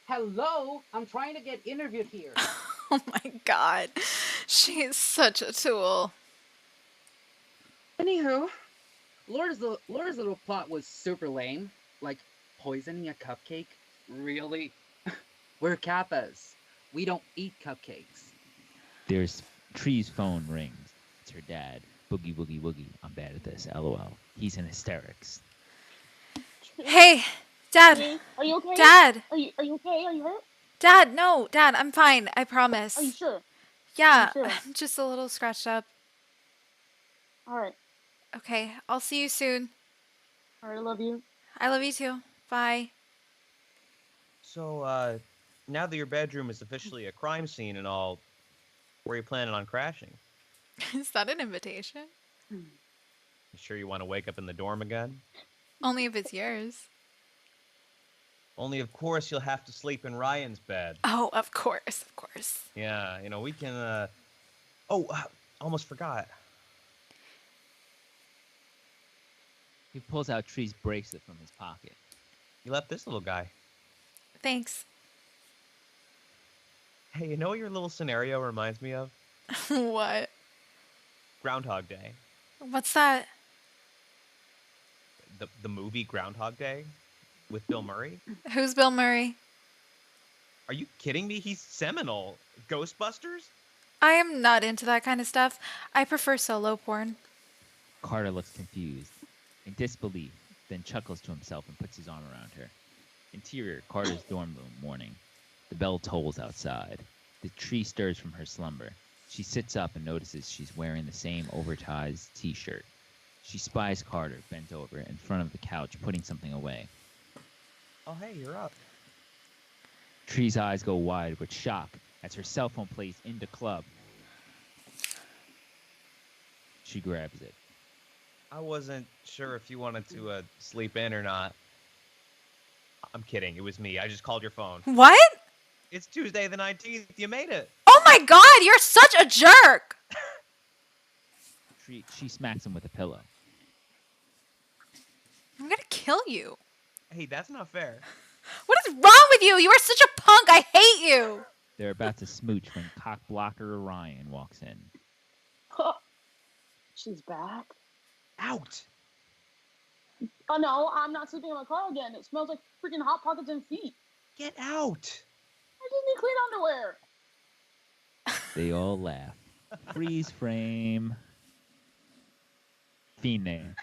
Speaker 5: Hello? I'm trying to get interviewed here.
Speaker 1: Oh my god. She is such a tool.
Speaker 5: Anywho, Laura's little plot was super lame. Like poisoning a cupcake. Really? We're Kappas. We don't eat cupcakes.
Speaker 2: There's Tree's phone rings. It's her dad. Boogie, woogie, woogie. I'm bad at this. LOL. He's in hysterics.
Speaker 1: Hey, Dad.
Speaker 3: Tree, are you okay?
Speaker 1: Dad.
Speaker 3: Are you okay? Are you hurt?
Speaker 1: Dad, no. Dad, I'm fine. I promise.
Speaker 3: Are you sure?
Speaker 1: Yeah,
Speaker 3: Are you sure?
Speaker 1: just a little scratched up.
Speaker 3: All right.
Speaker 1: Okay, I'll see you soon.
Speaker 3: All right. I love you.
Speaker 1: I love you too. Bye.
Speaker 8: So, now that your bedroom is officially a crime scene and all, where are you planning on crashing?
Speaker 1: Is that an invitation?
Speaker 8: You sure you want to wake up in the dorm again?
Speaker 1: Only if it's yours.
Speaker 8: Only, of course, you'll have to sleep in Ryan's bed.
Speaker 1: Oh, of course, of course.
Speaker 8: Yeah, we can, Oh, almost forgot.
Speaker 2: He pulls out Tree's bracelet from his pocket.
Speaker 8: You left this little guy.
Speaker 1: Thanks.
Speaker 8: Hey, you know what your little scenario reminds me of?
Speaker 1: What?
Speaker 8: Groundhog Day.
Speaker 1: What's that?
Speaker 8: The movie Groundhog Day with Bill Murray.
Speaker 1: Who's Bill Murray?
Speaker 8: Are you kidding me? He's seminal. Ghostbusters?
Speaker 1: I am not into that kind of stuff. I prefer solo porn.
Speaker 2: Carter looks confused, in disbelief, then chuckles to himself and puts his arm around her. Interior, Carter's dorm room, morning. The bell tolls outside. The Tree stirs from her slumber. She sits up and notices she's wearing the same oversized t-shirt. She spies Carter, bent over, in front of the couch, putting something away.
Speaker 8: Oh, hey, you're up.
Speaker 2: Tree's eyes go wide with shock as her cell phone plays into club. She grabs it.
Speaker 8: I wasn't sure if you wanted to sleep in or not. I'm kidding. It was me. I just called your phone.
Speaker 1: What?
Speaker 8: It's Tuesday the 19th. You made it.
Speaker 1: Oh my god, you're such a jerk!
Speaker 2: She smacks him with a pillow.
Speaker 1: I'm gonna kill you.
Speaker 8: Hey, that's not fair.
Speaker 1: What is wrong with you? You are such a punk. I hate you.
Speaker 2: They're about to smooch when cock blocker Ryan walks in.
Speaker 3: She's back.
Speaker 8: Out.
Speaker 3: Oh no, I'm not sleeping in my car again. It smells like freaking hot pockets and feet.
Speaker 8: Get out.
Speaker 3: I just need clean underwear.
Speaker 2: They all laugh. Freeze frame. Fiend name.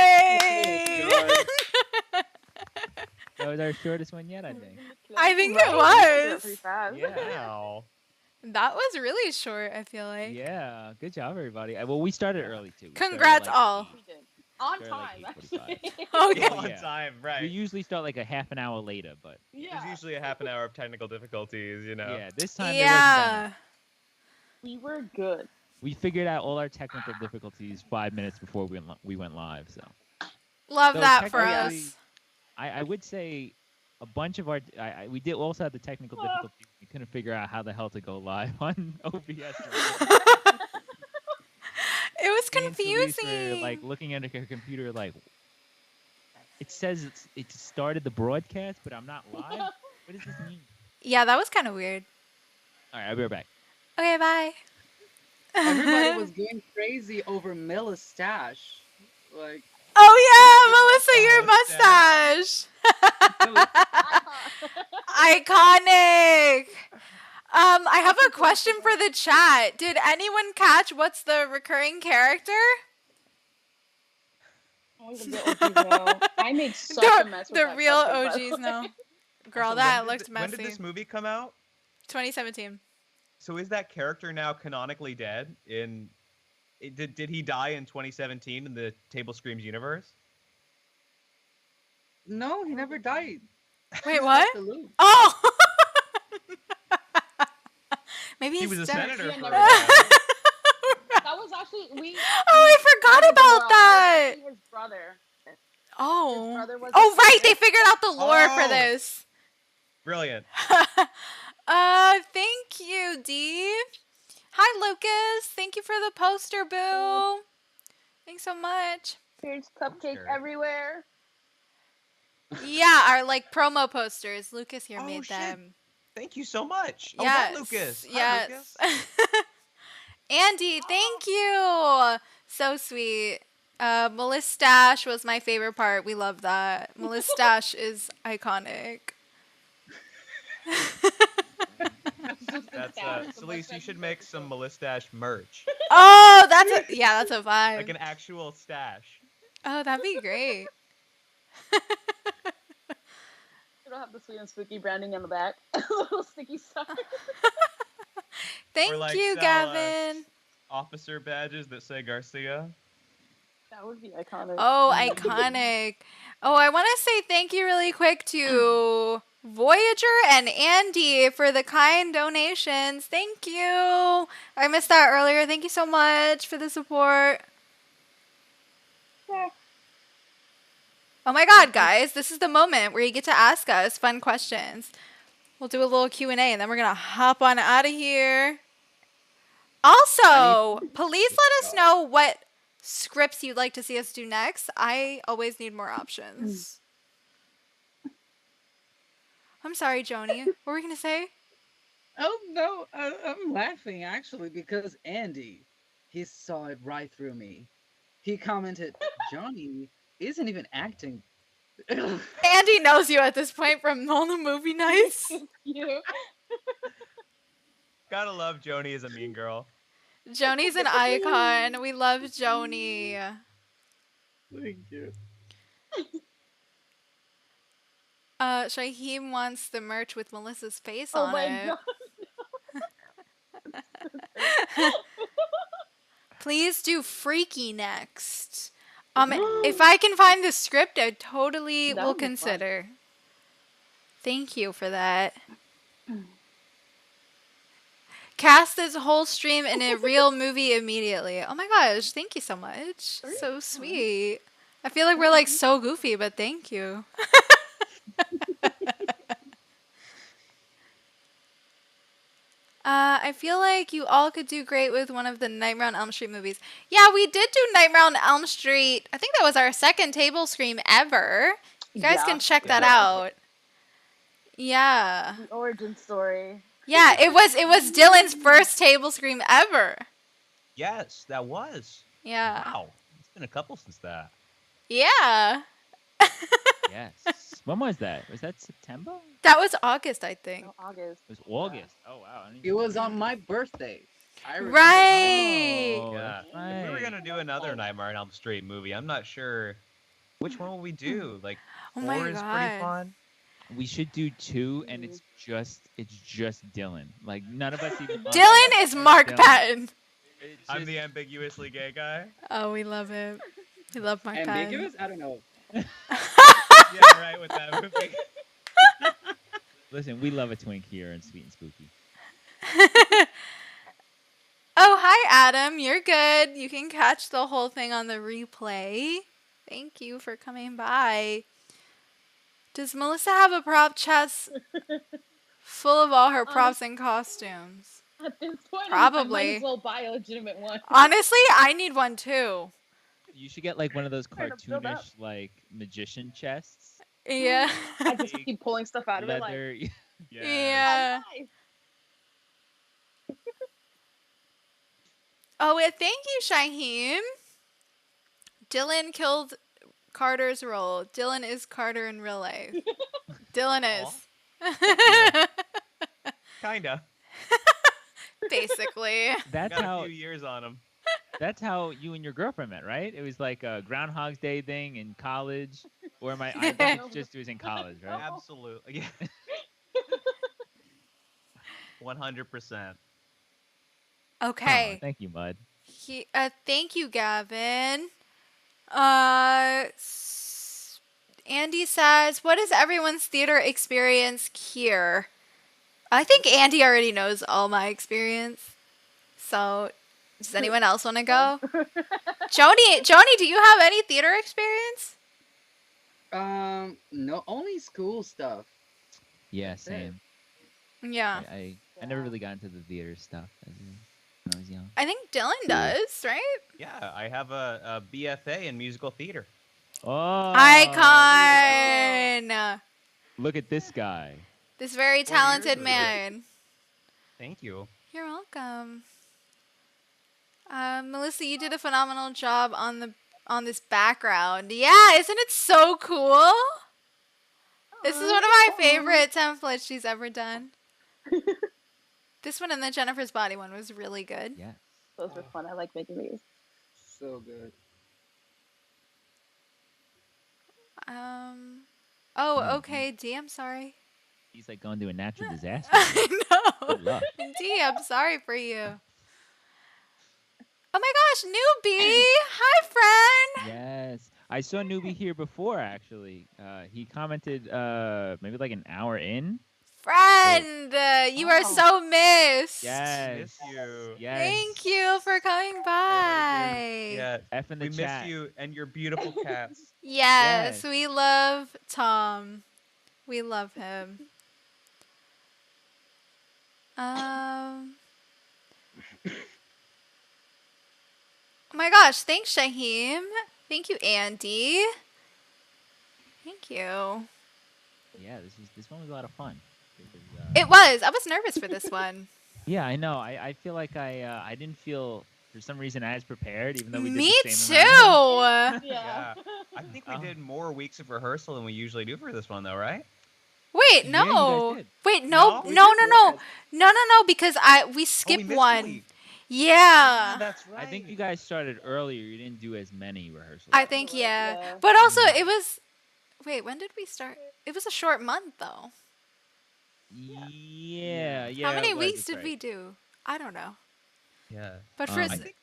Speaker 1: Yay!
Speaker 2: That was our shortest one yet, I think.
Speaker 1: I think it
Speaker 3: Right? You did
Speaker 1: was.
Speaker 3: pretty fast.
Speaker 8: Wow.
Speaker 1: That was really short, I feel like.
Speaker 2: Yeah, good job, everybody. Well, we started early, too. We started
Speaker 1: Congrats
Speaker 2: like
Speaker 1: all.
Speaker 3: We did. On
Speaker 2: They're
Speaker 3: time,
Speaker 2: like
Speaker 3: actually.
Speaker 1: 8:45.
Speaker 8: Yeah,
Speaker 1: Okay.
Speaker 8: on
Speaker 2: Yeah.
Speaker 8: time, right.
Speaker 2: We usually start like a half an hour later, but
Speaker 3: Yeah.
Speaker 8: There's usually a half an hour of technical difficulties,
Speaker 2: yeah, this time
Speaker 1: Yeah.
Speaker 3: We were good.
Speaker 2: we figured out all our technical difficulties 5 minutes before we went live. So
Speaker 1: Love
Speaker 2: So
Speaker 1: that for
Speaker 2: technically-
Speaker 1: us.
Speaker 2: I would say a bunch of our we did also have the technical difficulties. We couldn't figure out how the hell to go live on OBS.
Speaker 1: It was
Speaker 2: Me and Felice
Speaker 1: confusing.
Speaker 2: were, like looking at her computer, like it says it started the broadcast, but I'm not live. What does this mean?
Speaker 1: Yeah, that was kind of weird.
Speaker 2: All right, I'll be right back.
Speaker 1: Okay, bye.
Speaker 5: Everybody was going crazy over Milla's stash. Like,
Speaker 1: Oh yeah, Melissa, your mustache. Iconic. I have a question for the chat. Did anyone catch what's the recurring character?
Speaker 3: Only the real OGs know. I made such a mess with
Speaker 1: The
Speaker 3: that
Speaker 1: real
Speaker 3: cupcake, by the
Speaker 1: OGs
Speaker 3: way.
Speaker 1: know. Girl,
Speaker 8: Also,
Speaker 1: that
Speaker 8: when did
Speaker 1: looked
Speaker 8: th- When did
Speaker 1: messy.
Speaker 8: this movie come out?
Speaker 1: 2017.
Speaker 8: So is that character now canonically dead? Did he die in 2017 in the TableScreams universe?
Speaker 5: no, he never died.
Speaker 1: Wait, what?
Speaker 5: The loop.
Speaker 1: Oh! Maybe
Speaker 8: He
Speaker 1: he's
Speaker 8: was a
Speaker 1: dead.
Speaker 8: senator
Speaker 3: Yeah,
Speaker 8: for a
Speaker 3: never
Speaker 8: while.
Speaker 3: That was actually we.
Speaker 1: Oh, I forgot about that.
Speaker 3: His brother.
Speaker 1: Oh.
Speaker 3: brother was
Speaker 1: Oh,
Speaker 3: a
Speaker 1: right.
Speaker 3: senator.
Speaker 1: They figured out the lore for
Speaker 8: Oh.
Speaker 1: this.
Speaker 8: Brilliant.
Speaker 1: Thank you, Dee. Hi, Lucas. Thank you for the poster, boo. Thanks so much.
Speaker 3: There's cupcake
Speaker 8: Sure.
Speaker 3: everywhere.
Speaker 1: Yeah, our like promo posters. Lucas here
Speaker 4: Oh,
Speaker 1: made
Speaker 4: shit.
Speaker 1: them.
Speaker 4: Thank you so much. Oh, that
Speaker 1: Yes.
Speaker 4: Lucas. Hi,
Speaker 1: Yes.
Speaker 4: Lucas.
Speaker 1: Andy, thank you. So sweet. Melistache was my favorite part. We love that. Melistache is iconic.
Speaker 4: That's Celeste, you should make some Melistache merch.
Speaker 1: Oh, that's a
Speaker 4: Like
Speaker 1: vibe.
Speaker 4: an actual stash.
Speaker 1: Oh, that'd be great.
Speaker 3: It'll have the sweet and spooky branding on the back. Little sticky stuff.
Speaker 1: Thank
Speaker 4: like,
Speaker 1: you,
Speaker 4: sell,
Speaker 1: Gavin.
Speaker 4: Officer badges that say Garcia.
Speaker 3: That would be iconic.
Speaker 1: Oh, iconic. Oh, I want to say thank you really quick to Voyager and Andy for the kind donations. Thank you. I missed that earlier. Thank you so much for the support.
Speaker 3: Yeah.
Speaker 1: Oh my god, guys, this is the moment where you get to ask us fun questions. We'll do a little Q&A and then we're going to hop on out of here. Also, please let us know what scripts you'd like to see us do next. I always need more options. I'm sorry, Joni. What were we going to say?
Speaker 5: Oh no, I'm laughing actually because Andy, he saw it right through me. He commented, "Johnny isn't even acting."
Speaker 1: Andy knows you at this point from all the movie nights.
Speaker 3: You.
Speaker 4: Gotta love Joni as a mean girl.
Speaker 1: Joni's an icon. We love Joni.
Speaker 5: Thank you.
Speaker 1: Shaheem wants the merch with Melissa's face
Speaker 3: Oh
Speaker 1: on
Speaker 3: my
Speaker 1: it.
Speaker 3: god.
Speaker 1: Please do Freaky next. If I can find the script, I totally
Speaker 3: That
Speaker 1: will
Speaker 3: would be fun.
Speaker 1: consider. Thank you for that. Cast this whole stream in a real movie immediately. Oh my gosh, thank you so much. So sweet. I feel like we're like so goofy, but thank you. I feel like you all could do great with one of the Nightmare on Elm Street movies. Yeah, we did do Nightmare on Elm Street. I think that was our second table scream ever. You guys can check that out. Yeah.
Speaker 3: The origin story.
Speaker 1: Yeah, it was Dylan's first table scream ever.
Speaker 4: Yes, that was.
Speaker 1: Yeah.
Speaker 4: Wow. It's been a couple since that.
Speaker 1: Yeah.
Speaker 2: Yes. When was that? Was that September?
Speaker 1: That was August, I think.
Speaker 3: No, August.
Speaker 2: It was August. Oh wow. I didn't
Speaker 5: It
Speaker 2: even-
Speaker 5: was on my birthday. I remember.
Speaker 1: Right.
Speaker 2: Oh,
Speaker 4: Yeah.
Speaker 2: that's
Speaker 4: If we were
Speaker 2: right.
Speaker 4: gonna do another Nightmare on Elm Street movie, I'm not sure which one will we do. Like
Speaker 1: Oh
Speaker 4: 4
Speaker 1: my
Speaker 4: is pretty
Speaker 1: God.
Speaker 4: fun.
Speaker 2: We should do 2, and it's just Dylan. Like none of us even.
Speaker 1: Dylan is Mark
Speaker 2: Dylan.
Speaker 1: Patton.
Speaker 2: It's
Speaker 4: I'm
Speaker 2: just-
Speaker 4: the ambiguously gay guy.
Speaker 1: Oh, we love it. We love Mark Patton.
Speaker 5: Ambiguous? I don't know.
Speaker 4: Yeah, right with that movie.
Speaker 2: Listen, we love a twink here in Sweet and Spooky.
Speaker 1: Oh, hi, Adam. You're good. You can catch the whole thing on the replay. Thank you for coming by. Does Melissa have a prop chest full of all her props and costumes?
Speaker 3: At this point, I
Speaker 1: Probably.
Speaker 3: might as well buy a legitimate one.
Speaker 1: Honestly, I need one too.
Speaker 2: You should get like one of those
Speaker 3: Trying to build up.
Speaker 2: cartoonish like magician chests.
Speaker 1: Yeah.
Speaker 3: I just keep pulling stuff out of it like,
Speaker 2: Leather.
Speaker 1: Yeah.
Speaker 3: "Alive."
Speaker 1: Oh, well, thank you, Shaheem. Dylan killed Carter's role. Dylan is Carter in real life. Dylan is.
Speaker 4: Kinda.
Speaker 1: Basically.
Speaker 2: That's
Speaker 4: Got a
Speaker 2: how
Speaker 4: few years on him.
Speaker 2: that's how you and your girlfriend met, right? It was like a Groundhog's Day thing in college, or I think it's just it was in college, right?
Speaker 4: Absolutely. Yeah. 100%.
Speaker 1: Okay.
Speaker 2: Aw, thank you, Mud.
Speaker 1: Thank you, Gavin. Andy says, what is everyone's theater experience here? I think Andy already knows all my experience. So, does anyone else want to go? Joni, do you have any theater experience?
Speaker 5: No, only school stuff.
Speaker 2: Yeah,
Speaker 5: That's it.
Speaker 2: same.
Speaker 1: Yeah.
Speaker 2: I never really got into the theater stuff when I was young.
Speaker 1: I think Dylan does, right?
Speaker 4: Yeah, I have a BFA in musical theater.
Speaker 2: Oh,
Speaker 1: Icon.
Speaker 2: look at this guy.
Speaker 1: This very
Speaker 4: 4 years
Speaker 1: talented
Speaker 4: of it.
Speaker 1: man.
Speaker 4: Thank you.
Speaker 1: You're welcome. Melissa, you did a phenomenal job on this background. Yeah, isn't it so cool? This is one of my favorite templates she's ever done. This one and the Jennifer's Body one was really good.
Speaker 2: Yes.
Speaker 3: Those were fun. I like making these.
Speaker 5: So good.
Speaker 1: Oh, okay, D, I'm sorry.
Speaker 2: He's like going to a natural disaster.
Speaker 1: I know.
Speaker 2: Good luck.
Speaker 1: D, I'm sorry for you. Oh my gosh, newbie! Hi, friend!
Speaker 2: Yes. I saw Newbie here before, actually. He commented maybe like an hour in.
Speaker 1: Friend! You are so missed!
Speaker 2: Yes.
Speaker 4: Miss you.
Speaker 2: Yes.
Speaker 1: Thank you for coming by.
Speaker 4: Yeah.
Speaker 2: F in the
Speaker 4: We
Speaker 2: chat.
Speaker 4: miss you and your beautiful cats.
Speaker 1: Yes,
Speaker 2: Yes.
Speaker 1: we love Tom. We love him. Oh my gosh, thanks Shaheem. Thank you, Andy. Thank you.
Speaker 2: Yeah, this one was a lot of fun.
Speaker 1: It was. I was nervous for this one.
Speaker 2: Yeah, I know. I feel like I didn't feel for some reason as prepared, even though we did
Speaker 1: Me
Speaker 2: the
Speaker 1: too.
Speaker 2: same amount.
Speaker 4: Yeah. I think we
Speaker 2: Oh.
Speaker 4: did more weeks of rehearsal than we usually do for this one, though, right?
Speaker 1: Wait,
Speaker 2: Yeah, you guys
Speaker 1: no.
Speaker 2: did.
Speaker 1: Wait, no,
Speaker 4: No?
Speaker 1: no, because we
Speaker 4: Oh,
Speaker 1: skipped
Speaker 4: we missed a
Speaker 1: one.
Speaker 4: week.
Speaker 1: Yeah.
Speaker 4: That's right.
Speaker 2: I think you guys started earlier. You didn't do as many rehearsals.
Speaker 1: I think yeah.
Speaker 3: Yeah.
Speaker 1: But also it was wait, when did we start? It was a short month though.
Speaker 2: Yeah.
Speaker 1: How many
Speaker 2: it was,
Speaker 1: weeks
Speaker 2: that's
Speaker 1: did
Speaker 2: right.
Speaker 1: we do? I don't know.
Speaker 4: Yeah.
Speaker 1: But for
Speaker 2: I
Speaker 1: s-
Speaker 4: think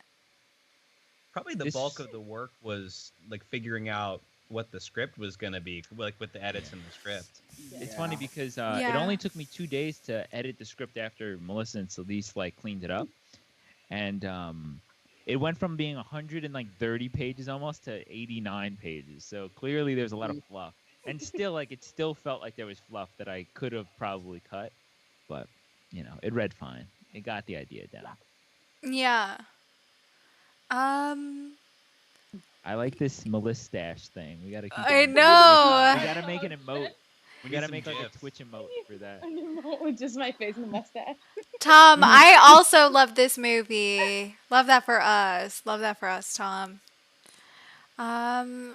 Speaker 4: probably the
Speaker 2: This-
Speaker 4: bulk of the work was like figuring out what the script was going to be, like with the edits in the script.
Speaker 2: It's funny because it
Speaker 1: Yeah.
Speaker 2: only took me 2 days to edit the script after Melissa and Celeste like cleaned it up, and it went from being 130 pages almost to 89 pages. So clearly there's a lot of fluff, and still like it still felt like there was fluff that I could have probably cut, but it read fine. It got the idea down.
Speaker 1: yeah.
Speaker 2: I like this Melissa thing. We gotta keep.
Speaker 1: I
Speaker 2: it
Speaker 1: know.
Speaker 2: We gotta make an emote. We
Speaker 4: Need
Speaker 2: gotta
Speaker 4: some
Speaker 2: make like a
Speaker 4: gifs.
Speaker 2: Twitch emote for that.
Speaker 3: With just my face and the mustache.
Speaker 1: Tom, I also love this movie. Love that for us. Love that for us, Tom. When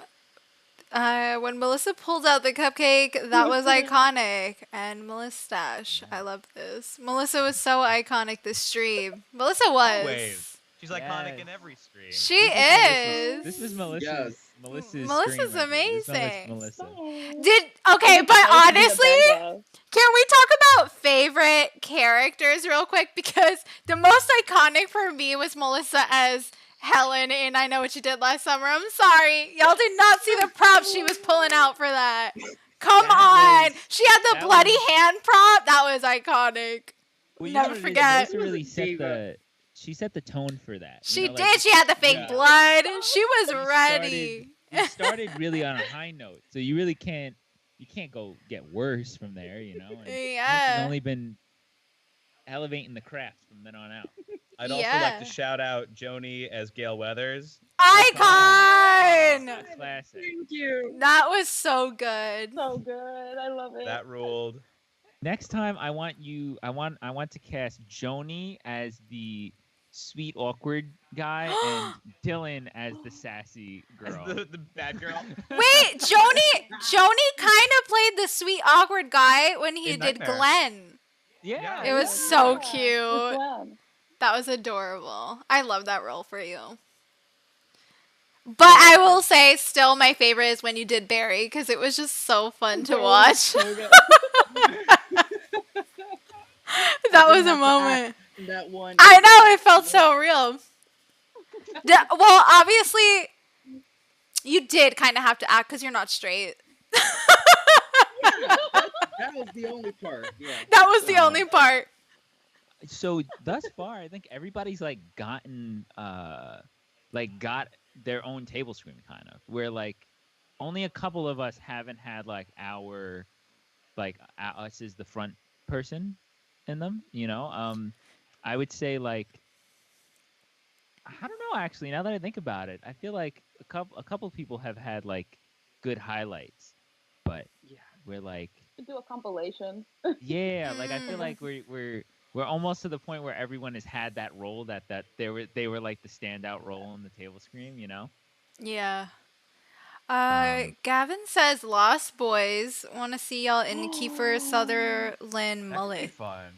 Speaker 1: Melissa pulled out the cupcake, that was iconic. And Melissa's, I love this. Melissa was so iconic this stream. Melissa was.
Speaker 4: Always. She's iconic
Speaker 2: Yes.
Speaker 4: in every stream.
Speaker 1: She is.
Speaker 2: This was Melissa's.
Speaker 5: Yes.
Speaker 2: Melissa's
Speaker 1: Melissa's
Speaker 2: stream right here. This is
Speaker 1: amazing.
Speaker 2: Melissa.
Speaker 1: Okay, but honestly,
Speaker 3: Honestly,
Speaker 1: can we talk about favorite characters real quick? Because the most iconic for me was Melissa as Helen in I Know What You Did Last Summer. I'm sorry. Y'all did not see the props she was pulling out for that. Come
Speaker 2: That
Speaker 1: on. She had the
Speaker 2: that
Speaker 1: bloody
Speaker 2: was-
Speaker 1: hand prop. That was iconic.
Speaker 2: Well, you
Speaker 1: Never
Speaker 2: know what it is?
Speaker 1: forget.
Speaker 2: Melissa really set
Speaker 5: Diva.
Speaker 2: she set the tone for that.
Speaker 1: She
Speaker 2: you know,
Speaker 1: did.
Speaker 2: like,
Speaker 1: She had the fake
Speaker 2: yeah.
Speaker 1: blood. She was
Speaker 2: we
Speaker 1: ready.
Speaker 2: We started really on a high note, so you really can't go get worse from there, and Melissa's
Speaker 1: Yeah.
Speaker 2: only been elevating the craft from then on out.
Speaker 4: I'd also
Speaker 1: Yeah.
Speaker 4: like to shout out Joni as Gail Weathers.
Speaker 1: Icon.
Speaker 2: Classic.
Speaker 3: thank you.
Speaker 1: That was so good.
Speaker 3: So good. I love it.
Speaker 4: That ruled.
Speaker 2: Next time, I want to cast Joni as the sweet awkward guy and Dylan as the sassy
Speaker 4: As
Speaker 2: girl.
Speaker 4: the bad girl.
Speaker 1: Wait, Joni kind of played the sweet awkward guy when he
Speaker 4: In
Speaker 1: did
Speaker 4: Nightmare.
Speaker 1: Glenn.
Speaker 2: Yeah.
Speaker 1: It was so
Speaker 3: With
Speaker 1: cute.
Speaker 3: Glenn.
Speaker 1: That was adorable. I love that role for you. But I will say, still my favorite is when you did Barry because it was just so fun to watch.
Speaker 3: So good.
Speaker 1: That was
Speaker 5: didn't
Speaker 1: a
Speaker 5: have to
Speaker 1: moment.
Speaker 5: act in that one.
Speaker 1: I know, it felt so real. Well, obviously, you did kind of have to act because you're not straight.
Speaker 5: That was the only part. Yeah.
Speaker 1: That was the only part.
Speaker 2: So thus far, I think everybody's like gotten got their own table screen kind of where like only a couple of us haven't had like our us as the front person in them. I would say like I don't know actually. Now that I think about it, I feel like a couple people have had like good highlights, but
Speaker 5: Yeah.
Speaker 2: we're like,
Speaker 3: To do a compilation.
Speaker 2: yeah, like I feel
Speaker 1: Mm.
Speaker 2: like we're almost to the point where everyone has had that role that they were like the standout role in the table scream, you know.
Speaker 1: Yeah.
Speaker 2: Um,
Speaker 1: Gavin says Lost Boys. Want to see y'all in Kiefer Sutherland
Speaker 4: That could be
Speaker 1: mullet.
Speaker 4: fun.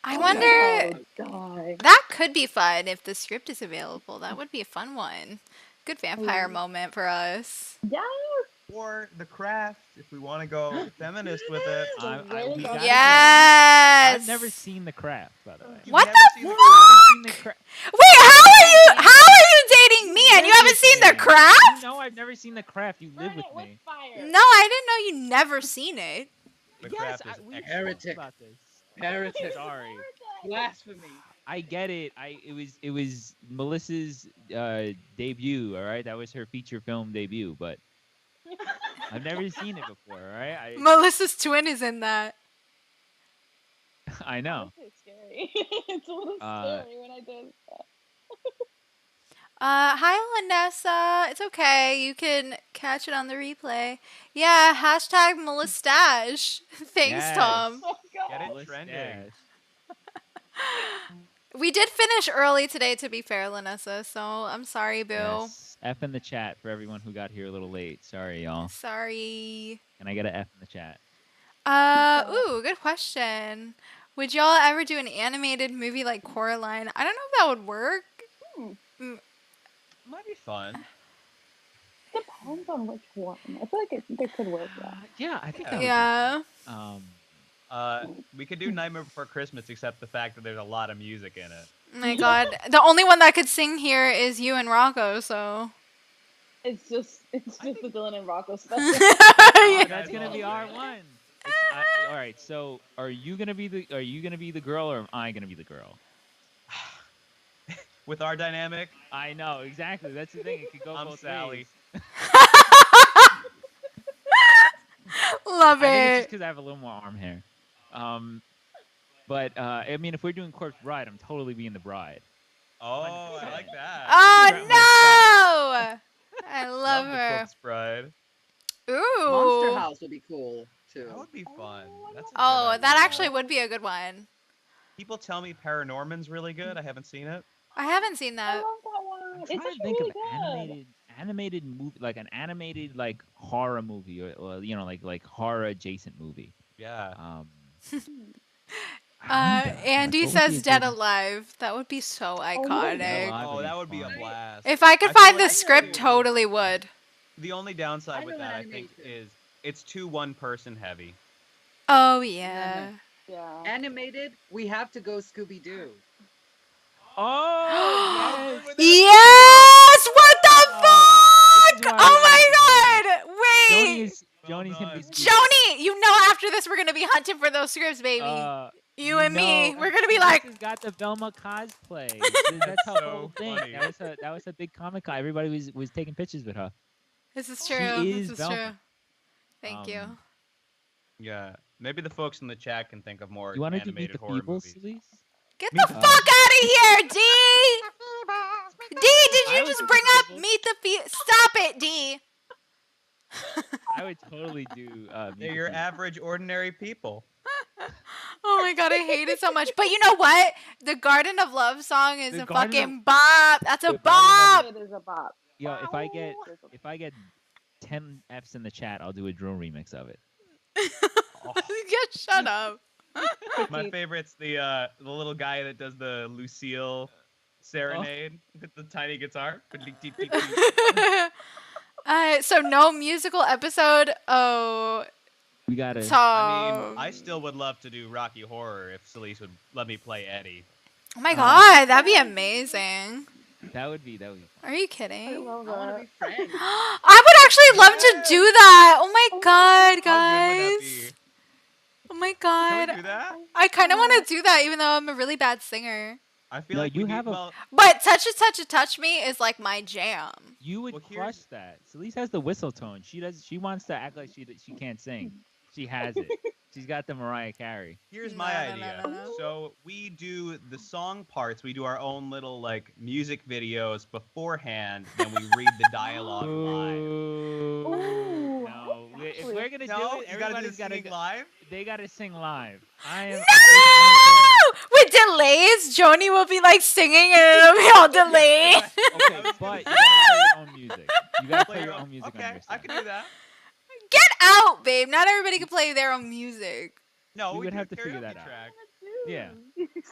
Speaker 1: I
Speaker 3: Oh,
Speaker 1: wonder.
Speaker 3: God.
Speaker 1: That could be fun if the script is available. That would be a fun one. Good vampire moment for us.
Speaker 3: Yes.
Speaker 4: Or The Craft, if we want to go feminist with it.
Speaker 2: we gotta do. I've never
Speaker 1: Yes.
Speaker 2: seen The Craft, by the way.
Speaker 4: You've
Speaker 1: What
Speaker 4: never
Speaker 1: the
Speaker 4: seen The
Speaker 2: I've
Speaker 4: Craft?
Speaker 2: never seen The Craft.
Speaker 1: Wait, how are you dating me and you
Speaker 2: live
Speaker 1: haven't
Speaker 2: with
Speaker 1: seen The
Speaker 2: me.
Speaker 1: Craft?
Speaker 2: You know I've never seen The Craft. You live
Speaker 3: Burn
Speaker 2: with
Speaker 3: it with
Speaker 2: me.
Speaker 3: fire.
Speaker 1: No, I didn't know you never seen it.
Speaker 4: The
Speaker 2: Yes,
Speaker 4: Craft is
Speaker 2: we
Speaker 4: excellent.
Speaker 2: talked
Speaker 5: Heretic.
Speaker 2: about this.
Speaker 5: Heretic.
Speaker 2: Sorry.
Speaker 5: Blasphemy.
Speaker 2: I get it. It was Melissa's debut. All right, that was her feature film debut. But I've never seen it before. All right,
Speaker 1: Melissa's twin is in that.
Speaker 2: I know.
Speaker 3: It's scary. It's a little scary when I did that.
Speaker 1: Hi, Vanessa. It's okay. You can catch it on the replay. Yeah, hashtag Melistache. Thanks,
Speaker 2: Yes.
Speaker 1: Tom.
Speaker 3: Oh, God.
Speaker 4: Get it
Speaker 2: Melissa
Speaker 4: trending.
Speaker 2: Dash.
Speaker 1: We did finish early today, to be fair, Lanessa, so I'm sorry, boo.
Speaker 2: Yes. F in the chat for everyone who got here a little late. Sorry, y'all.
Speaker 1: Sorry.
Speaker 2: Can I get an F in the chat?
Speaker 1: Ooh, good question. Would y'all ever do an animated movie like Coraline? I don't know if that would work.
Speaker 4: Might be fun.
Speaker 3: Depends on which one. I feel like they could work that.
Speaker 2: Yeah, I think
Speaker 4: Yeah.
Speaker 2: that would be
Speaker 1: Yeah.
Speaker 4: We could do Nightmare Before Christmas, except the fact that there's a lot of music in it.
Speaker 1: Oh my god. The only one that could sing here is you and Rocco, so.
Speaker 3: It's just the Dylan and Rocco stuff.
Speaker 2: Oh,
Speaker 1: Yeah.
Speaker 2: that's gonna be our one. All right. So, are you gonna be the girl, or am I gonna be the girl?
Speaker 4: With our dynamic,
Speaker 2: I know exactly. That's the thing. It could go
Speaker 4: I'm
Speaker 2: both
Speaker 4: Sally.
Speaker 2: ways.
Speaker 1: Love
Speaker 2: I think it's just
Speaker 1: it.
Speaker 2: because I have a little more arm hair. But I mean, if we're doing Corpse Bride, I'm totally being the bride.
Speaker 4: Oh, I like that.
Speaker 1: Oh no! I love
Speaker 4: the
Speaker 1: her.
Speaker 4: Corpse Bride.
Speaker 1: Ooh.
Speaker 5: Monster House would be cool too.
Speaker 4: That would be fun. That's a good
Speaker 1: Oh, that
Speaker 4: idea.
Speaker 1: actually would be a good one.
Speaker 4: People tell me Paranorman's really good. I haven't seen it.
Speaker 1: I haven't seen
Speaker 3: I
Speaker 1: that.
Speaker 3: love that one.
Speaker 2: I'm
Speaker 3: It's
Speaker 2: trying to
Speaker 3: actually
Speaker 2: think
Speaker 3: really
Speaker 2: of
Speaker 3: good.
Speaker 2: animated movie, like an animated like horror movie, or like horror adjacent movie.
Speaker 4: Yeah.
Speaker 1: Andy
Speaker 2: What would
Speaker 1: says
Speaker 2: be a
Speaker 1: Dead
Speaker 2: good-
Speaker 1: Alive. That would be so
Speaker 3: my
Speaker 1: iconic.
Speaker 2: God.
Speaker 4: Oh, that would be a
Speaker 2: fun.
Speaker 4: blast.
Speaker 1: If I could
Speaker 4: I feel
Speaker 1: find the
Speaker 4: like
Speaker 1: script, totally would.
Speaker 4: The only downside
Speaker 5: I
Speaker 4: with
Speaker 5: know
Speaker 4: that, I
Speaker 5: animation.
Speaker 4: think, is it's too one-person heavy.
Speaker 1: Oh yeah.
Speaker 3: Yeah.
Speaker 5: Animated, we have to go Scooby Doo.
Speaker 2: Oh yes.
Speaker 1: Yes! What the
Speaker 2: This is
Speaker 1: fuck?
Speaker 2: why
Speaker 1: Oh
Speaker 2: I
Speaker 1: my god!
Speaker 2: Joni
Speaker 1: Wait!
Speaker 2: is Joni's gonna be
Speaker 4: done.
Speaker 2: Scooby.
Speaker 1: Joni, you know after this we're gonna be hunting for those scripts, baby. You and me,
Speaker 2: know,
Speaker 1: we're gonna be like,
Speaker 2: Melissa's got the Velma cosplay. That's her
Speaker 4: so
Speaker 2: whole thing.
Speaker 4: funny.
Speaker 2: That was a big comic con. Everybody was taking pictures with her.
Speaker 1: this is
Speaker 2: She
Speaker 1: true.
Speaker 2: is
Speaker 1: This is
Speaker 2: Velma.
Speaker 1: true. Thank you.
Speaker 4: Yeah. Maybe the folks in the chat can think of more
Speaker 2: You want to do Meet
Speaker 4: animated
Speaker 2: the
Speaker 4: horror
Speaker 2: Feebles,
Speaker 4: movies.
Speaker 2: Elise?
Speaker 1: Get
Speaker 4: Meet
Speaker 1: the
Speaker 4: the
Speaker 1: fuck out of here, D! D, did
Speaker 2: I
Speaker 1: you
Speaker 2: would
Speaker 1: just
Speaker 2: do
Speaker 1: bring
Speaker 2: the
Speaker 1: up
Speaker 2: Feebles.
Speaker 1: Meet the Feet? Stop it, D!
Speaker 2: I would totally do. Meet
Speaker 4: They're
Speaker 2: the
Speaker 4: your
Speaker 2: Feebles.
Speaker 4: average, ordinary people.
Speaker 1: Oh my god, I hate it so much. But you know what? The Garden of Love song is
Speaker 2: The
Speaker 1: a
Speaker 2: Garden of-
Speaker 1: fucking bop. That's a
Speaker 2: The Garden
Speaker 1: bop.
Speaker 3: It is a bop.
Speaker 2: Yo, if I
Speaker 3: Wow.
Speaker 2: get 10 Fs in the chat, I'll do a drill remix of it.
Speaker 1: Just shut up.
Speaker 4: My favorite's the little guy that does the Lucille serenade with the tiny guitar.
Speaker 1: So no musical episode. Oh,
Speaker 2: We gotta.
Speaker 1: Tom.
Speaker 4: I mean, I still would love to do Rocky Horror if Celise would let me play Eddie.
Speaker 1: Oh my god, that'd be amazing.
Speaker 2: That would be. Fun.
Speaker 1: Are you
Speaker 3: I
Speaker 1: kidding?
Speaker 3: love
Speaker 5: I want to
Speaker 3: that.
Speaker 5: be friends.
Speaker 1: I would actually love to do that. Oh my god,
Speaker 4: How good would that
Speaker 1: guys.
Speaker 4: be?
Speaker 1: Oh my
Speaker 4: Can we
Speaker 1: god.
Speaker 4: do that?
Speaker 1: I kind of want to do that, even though I'm a really bad singer.
Speaker 4: I feel
Speaker 2: No,
Speaker 4: like
Speaker 2: you
Speaker 4: we
Speaker 2: have
Speaker 4: need,
Speaker 2: a-
Speaker 4: well,
Speaker 1: But Touch Me is like my jam.
Speaker 2: You would
Speaker 4: Well, here's-
Speaker 2: crush that. Celise has the whistle tone. She does. She wants to act like she can't sing. She has it. She's got the Mariah Carey.
Speaker 4: Here's my
Speaker 1: No, no,
Speaker 4: idea.
Speaker 1: no, no, no.
Speaker 4: So we do the song parts. We do our own little like music videos beforehand. Then we read the dialogue live.
Speaker 3: Ooh.
Speaker 2: gonna
Speaker 4: No,
Speaker 2: do it.
Speaker 4: you gotta do
Speaker 2: Everybody's
Speaker 4: the
Speaker 2: gotta
Speaker 4: singing
Speaker 2: go.
Speaker 4: live.
Speaker 2: They gotta sing live. I am.
Speaker 1: No!
Speaker 2: I
Speaker 1: With delays, Joni will be like singing and it'll be all delayed.
Speaker 2: don't care. Okay, but you gotta play your own music. You gotta play your own music on
Speaker 4: Okay,
Speaker 2: your
Speaker 4: I
Speaker 2: side.
Speaker 4: can do that.
Speaker 1: Get out, babe. Not everybody can play their own music.
Speaker 4: No,
Speaker 2: We
Speaker 4: we
Speaker 2: would
Speaker 4: do
Speaker 2: have to
Speaker 4: a
Speaker 2: figure
Speaker 4: karaoke
Speaker 2: that out.
Speaker 4: track.
Speaker 2: Yeah.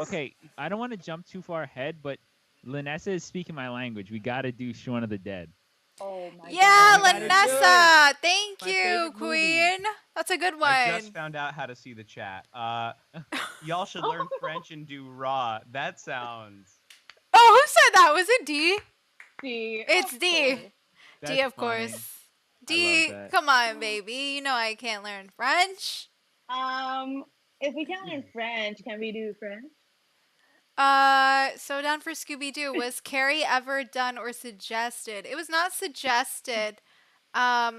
Speaker 2: Okay, I don't want to jump too far ahead, but Linessa is speaking my language. We gotta do Shaun of the Dead.
Speaker 3: Oh my
Speaker 1: Yeah,
Speaker 2: We gotta do
Speaker 1: Lanessa. Thank
Speaker 2: My
Speaker 1: you,
Speaker 2: favorite movie.
Speaker 1: Queen. That's a good one.
Speaker 4: I just found out how to see the chat. Y'all should learn French and do raw. That sounds.
Speaker 1: Oh, who said that? Was it D?
Speaker 3: D.
Speaker 1: It's
Speaker 3: of
Speaker 1: D.
Speaker 3: course.
Speaker 2: That's
Speaker 1: D, of
Speaker 2: funny.
Speaker 1: course.
Speaker 2: I
Speaker 1: D,
Speaker 2: love that.
Speaker 1: come on, baby. You know I can't learn French.
Speaker 3: If we can't learn French, can we do French?
Speaker 1: So down for Scooby Doo. Was Carrie ever done or suggested? It was not suggested. I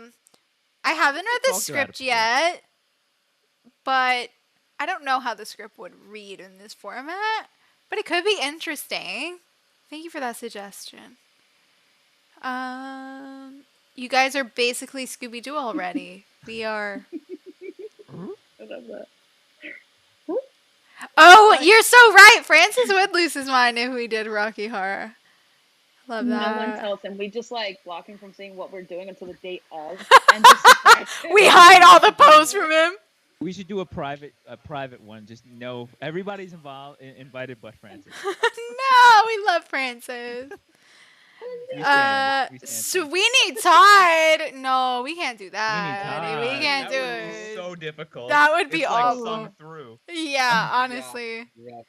Speaker 1: haven't read the
Speaker 2: talked about it
Speaker 1: script
Speaker 2: before.
Speaker 1: yet, but I don't know how the script would read in this format. But it could be interesting. Thank you for that suggestion. You guys are basically Scooby Doo already. We are.
Speaker 3: I love that.
Speaker 1: Oh, you're so right. Francis would lose his mind if we did Rocky Horror. Love
Speaker 3: No
Speaker 1: that.
Speaker 3: one tells him. We just like block him from saying what we're doing until the date of. And just surprise him.
Speaker 1: We hide all the posts from him.
Speaker 2: We should do a private one. Just no, everybody's invited but Francis.
Speaker 1: No, we love Francis.
Speaker 2: We stand for it.
Speaker 1: Sweeney Todd. No, we can't do that.
Speaker 2: Todd.
Speaker 1: We can't do
Speaker 4: That would be
Speaker 1: it.
Speaker 4: so difficult.
Speaker 1: That would be
Speaker 4: it's like
Speaker 1: awful.
Speaker 4: sung through.
Speaker 1: Yeah, honestly.
Speaker 5: Yeah.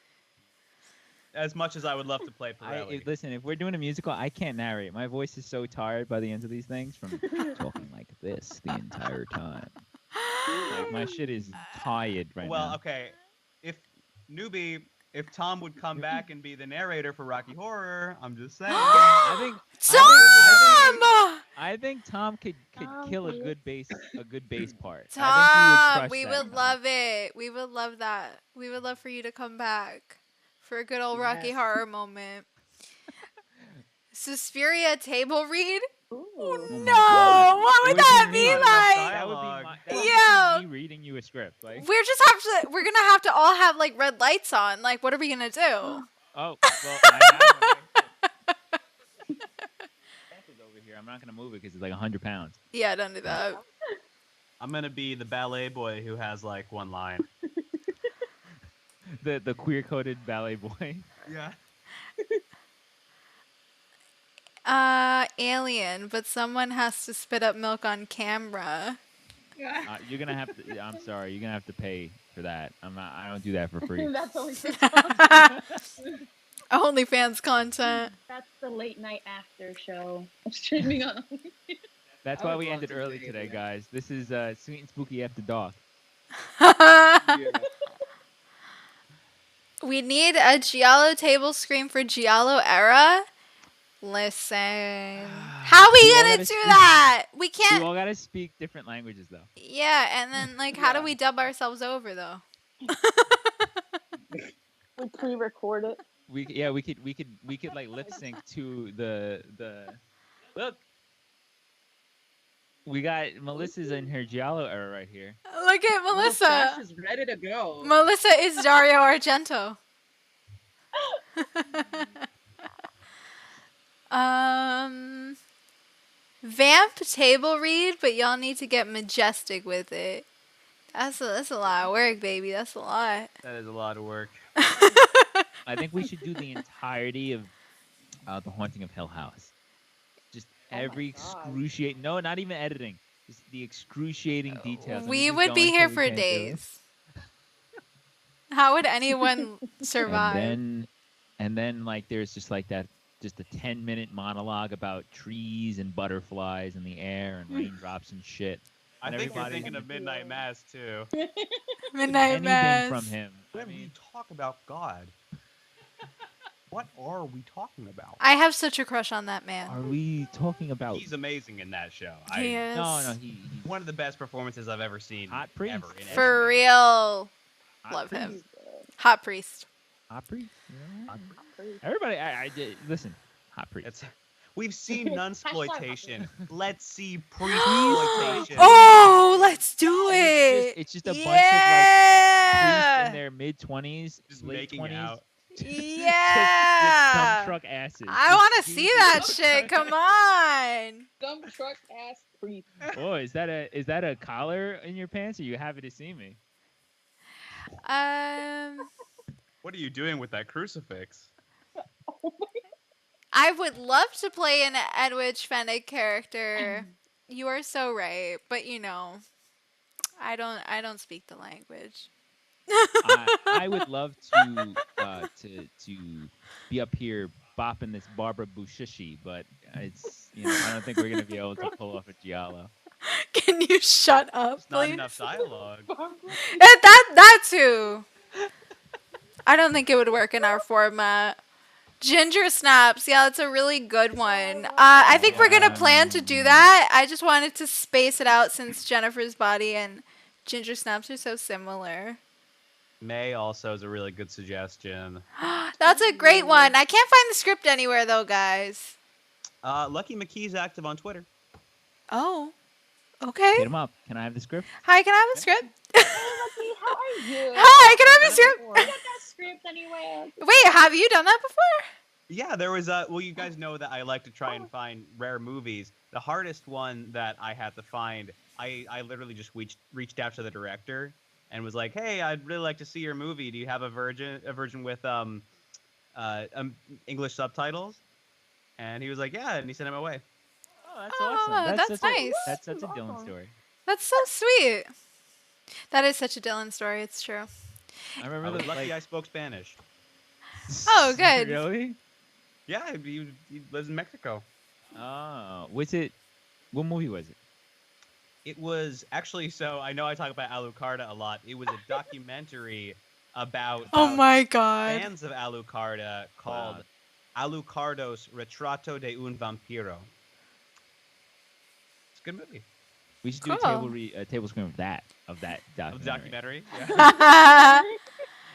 Speaker 4: As much as I would love to play Pirelli.
Speaker 2: Listen, if we're doing a musical, I can't narrate. My voice is so tired by the end of these things from talking like this the entire time. Like, my shit is tired right
Speaker 4: Well,
Speaker 2: now.
Speaker 4: okay. If Tom would come back and be the narrator for Rocky Horror, I'm just saying.
Speaker 2: I think Tom could
Speaker 3: Tom,
Speaker 2: kill a
Speaker 3: please.
Speaker 2: good bass part.
Speaker 1: Tom,
Speaker 2: I think
Speaker 1: we
Speaker 2: he would
Speaker 1: would
Speaker 2: crush that.
Speaker 1: love it. We would love that. We would love for you to come back for a good old Rocky
Speaker 5: Yes.
Speaker 1: Horror moment. Suspiria table read?
Speaker 3: Ooh.
Speaker 2: Oh my
Speaker 1: No,
Speaker 2: God.
Speaker 1: what
Speaker 2: It
Speaker 1: would
Speaker 2: would
Speaker 1: that
Speaker 2: be
Speaker 1: be
Speaker 2: me.
Speaker 1: like?
Speaker 2: That would be
Speaker 4: Dialogue.
Speaker 1: Yeah.
Speaker 2: me reading you a script. Like,
Speaker 1: We're gonna have to all have like red lights on. Like, what are we gonna do?
Speaker 2: oh, well, I have one. Is over here. I'm not gonna move it because it's like 100 pounds.
Speaker 1: Yeah, don't do that.
Speaker 4: I'm gonna be the ballet boy who has like one line.
Speaker 2: The queer coded ballet boy.
Speaker 4: Yeah.
Speaker 1: Alien, but someone has to spit up milk on camera.
Speaker 2: You're gonna have to. I'm sorry. You're gonna have to pay for that. I don't do that for free.
Speaker 3: That's only for
Speaker 1: OnlyFans content.
Speaker 3: That's the late night after show. I'm streaming on.
Speaker 2: That's
Speaker 5: I
Speaker 2: why
Speaker 5: would
Speaker 2: we
Speaker 5: love
Speaker 2: ended
Speaker 5: to
Speaker 2: early
Speaker 5: see
Speaker 2: today,
Speaker 5: it.
Speaker 2: guys. This is Sweet and Spooky After Dark.
Speaker 1: We need a Giallo table screen for Giallo era. Listen, how are we
Speaker 2: We all
Speaker 1: gonna
Speaker 2: gotta
Speaker 1: do
Speaker 2: speak-
Speaker 1: that? We
Speaker 2: We
Speaker 1: can't.
Speaker 2: all gotta speak different languages, though.
Speaker 1: Yeah, and then like, how do
Speaker 5: Yeah.
Speaker 1: we dub ourselves over though?
Speaker 3: We pre-record it.
Speaker 2: We could like lip sync to the look. We got Melissa's in her Giallo era right here.
Speaker 1: Look at Melissa.
Speaker 5: Sash is ready to go.
Speaker 1: Melissa is Dario Argento. Vamp table read, but y'all need to get majestic with it. That's a lot of work, baby. That's a lot.
Speaker 4: That is a lot of work.
Speaker 2: I think we should do the entirety of The Haunting of Hill House. Just
Speaker 3: Oh my
Speaker 2: every
Speaker 3: God.
Speaker 2: excruciating. No, not even editing. Just the excruciating details. and
Speaker 1: We
Speaker 2: just
Speaker 1: would
Speaker 2: go
Speaker 1: be
Speaker 2: until
Speaker 1: here
Speaker 2: we
Speaker 1: for
Speaker 2: can't do it.
Speaker 1: days. How would anyone survive?
Speaker 2: And then like there's just like that, just a 10-minute monologue about trees and butterflies in the air and raindrops and shit.
Speaker 4: I
Speaker 2: And
Speaker 4: think you're
Speaker 2: everybody-
Speaker 4: thinking of Midnight Mass too.
Speaker 1: Midnight
Speaker 2: Anything
Speaker 1: Mass.
Speaker 2: from him. I
Speaker 8: When we
Speaker 2: mean,
Speaker 8: talk about God, what are we talking about?
Speaker 1: I have such a crush on that man.
Speaker 2: are we talking about?
Speaker 4: He's amazing in that show.
Speaker 1: He is.
Speaker 2: No, he's
Speaker 4: One of the best performances I've ever seen.
Speaker 2: Hot priest.
Speaker 4: Ever in
Speaker 1: For
Speaker 4: anything.
Speaker 1: real.
Speaker 2: hot
Speaker 1: Love
Speaker 2: priest.
Speaker 1: him. Hot priest.
Speaker 2: Hot priest. Yeah.
Speaker 3: Crazy.
Speaker 2: Everybody, I did listen. Hot priest.
Speaker 4: It's We've seen nunsploitation. Let's see
Speaker 2: Please.
Speaker 4: pre-exploitation.
Speaker 1: Oh, let's do
Speaker 2: And
Speaker 1: it.
Speaker 2: it's just a bunch of like priests in
Speaker 1: Yeah.
Speaker 2: their mid-20s,
Speaker 4: Just
Speaker 2: late
Speaker 4: making
Speaker 2: 20s,
Speaker 4: out.
Speaker 2: just with
Speaker 1: Yeah.
Speaker 2: dump truck asses.
Speaker 1: I
Speaker 2: Just
Speaker 1: want to
Speaker 2: dudes
Speaker 1: see
Speaker 2: with
Speaker 1: that
Speaker 2: dump
Speaker 1: shit.
Speaker 2: truck-
Speaker 1: Come on.
Speaker 3: Dump truck ass priest.
Speaker 2: Oh, is that a collar in your pants? Or are you happy to see me?
Speaker 4: What are you doing with that crucifix?
Speaker 1: I would love to play an Edwidge Fennec character. You are so right, but you know, I don't speak the language.
Speaker 2: I would love to be up here bopping this Barbara Bushishi, but it's I don't think we're gonna be able to pull off a giallo.
Speaker 1: Can you shut up,
Speaker 4: There's not
Speaker 1: please?
Speaker 4: enough dialogue.
Speaker 1: That too. I don't think it would work in our format. Ginger snaps, yeah, that's a really good one. I think we're gonna plan to do that. I just wanted to space it out since Jennifer's body and ginger snaps are so similar.
Speaker 4: May also is a really good suggestion.
Speaker 1: That's a great one. I can't find the script anywhere though, guys.
Speaker 4: Lucky McKee's active on Twitter.
Speaker 1: Oh, okay.
Speaker 2: Hit him up. Can I have the script?
Speaker 1: Hi, can I have a script?
Speaker 3: Lucky, how are you?
Speaker 1: Hi, can I have a script?
Speaker 3: I got that script anywhere.
Speaker 1: Wait, have you done that before?
Speaker 4: Yeah, there was well, you guys know that I like to try and find rare movies. The hardest one that I had to find, I literally just reached out to the director and was like, "Hey, I'd really like to see your movie. Do you have a version with English subtitles?" And he was like, "Yeah," and he sent him away.
Speaker 2: Oh, that's awesome.
Speaker 1: That's nice.
Speaker 2: That's such a Dylan story.
Speaker 1: That's so sweet. That is such a Dylan story. It's true.
Speaker 2: I
Speaker 4: I
Speaker 2: remember
Speaker 4: was
Speaker 2: that,
Speaker 4: lucky I spoke Spanish.
Speaker 1: Oh, good.
Speaker 2: Really?
Speaker 4: Yeah, he lives in Mexico.
Speaker 2: Oh, was it? What movie was it?
Speaker 4: It was actually, so I know I talk about Alucarda a lot. It was a documentary about
Speaker 1: Oh my god.
Speaker 4: fans of Alucarda called Alucardo's Retrato de un Vampiro. It's a good movie.
Speaker 2: We should do a
Speaker 1: Cool.
Speaker 2: table screen of that
Speaker 4: Of the
Speaker 2: documentary.
Speaker 4: documentary. Yeah.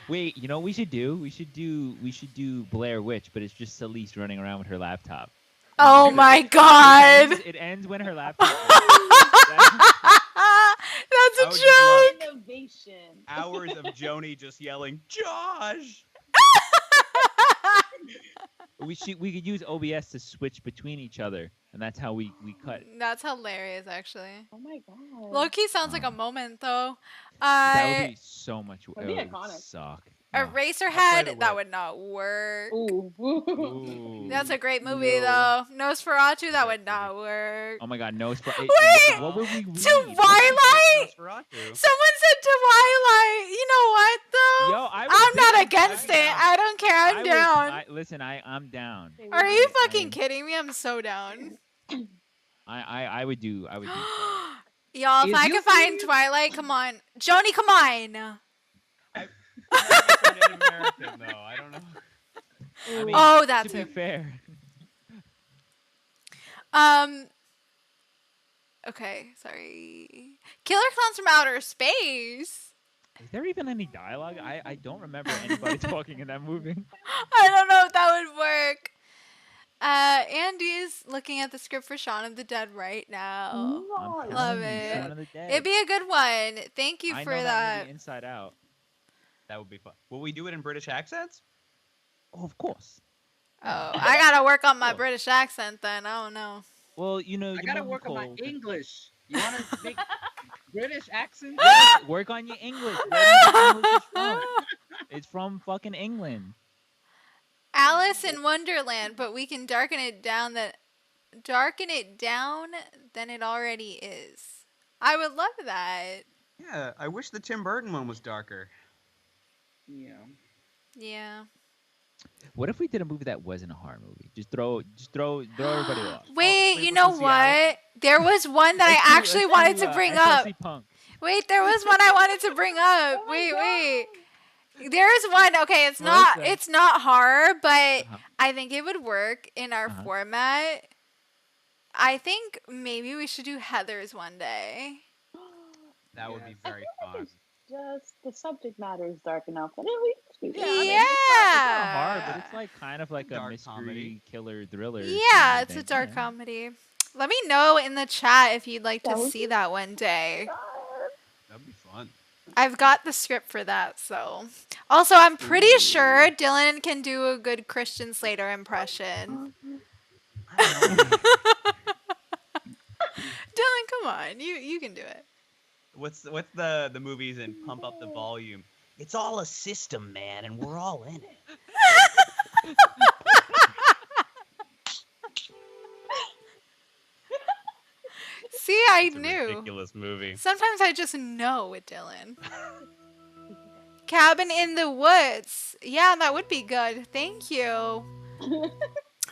Speaker 2: Wait, you know what we should do? We should do Blair Witch, but it's just Celeste running around with her laptop.
Speaker 1: Oh my god.
Speaker 2: It ends when her laptop.
Speaker 1: That's a
Speaker 4: I would just love
Speaker 1: joke.
Speaker 3: Innovation.
Speaker 4: hours of Joni just yelling, "Josh!"
Speaker 2: we could use OBS to switch between each other, and that's how we cut.
Speaker 1: That's hilarious, actually.
Speaker 3: Oh my god.
Speaker 1: Low key sounds like a moment, though.
Speaker 2: That would be so much.
Speaker 3: That'd be
Speaker 2: It would
Speaker 3: iconic.
Speaker 2: suck.
Speaker 1: A
Speaker 2: Oh.
Speaker 4: play
Speaker 1: Eraserhead,
Speaker 4: the
Speaker 1: that
Speaker 4: whip.
Speaker 1: would not work.
Speaker 3: Ooh.
Speaker 2: Ooh.
Speaker 1: That's a great movie, though. Nosferatu, that would not work.
Speaker 2: Oh my God, no.
Speaker 1: Wait,
Speaker 2: What would we read?
Speaker 1: Twilight?
Speaker 4: Nosferatu.
Speaker 1: Someone said Twilight. You know what, though?
Speaker 2: Yo,
Speaker 1: I'm not against it. I don't care. I'm down.
Speaker 2: Listen, I'm down.
Speaker 1: Are you
Speaker 2: I-
Speaker 1: fucking kidding me? I'm so down.
Speaker 2: I would do.
Speaker 1: Y'all, if
Speaker 5: Is
Speaker 1: I
Speaker 5: you
Speaker 1: could find
Speaker 5: serious?
Speaker 1: Twilight, come on. Joni, come on.
Speaker 4: I'm not Native American, though. I don't know.
Speaker 2: I mean,
Speaker 1: Oh,
Speaker 2: to
Speaker 1: that's
Speaker 2: be
Speaker 1: it.
Speaker 2: fair.
Speaker 1: Okay, sorry. Killer Clowns from Outer Space.
Speaker 2: Is there even any dialogue? I don't remember anybody talking in that movie.
Speaker 1: I don't know if that would work. Andy's looking at the script for Shaun of the Dead right now.
Speaker 2: I'm
Speaker 1: Love
Speaker 2: telling you,
Speaker 1: it.
Speaker 2: Shaun of the Dead.
Speaker 1: It'd be a good one. Thank you
Speaker 2: I
Speaker 1: for
Speaker 2: know
Speaker 1: that.
Speaker 2: movie inside out.
Speaker 4: That would be fun. Will we do it in British accents?
Speaker 2: Oh, of course.
Speaker 1: Oh, I gotta work on my British accent then. I don't know.
Speaker 2: Well, you know,
Speaker 5: I
Speaker 2: your
Speaker 5: gotta
Speaker 2: mom
Speaker 5: work on my
Speaker 2: called.
Speaker 5: English. You want to speak British accent?
Speaker 2: Work on your English. Where do you think English is from? It's from fucking England.
Speaker 1: Alice in Wonderland, but we can darken it down than it already is. I would love that.
Speaker 4: Yeah, I wish the Tim Burton one was darker.
Speaker 5: Yeah.
Speaker 1: Yeah.
Speaker 2: What if we did a movie that wasn't a horror movie? Just throw everybody off.
Speaker 1: Wait,
Speaker 4: wait,
Speaker 1: you
Speaker 4: what's
Speaker 1: know
Speaker 4: in Seattle?
Speaker 1: what? There was one that I actually wanted to bring up.
Speaker 2: SLC Punk.
Speaker 1: Wait, there was one I wanted to bring up. Wait. There's one. Okay, it's
Speaker 2: What
Speaker 1: not
Speaker 2: is that?
Speaker 1: it's not horror, but
Speaker 2: Uh-huh.
Speaker 1: I think it would work in our
Speaker 2: Uh-huh.
Speaker 1: format. I think maybe we should do Heathers one day.
Speaker 4: That would be
Speaker 5: Yes.
Speaker 4: very fun.
Speaker 3: just the subject matter is dark enough that it would be
Speaker 2: Yeah, I
Speaker 3: fun.
Speaker 2: mean, it's not hard, but it's
Speaker 1: Yeah.
Speaker 2: like kind of like a
Speaker 4: Dark
Speaker 2: mystery
Speaker 4: comedy.
Speaker 2: killer thriller.
Speaker 1: Yeah,
Speaker 2: kinda
Speaker 1: it's a
Speaker 2: thing.
Speaker 1: dark
Speaker 2: Yeah.
Speaker 1: comedy. Let me know in the chat if you'd like to
Speaker 3: That would
Speaker 1: see
Speaker 3: be
Speaker 1: that one day.
Speaker 3: fun.
Speaker 4: That'd be fun.
Speaker 1: I've got the script for that, so. Also, I'm pretty sure
Speaker 5: Ooh.
Speaker 1: Dylan can do a good Christian Slater impression.
Speaker 4: I don't know.
Speaker 1: Dylan, come on. You can do it.
Speaker 4: What's the movies and Pump Up the Volume? It's all a system, man, and we're all in it.
Speaker 1: See, I
Speaker 4: It's a
Speaker 1: knew.
Speaker 4: ridiculous movie.
Speaker 1: Sometimes I just know with Dylan. Cabin in the Woods. Yeah, that would be good. Thank you.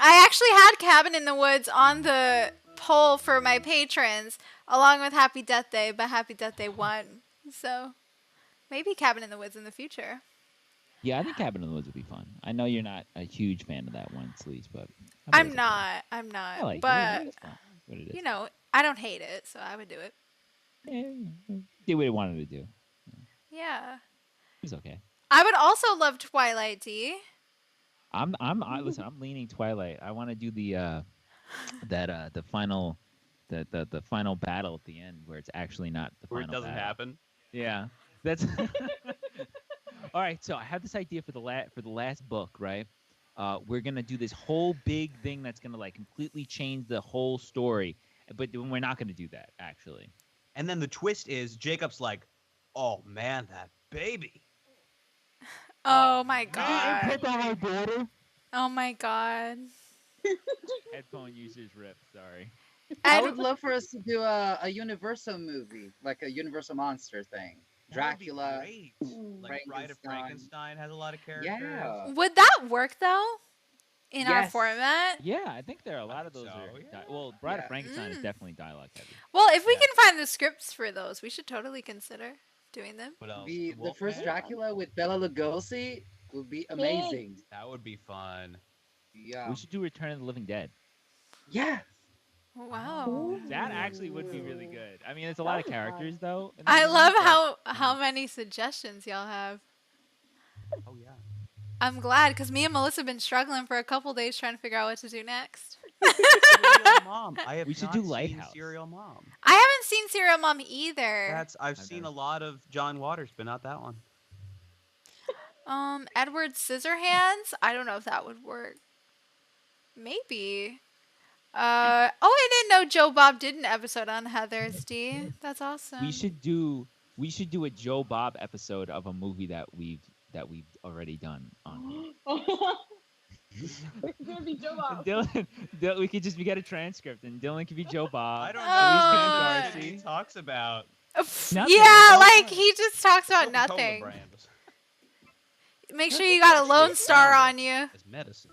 Speaker 1: I actually had Cabin in the Woods on the poll for my patrons, along with Happy Death Day, but Happy Death Day won. So maybe Cabin in the Woods in the future.
Speaker 9: Yeah, I think Cabin in the Woods would be fun. I know you're not a huge fan of that one, Sleaze, but
Speaker 1: I'm not. I'm not.
Speaker 9: I like it.
Speaker 1: but
Speaker 9: It's fun. It's what it is.
Speaker 1: you know, I don't hate it, so I would do it.
Speaker 9: Did what it wanted to do.
Speaker 1: Yeah.
Speaker 9: It's okay.
Speaker 1: I would also love Twilight D.
Speaker 9: Listen, I'm leaning Twilight. I want to do the the final the final battle at the end where it's actually not the
Speaker 4: Where it
Speaker 9: final
Speaker 4: doesn't
Speaker 9: battle.
Speaker 4: happen.
Speaker 9: Yeah. That's all right. So I have this idea for the last book, right? We're gonna do this whole big thing that's gonna like completely change the whole story, but we're not gonna do that actually.
Speaker 4: And then the twist is Jacob's like, "Oh man, that baby."
Speaker 1: Oh my
Speaker 9: Put
Speaker 1: god.
Speaker 9: that my daughter.
Speaker 1: Oh my god.
Speaker 2: Headphone users rip. Sorry.
Speaker 5: I
Speaker 1: And
Speaker 5: would love for us to do a Universal movie, like a Universal monster thing.
Speaker 4: That would be
Speaker 5: Dracula.
Speaker 4: great. Like Bride of
Speaker 5: Frankenstein.
Speaker 4: Frankenstein has a lot of characters.
Speaker 5: Yeah.
Speaker 1: would that work though? In our
Speaker 5: Yes.
Speaker 1: format?
Speaker 9: Yeah, I think there are a lot of
Speaker 4: think
Speaker 9: those.
Speaker 4: so,
Speaker 9: Are
Speaker 4: yeah.
Speaker 9: well, Bride of
Speaker 5: Yeah.
Speaker 9: Frankenstein is
Speaker 1: Mm.
Speaker 9: definitely dialogue heavy.
Speaker 1: Well, if we
Speaker 4: Yeah.
Speaker 1: can find the scripts for those, we should totally consider doing them.
Speaker 4: What else?
Speaker 5: The first
Speaker 4: Wolfman?
Speaker 5: Dracula with Bela Lugosi would be amazing.
Speaker 4: That would be fun.
Speaker 5: Yeah.
Speaker 9: We should do Return of the Living Dead.
Speaker 5: Yeah.
Speaker 1: Wow.
Speaker 2: That actually would be really good. I mean, there's a lot of characters though. in
Speaker 1: I
Speaker 2: that
Speaker 1: love
Speaker 2: movie, but-
Speaker 1: how many suggestions y'all have.
Speaker 4: Oh yeah.
Speaker 1: I'm glad because me and Melissa have been struggling for a couple days trying to figure out what to do next.
Speaker 4: Serial Mom. I have
Speaker 9: We should
Speaker 4: not
Speaker 9: do
Speaker 4: seen
Speaker 9: Lighthouse.
Speaker 4: Serial Mom.
Speaker 1: I haven't seen Serial Mom either.
Speaker 4: I've
Speaker 2: I've
Speaker 4: seen
Speaker 2: never
Speaker 4: a lot of John Waters, but not that one.
Speaker 1: Edward Scissorhands. I don't know if that would work. Maybe. I didn't know Joe Bob did an episode on Heather's D. That's awesome.
Speaker 9: We should do a Joe Bob episode of a movie that we've already done on here.
Speaker 3: It's gonna be Joe Bob.
Speaker 9: Dylan, we could just get a transcript and Dylan could be Joe Bob.
Speaker 4: I don't
Speaker 1: Oh.
Speaker 4: know what
Speaker 1: Darcy.
Speaker 4: he talks about.
Speaker 9: Nothing.
Speaker 1: Yeah,
Speaker 9: It's
Speaker 1: like
Speaker 9: all-
Speaker 1: he just talks about
Speaker 4: Coca-Cola
Speaker 1: nothing.
Speaker 4: brand
Speaker 1: Make sure you got a Lone Star on you.
Speaker 4: is medicine.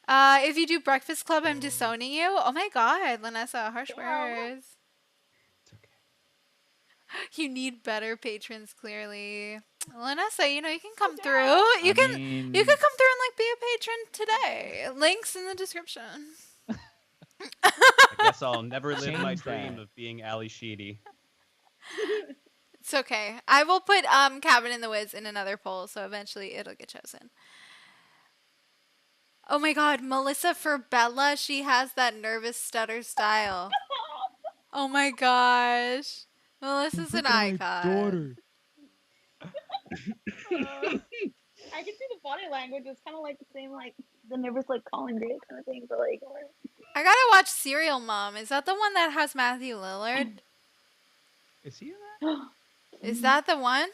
Speaker 1: If you do Breakfast Club, I'm disowning you. Oh my god, Lanessa, harsh words.
Speaker 4: It's okay.
Speaker 1: You need better patrons, clearly. Lanessa, you can come through. You can
Speaker 9: mean,
Speaker 1: come through and like be a patron today. Links in the description.
Speaker 4: I guess I'll never live my
Speaker 9: Change
Speaker 4: dream
Speaker 9: that.
Speaker 4: of being Ali Sheedy.
Speaker 1: It's okay. I will put Cabin in the Woods in another poll, so eventually it'll get chosen. Oh my god, Melissa for Bella, she has that nervous stutter style. Oh my gosh. Melissa's an icon.
Speaker 3: I can see the body language. It's kind of like the same, like the nervous, like Colin Gray kind of thing. But like,
Speaker 1: I gotta watch Serial Mom. Is that the one that has Matthew Lillard?
Speaker 4: Is he in that?
Speaker 1: Is that the one?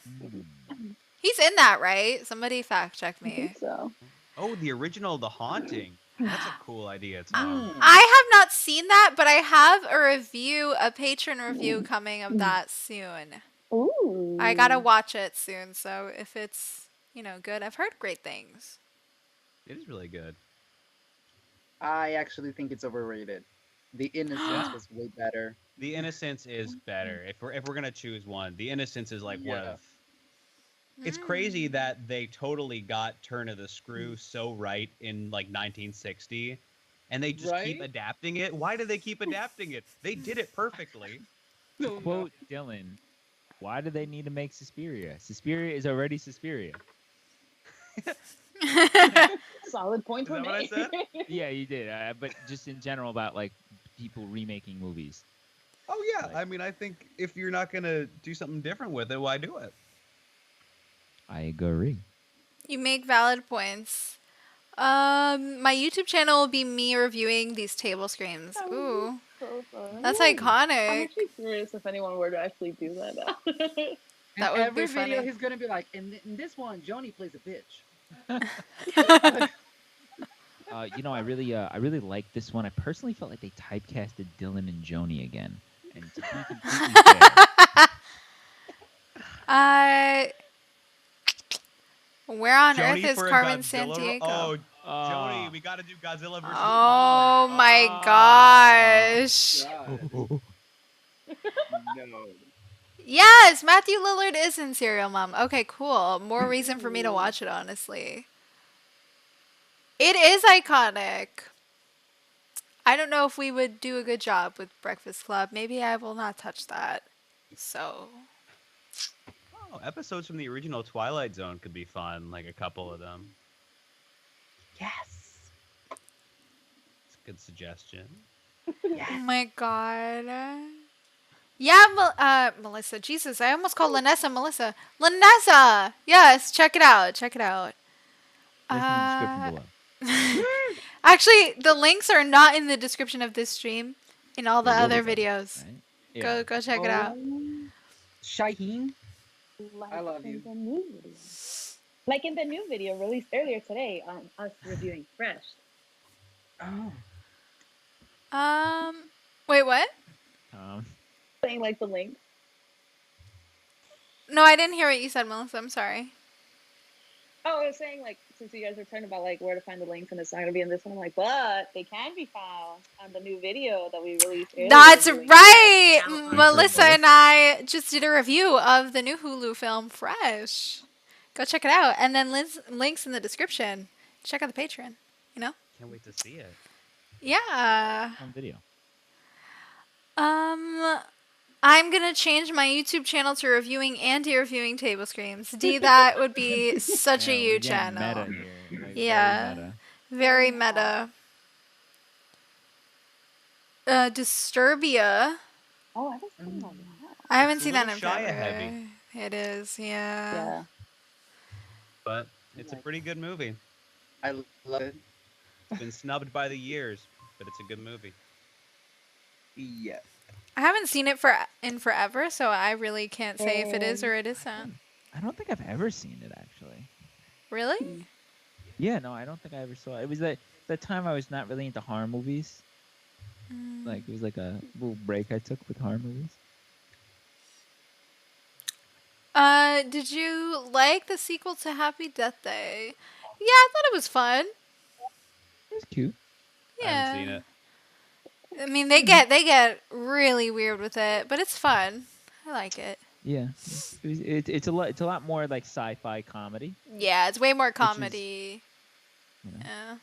Speaker 1: He's in that, right? Somebody fact check
Speaker 3: I
Speaker 1: me.
Speaker 3: think so.
Speaker 4: Oh, the original The Haunting. That's a cool idea, Tom.
Speaker 1: I have not seen that, but I have a patron review coming of that soon.
Speaker 3: Ooh.
Speaker 1: I gotta watch it soon, so if it's, good, I've heard great things.
Speaker 4: It is really good.
Speaker 5: I actually think it's overrated. The Innocence was way better.
Speaker 4: The Innocence is better. If we're gonna choose one, The Innocence is like one
Speaker 5: Yeah.
Speaker 4: of. It's crazy that they totally got Turn of the Screw so right in like 1960, and they just keep
Speaker 5: Right?
Speaker 4: adapting it. Why do they keep adapting it? They did it perfectly.
Speaker 9: To quote Dylan, Why do they need to make Suspiria? Suspiria is already Suspiria.
Speaker 3: Solid points
Speaker 8: Is
Speaker 3: were
Speaker 8: that what I
Speaker 3: made.
Speaker 8: said?
Speaker 9: Yeah, you did. But just in general about like people remaking movies.
Speaker 4: Oh yeah,
Speaker 9: Like-
Speaker 4: I mean, I think if you're not gonna do something different with it, why do it?
Speaker 9: I agree.
Speaker 1: You make valid points. My YouTube channel will be me reviewing these table screams.
Speaker 3: That would be
Speaker 1: Ooh,
Speaker 3: so fun.
Speaker 1: that's
Speaker 3: I'm
Speaker 1: iconic.
Speaker 3: actually curious if anyone were to actually do that now.
Speaker 5: In
Speaker 1: That would
Speaker 5: every
Speaker 1: be
Speaker 5: video,
Speaker 1: funny.
Speaker 5: he's gonna be like, in this one, Joni plays a bitch.
Speaker 9: I really like this one. I personally felt like they typecasted Dylan and Joni again. And to be completely fair,
Speaker 1: uh, where on earth
Speaker 8: Joni
Speaker 1: is
Speaker 8: for a
Speaker 1: Carmen
Speaker 8: Godzilla.
Speaker 1: Sandiego?
Speaker 8: Joni, we gotta do Godzilla versus
Speaker 1: Oh my
Speaker 9: Ah.
Speaker 1: gosh.
Speaker 5: God. No.
Speaker 1: Yes, Matthew Lillard is in Serial Mom. Okay, cool. More reason for me to watch it, honestly. It is iconic. I don't know if we would do a good job with Breakfast Club. Maybe I will not touch that. So,
Speaker 4: Oh, episodes from the original Twilight Zone could be fun, like a couple of them.
Speaker 5: Yes.
Speaker 4: It's a good suggestion.
Speaker 1: oh my god. Yeah, Melissa. Jesus, I almost called Lanessa Melissa. Lanessa! Yes, check it out. Check it out.
Speaker 9: link in the description below.
Speaker 1: Actually, the links are not in the description of this stream. In all the
Speaker 9: They will
Speaker 1: other
Speaker 9: be, though,
Speaker 1: videos.
Speaker 9: right? Yeah.
Speaker 1: Go check it out.
Speaker 5: Shaheen.
Speaker 3: Like
Speaker 5: I love
Speaker 3: in
Speaker 5: you.
Speaker 3: the new video. Like in the new video released earlier today, us reviewing Fresh.
Speaker 5: Oh.
Speaker 1: Wait, what?
Speaker 3: Saying like the link.
Speaker 1: No, I didn't hear what you said, Melissa. I'm sorry.
Speaker 3: Oh, I was saying like since you guys were talking about like where to find the links and it's not gonna be in this one, I'm like, but they can be found on the new video that we released earlier.
Speaker 1: That's
Speaker 3: reviewing
Speaker 1: right!
Speaker 3: Fresh.
Speaker 1: Melissa and I just did a review of the new Hulu film, Fresh. Go check it out. And then links in the description. Check out the Patreon. You know?
Speaker 4: Can't wait to see it.
Speaker 1: Yeah.
Speaker 9: On video.
Speaker 1: I'm gonna change my YouTube channel to reviewing and reviewing TableScreams. D, that would be such
Speaker 9: Yeah,
Speaker 1: a
Speaker 9: we're
Speaker 1: you
Speaker 9: getting
Speaker 1: channel.
Speaker 9: Meta here. Like,
Speaker 1: Yeah.
Speaker 9: very meta.
Speaker 1: Very meta. Disturbia.
Speaker 3: Oh, I haven't seen that.
Speaker 1: I haven't
Speaker 4: It's a
Speaker 1: seen that
Speaker 4: little
Speaker 1: in
Speaker 4: Shia
Speaker 1: forever.
Speaker 4: heavy.
Speaker 1: It is, yeah.
Speaker 3: Yeah.
Speaker 4: But it's a pretty good movie.
Speaker 5: I love it.
Speaker 4: It's been snubbed by the years, but it's a good movie.
Speaker 5: Yes.
Speaker 1: I haven't seen it in forever, so I really can't say if it is or it isn't.
Speaker 9: I don't think I've ever seen it actually.
Speaker 1: Really?
Speaker 9: Yeah, no, I don't think I ever saw it. It was that time I was not really into horror movies. Like it was like a little break I took with horror movies.
Speaker 1: Did you like the sequel to Happy Death Day? Yeah, I thought it was fun.
Speaker 9: It was cute.
Speaker 1: Yeah.
Speaker 4: I haven't seen it.
Speaker 1: I mean, they get really weird with it, but it's fun. I like it.
Speaker 9: Yeah, it's a lot more like sci-fi comedy.
Speaker 1: Yeah, it's way more
Speaker 9: is,
Speaker 1: comedy.
Speaker 9: You know,
Speaker 1: Yeah.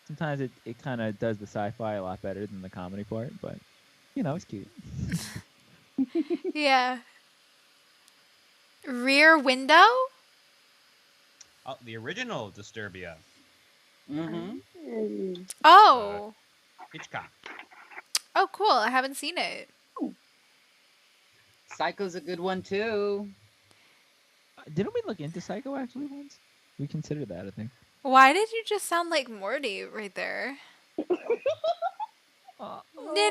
Speaker 9: sometimes it kind of does the sci-fi a lot better than the comedy part, but it's cute.
Speaker 1: Yeah. Rear Window?
Speaker 4: Oh, the original Disturbia.
Speaker 5: Mm-hmm.
Speaker 1: Oh.
Speaker 4: Hitchcock.
Speaker 1: Oh, cool. I haven't seen it.
Speaker 5: Psycho's a good one too.
Speaker 9: Didn't we look into Psycho actually once? We considered that, I think.
Speaker 1: Why did you just sound like Morty right there? Did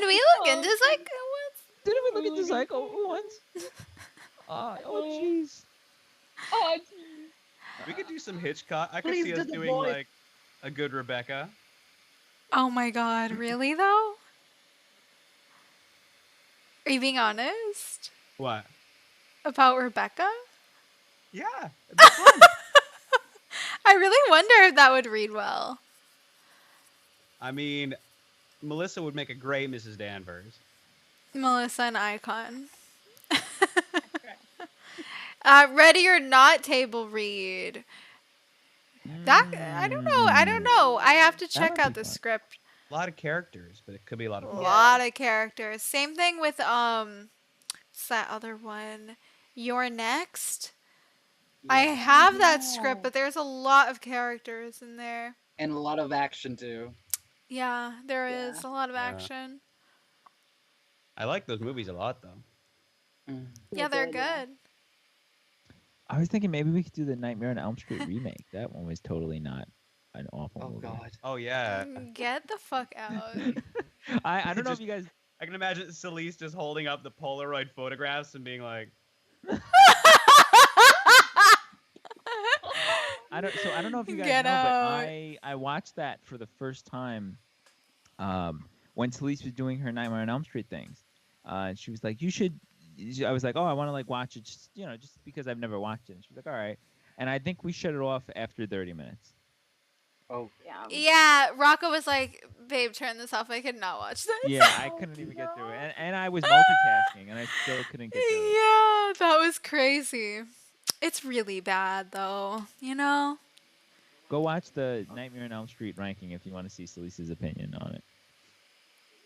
Speaker 1: we look into Psycho once?
Speaker 9: Didn't we look into Psycho once? Oh, jeez.
Speaker 3: Oh,
Speaker 4: We could do some Hitchcock. I could
Speaker 5: Please
Speaker 4: see
Speaker 5: do
Speaker 4: us
Speaker 5: the
Speaker 4: doing
Speaker 5: voice.
Speaker 4: like a good Rebecca.
Speaker 1: Oh my god, really though? Are you being honest
Speaker 4: What?
Speaker 1: about Rebecca?
Speaker 4: Yeah. It'd be fun.
Speaker 1: I really wonder if that would read well.
Speaker 4: I mean, Melissa would make a great Mrs. Danvers.
Speaker 1: Melissa, an icon. Ready or Not table read. That I don't know. I have to check
Speaker 9: might
Speaker 1: out
Speaker 9: be
Speaker 1: the
Speaker 9: fun.
Speaker 1: script.
Speaker 4: A lot of characters, but it could be a lot of
Speaker 1: A
Speaker 4: fun.
Speaker 1: lot of characters. Same thing with what's that other one? You're Next. I have that script, but there's a lot of characters in there.
Speaker 5: And a lot of action too.
Speaker 1: Yeah, there
Speaker 3: Yeah.
Speaker 1: is a lot of
Speaker 4: Yeah.
Speaker 1: action.
Speaker 4: I like those movies a lot, though.
Speaker 5: Mm.
Speaker 1: Yeah, they're
Speaker 3: yeah.
Speaker 1: good.
Speaker 9: I was thinking maybe we could do the Nightmare on Elm Street remake. That one was totally not an awful
Speaker 5: Oh
Speaker 9: movie.
Speaker 5: God.
Speaker 4: Oh yeah.
Speaker 1: Get the fuck out.
Speaker 9: I don't know
Speaker 4: Just-
Speaker 9: if you guys.
Speaker 4: I can imagine Celeste just holding up the Polaroid photographs and being like,
Speaker 9: I don't know if you guys
Speaker 1: Get
Speaker 9: know,
Speaker 1: out.
Speaker 9: but I watched that for the first time when Celeste was doing her Nightmare on Elm Street things. And she was like, "You should." I was like, "Oh, I want to like watch it, just just because I've never watched it." And she was like, "All right." And I think we shut it off after 30 minutes.
Speaker 5: Oh.
Speaker 3: Yeah.
Speaker 1: Yeah, Rocco was like, "Babe, turn this off. I could not watch this."
Speaker 9: Yeah, I couldn't even get through it, and I was multitasking, and I still couldn't get through it.
Speaker 1: Yeah, that was crazy. It's really bad though, you know?
Speaker 9: Go watch the Nightmare on Elm Street ranking if you want to see Celeste's opinion on it.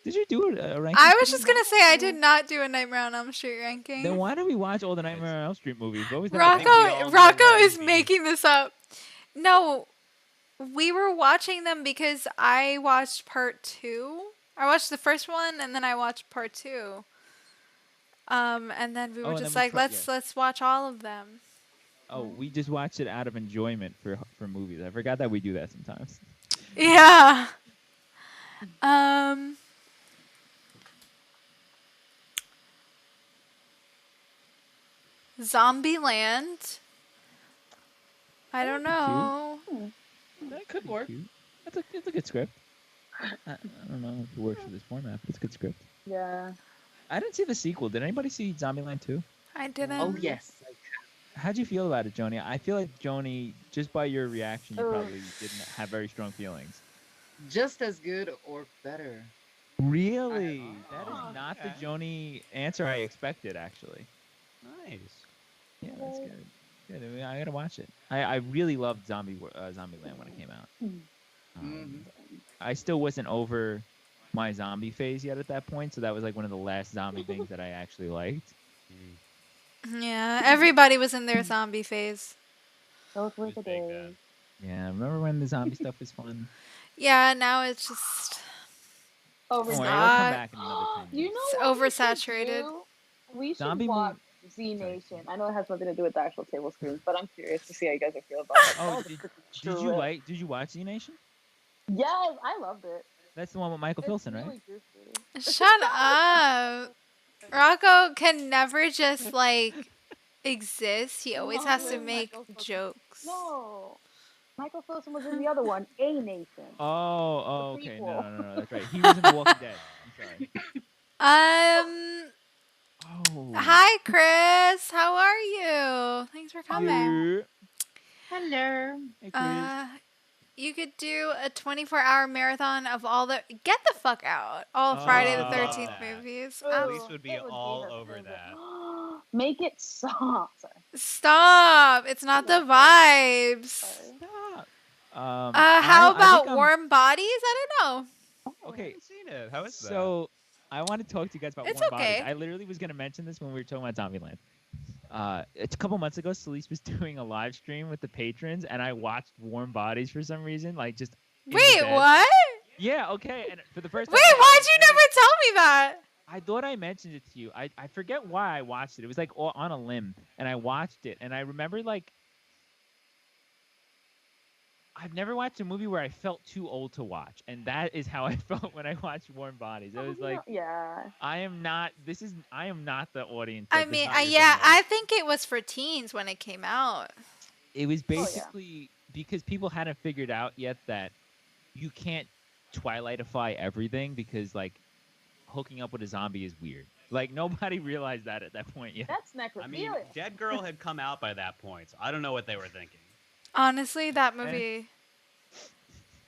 Speaker 9: Did you do a ranking?
Speaker 1: I was
Speaker 9: for
Speaker 1: just
Speaker 9: this?
Speaker 1: gonna say I did not do a Nightmare on Elm Street ranking.
Speaker 9: Then why don't we watch all the Nightmare on Elm Street movies? What was that?
Speaker 4: I think we all
Speaker 1: Rocco
Speaker 4: know
Speaker 1: Rocco
Speaker 4: one
Speaker 1: is
Speaker 4: movie.
Speaker 1: making this up. No, we were watching them because I watched part 2. I watched the first one and then I watched part 2. And then we were
Speaker 9: Oh, and
Speaker 1: just
Speaker 9: then we
Speaker 1: like,
Speaker 9: tried-
Speaker 1: let's watch all of them.
Speaker 9: Oh, we just watched it out of enjoyment for movies. I forgot that we do that sometimes.
Speaker 1: Yeah. Zombieland. I don't know.
Speaker 5: That could work.
Speaker 9: Cute. It's a good script. I don't know if it works for this format, but it's a good script.
Speaker 3: Yeah.
Speaker 9: I didn't see the sequel. Did anybody see Zombieland 2?
Speaker 1: I didn't.
Speaker 5: Oh yes.
Speaker 9: How'd you feel about it, Joni? I feel like Joni, just by your reaction, you
Speaker 3: Ugh.
Speaker 9: probably didn't have very strong feelings.
Speaker 5: Just as good or better.
Speaker 9: Really? That
Speaker 4: Oh,
Speaker 9: is not
Speaker 4: okay.
Speaker 9: the Joni answer I expected, actually.
Speaker 4: nice.
Speaker 9: Yeah, that's good. Good. I mean, I gotta watch it. I really loved Zombieland when it came out. Um, I still wasn't over my zombie phase yet at that point, so that was like one of the last zombie things that I actually liked.
Speaker 1: Yeah, everybody was in their zombie phase.
Speaker 3: Those were
Speaker 4: Just
Speaker 3: the
Speaker 4: take
Speaker 3: days.
Speaker 9: Yeah, remember when the zombie stuff was fun?
Speaker 1: Yeah, now it's just
Speaker 3: Oh,
Speaker 9: Don't worry,
Speaker 1: not-
Speaker 9: it'll come back in another 10
Speaker 3: You
Speaker 9: years.
Speaker 3: know
Speaker 1: It's
Speaker 3: what we should
Speaker 1: oversaturated.
Speaker 3: do? We should
Speaker 9: Zombie
Speaker 3: watch Z Nation. I know it has nothing to do with the actual table screens, but I'm curious to see how you guys feel about it.
Speaker 9: Oh,
Speaker 3: All the
Speaker 9: did
Speaker 3: freaking
Speaker 9: you
Speaker 3: trip.
Speaker 9: did you watch Z Nation?
Speaker 3: Yes, I loved it.
Speaker 9: That's the one with Michael
Speaker 3: It's
Speaker 9: Filson, right?
Speaker 3: really goofy.
Speaker 1: shut up. Rocco can never just like exist. He always has to
Speaker 3: No,
Speaker 1: make
Speaker 3: Michael Filson.
Speaker 1: jokes.
Speaker 3: No. Michael Filson was in the other one, A Nation.
Speaker 9: Oh,
Speaker 3: The
Speaker 9: okay.
Speaker 3: prequel.
Speaker 9: No, that's right. He was in The Walking Dead. I'm sorry. Oh.
Speaker 1: Hi Chris, how are you? Thanks for coming.
Speaker 9: Yeah.
Speaker 6: Hello.
Speaker 9: Hey, Chris.
Speaker 1: You could do a 24-hour marathon of all the get the fuck out. All Friday the
Speaker 9: Oh,
Speaker 1: 13th
Speaker 4: that.
Speaker 1: movies.
Speaker 3: Oh,
Speaker 4: At least would be
Speaker 3: it
Speaker 4: all
Speaker 3: her
Speaker 4: over
Speaker 3: favorite.
Speaker 4: that.
Speaker 3: Make it stop. Sorry.
Speaker 1: Stop. It's not the vibes.
Speaker 3: Sorry.
Speaker 9: Stop.
Speaker 1: How
Speaker 9: I
Speaker 1: about
Speaker 9: think I'm-
Speaker 1: warm bodies? I don't know.
Speaker 4: I
Speaker 9: Okay,
Speaker 4: haven't seen it. How is that?
Speaker 9: so I want to talk to you guys about
Speaker 1: It's
Speaker 9: warm
Speaker 1: okay.
Speaker 9: bodies. I literally was going to mention this when we were talking about Zombieland. A couple months ago, Celeste was doing a live stream with the patrons, and I watched Warm Bodies for some reason, like just. in the
Speaker 1: Wait,
Speaker 9: bed.
Speaker 1: what?
Speaker 9: Yeah, okay. And for the first
Speaker 1: Wait,
Speaker 9: time,
Speaker 1: why'd you never tell me that?
Speaker 9: I thought I mentioned it to you. I forget why I watched it. It was like on a limb, and I watched it, and I remember like I've never watched a movie where I felt too old to watch, and that is how I felt when I watched Warm Bodies. It was like
Speaker 3: Yeah.
Speaker 9: I am not the audience.
Speaker 1: I
Speaker 9: that this
Speaker 1: mean,
Speaker 9: movie is
Speaker 1: yeah,
Speaker 9: about.
Speaker 1: I think it was for teens when it came out.
Speaker 9: It was
Speaker 3: yeah.
Speaker 9: basically because people hadn't figured out yet that you can't Twilightify everything because like hooking up with a zombie is weird. Like nobody realized that at that point yet.
Speaker 3: That's
Speaker 4: I mean,
Speaker 3: necrophilia.
Speaker 4: Dead Girl had come out by that point, so I don't know what they were thinking.
Speaker 1: Honestly, that movie,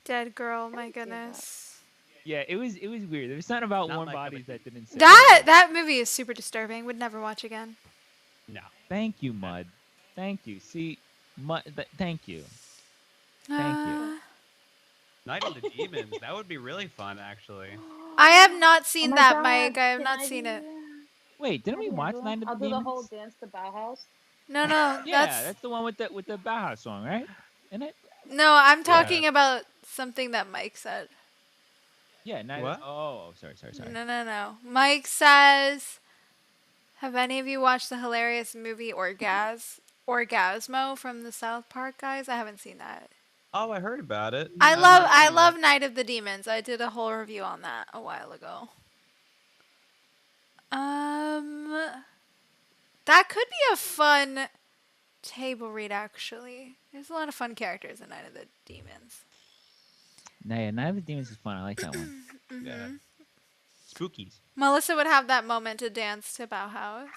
Speaker 1: Dead Girl, my
Speaker 3: haven't seen that.
Speaker 1: goodness.
Speaker 9: Yeah, it was weird. There was something about
Speaker 4: Not
Speaker 9: Warm
Speaker 4: my cup of
Speaker 9: Bodies
Speaker 4: tea.
Speaker 9: that didn't sit
Speaker 1: That movie is super disturbing. Would never watch again.
Speaker 4: No.
Speaker 9: Thank you, Mud. Thank you. See, Mud. Thank you. Thank you.
Speaker 4: Night of the Demons. That would be really fun, actually.
Speaker 1: I have not seen
Speaker 3: Oh my
Speaker 1: that,
Speaker 3: God,
Speaker 1: Mike. I have
Speaker 3: can
Speaker 1: not
Speaker 3: I
Speaker 1: seen
Speaker 3: do
Speaker 1: it.
Speaker 3: that?
Speaker 9: Wait, didn't we watch Night of
Speaker 3: I'll
Speaker 9: the
Speaker 3: do the
Speaker 9: Demons?
Speaker 3: whole dance to Bauhaus.
Speaker 1: No, no,
Speaker 9: Yeah, that's the one with the Baja song, right? Isn't it?
Speaker 1: no. I'm
Speaker 8: Yeah.
Speaker 1: talking about something that Mike said.
Speaker 9: Yeah, Night.
Speaker 8: What?
Speaker 9: Oh, sorry.
Speaker 1: No, no, no. Mike says, "Have any of you watched the hilarious movie Orgasmo from the South Park guys? I haven't seen that.
Speaker 8: Oh, I heard about it.
Speaker 1: I
Speaker 8: I've
Speaker 1: love
Speaker 8: not
Speaker 1: I
Speaker 8: seen
Speaker 1: love
Speaker 8: it.
Speaker 1: Night of the Demons. I did a whole review on that a while ago. That could be a fun table read actually. There's a lot of fun characters in Night of the Demons.
Speaker 9: No, yeah, Night of the Demons is fun. I like that one.
Speaker 8: Yeah. Spookies.
Speaker 1: Melissa would have that moment to dance to Bauhaus.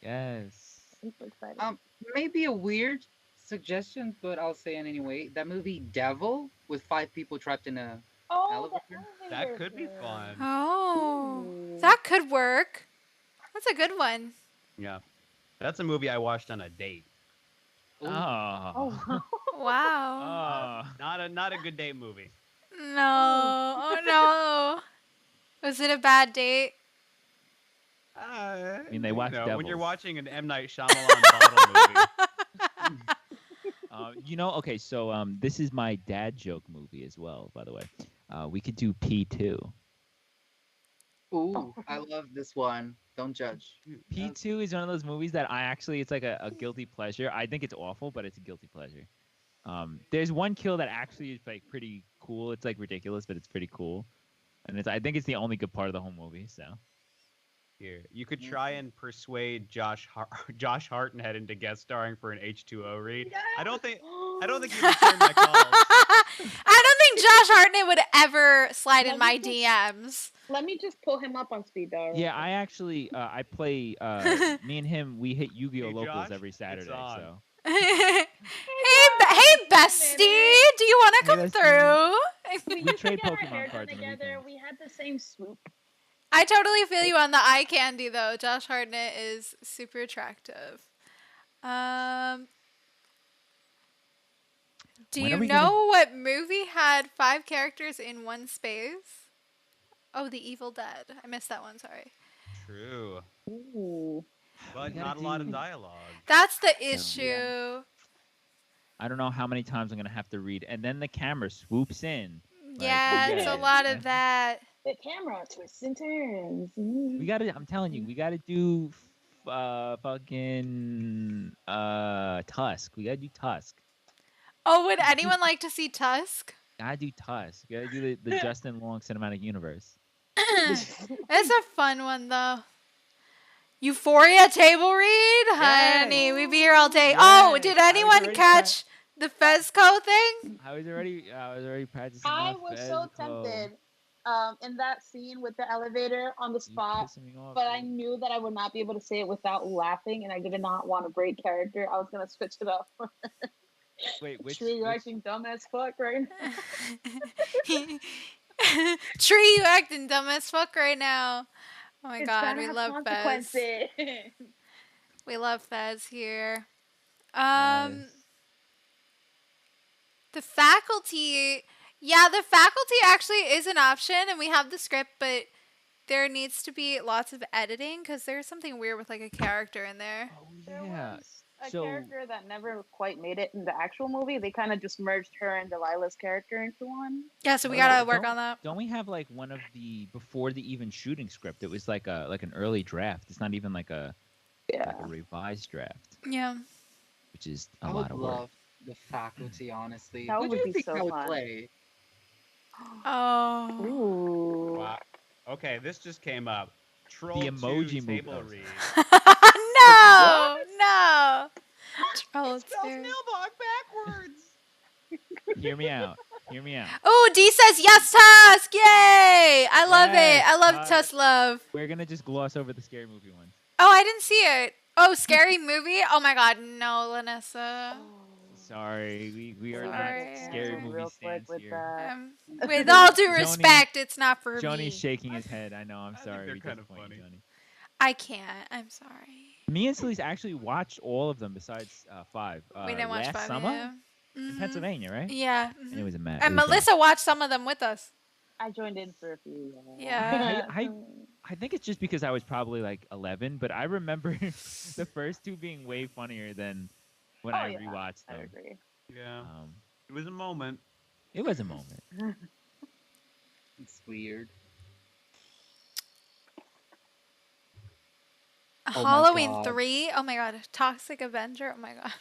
Speaker 9: Yes.
Speaker 3: I'm so excited.
Speaker 5: Maybe a weird suggestion, but I'll say it anyway. That movie Devil with 5 people trapped in a
Speaker 3: the
Speaker 5: elevator?
Speaker 3: elevator
Speaker 8: That could be
Speaker 3: thing.
Speaker 8: fun.
Speaker 1: Oh,
Speaker 3: Ooh.
Speaker 1: that could work. That's a good one.
Speaker 8: Yeah. That's a movie I watched on a date.
Speaker 5: Ooh.
Speaker 9: Oh.
Speaker 3: Oh,
Speaker 1: Wow.
Speaker 9: Oh.
Speaker 8: Not a good date movie.
Speaker 1: No. Oh no. Was it a bad date?
Speaker 8: I
Speaker 9: mean, they watch
Speaker 8: when you're
Speaker 9: Devils.
Speaker 8: watching an M. Night Shyamalan bottle movie.
Speaker 9: Okay, so this is my dad joke movie as well, by the way. We could do P2.
Speaker 5: Ooh, I love this one. Don't judge.
Speaker 9: P2 is one of those movies that it's like a guilty pleasure. I think it's awful, but it's a guilty pleasure. There's one kill that actually is like pretty cool. It's like ridiculous, but it's pretty cool. And I think it's the only good part of the whole movie, so.
Speaker 8: Here, you could try and persuade Josh Hartnett into guest starring for an H2O read. I don't think you return my calls.
Speaker 1: I don't think Josh Hartnett would ever slide in
Speaker 3: Let
Speaker 1: my
Speaker 3: me just-
Speaker 1: DMs.
Speaker 3: Let me just pull him up on speed dial.
Speaker 9: Yeah, I actually I play me and him we hit Yu-Gi-Oh!
Speaker 8: Hey,
Speaker 9: Locals
Speaker 8: Josh,
Speaker 9: every
Speaker 8: it's
Speaker 9: Saturday,
Speaker 8: on.
Speaker 9: so.
Speaker 1: Hey, bestie, do you want to
Speaker 9: Hey,
Speaker 1: come
Speaker 9: bestie.
Speaker 1: through?
Speaker 3: We
Speaker 9: We
Speaker 3: used
Speaker 9: trade
Speaker 3: to get our
Speaker 9: Pokemon
Speaker 3: hair
Speaker 9: cards
Speaker 3: done
Speaker 9: on the
Speaker 3: together.
Speaker 9: weekends.
Speaker 3: We had the same swoop.
Speaker 1: I totally feel you on the eye candy though. Josh Hartnett is super attractive. Do
Speaker 9: When
Speaker 1: you
Speaker 9: are we
Speaker 1: know what movie had 5 characters in one space? Oh, The Evil Dead. I missed that one, sorry.
Speaker 8: True,
Speaker 3: Ooh.
Speaker 8: but
Speaker 9: gotta
Speaker 8: not a lot of
Speaker 9: do-
Speaker 8: dialogue.
Speaker 1: That's the
Speaker 9: Yeah.
Speaker 1: issue.
Speaker 9: I don't know how many times I'm gonna have to read, and then the camera swoops in.
Speaker 1: Yeah, it's a
Speaker 9: yeah.
Speaker 1: lot of that.
Speaker 3: The camera twists and turns.
Speaker 9: We gotta. I'm telling you, we gotta do fucking Tusk. We gotta do Tusk.
Speaker 1: Oh, would anyone like to see Tusk?
Speaker 9: Gotta do Tusk. Gotta do the Justin Long cinematic universe.
Speaker 1: It's a fun one though. Euphoria table read? Honey, we'd be here all day. Oh,
Speaker 9: Yes.
Speaker 1: did
Speaker 9: I was
Speaker 1: anyone
Speaker 9: already
Speaker 1: catch the Fezco thing?
Speaker 9: I was already practicing.
Speaker 3: I
Speaker 9: my
Speaker 3: was so
Speaker 9: Fezco.
Speaker 3: tempted in that scene with the elevator on the
Speaker 9: You
Speaker 3: spot,
Speaker 9: pissing me off,
Speaker 3: but I
Speaker 9: dude.
Speaker 3: knew that I would not be able to say it without laughing, and I did not want to break character. I was gonna switch it up.
Speaker 9: Wait, which?
Speaker 3: Tree, you're
Speaker 9: which-
Speaker 3: acting dumb as fuck right now.
Speaker 1: Tree, you acting dumb as fuck right now. Oh my
Speaker 3: It's
Speaker 1: god,
Speaker 3: gonna
Speaker 1: we
Speaker 3: have
Speaker 1: love Fez.
Speaker 3: consequences.
Speaker 1: We love Fez here.
Speaker 9: Yes.
Speaker 1: The faculty, yeah, the faculty actually is an option, and we have the script, but there needs to be lots of editing because there's something weird with like a character in there.
Speaker 9: Oh
Speaker 3: There
Speaker 9: yeah.
Speaker 3: was a
Speaker 9: So-
Speaker 3: character that never quite made it in the actual movie. They kind of just merged her and Delilah's character into one.
Speaker 1: Yeah, so we
Speaker 9: Oh,
Speaker 1: gotta work
Speaker 9: don't-
Speaker 1: on that.
Speaker 9: Don't we have like one of the before the even shooting script? It was like an early draft. It's not even like a revised draft,
Speaker 1: Yeah.
Speaker 9: which is a
Speaker 5: I
Speaker 9: lot
Speaker 5: would
Speaker 9: of work.
Speaker 5: love the faculty, honestly.
Speaker 3: That
Speaker 5: Who
Speaker 3: would
Speaker 5: do you
Speaker 3: be
Speaker 5: think
Speaker 3: so
Speaker 5: I would
Speaker 3: fun.
Speaker 5: play?
Speaker 1: Oh.
Speaker 3: Ooh.
Speaker 8: Wow. Okay, this just came up. Troll
Speaker 9: Emoji
Speaker 8: 2
Speaker 9: movie.
Speaker 8: table read.
Speaker 1: No, no. Troll
Speaker 8: Spells
Speaker 1: two.
Speaker 8: Nilbog backwards.
Speaker 9: Hear me out. Hear me out.
Speaker 1: Oh, D says yes, Tusk! Yay! I love it.
Speaker 9: Yes,
Speaker 1: I love
Speaker 9: Tusk.
Speaker 1: Tusk love.
Speaker 9: We're gonna just gloss over the scary movie one.
Speaker 1: Oh, I didn't see it. Oh, scary movie? Oh my god, no, Lanessa.
Speaker 9: Sorry, we are
Speaker 1: Sorry.
Speaker 9: not scary movie
Speaker 3: Real quick
Speaker 9: stands
Speaker 3: with
Speaker 9: here.
Speaker 3: that.
Speaker 1: With all due
Speaker 9: Joni-
Speaker 1: respect, it's not for
Speaker 9: Johnny's
Speaker 1: me.
Speaker 9: shaking his head. I know. I'm
Speaker 8: think
Speaker 9: sorry.
Speaker 8: they're
Speaker 9: We
Speaker 8: kinda
Speaker 9: disappoint you,
Speaker 8: funny.
Speaker 9: Johnny.
Speaker 1: I can't. I'm sorry.
Speaker 9: Me and Celeste actually watched all of them besides 5.
Speaker 1: We didn't watch
Speaker 9: last
Speaker 1: 5.
Speaker 9: summer
Speaker 1: Yeah.
Speaker 9: in
Speaker 1: Mhm.
Speaker 9: Pennsylvania, right?
Speaker 1: Yeah.
Speaker 9: And it was a mess.
Speaker 1: And Melissa watched some of them with us.
Speaker 3: I joined in for a few.
Speaker 1: Yeah.
Speaker 3: Mm.
Speaker 9: I think it's just because I was probably like 11, but I remember the first two being way funnier than when
Speaker 3: Oh
Speaker 9: I
Speaker 3: yeah,
Speaker 9: rewatched
Speaker 3: I
Speaker 9: them.
Speaker 3: agree.
Speaker 8: Yeah.
Speaker 9: Um,
Speaker 8: It was a moment.
Speaker 9: it was a moment.
Speaker 5: It's weird. Oh my
Speaker 1: Halloween
Speaker 5: god.
Speaker 1: 3. Oh my god. Toxic Avenger. Oh my god.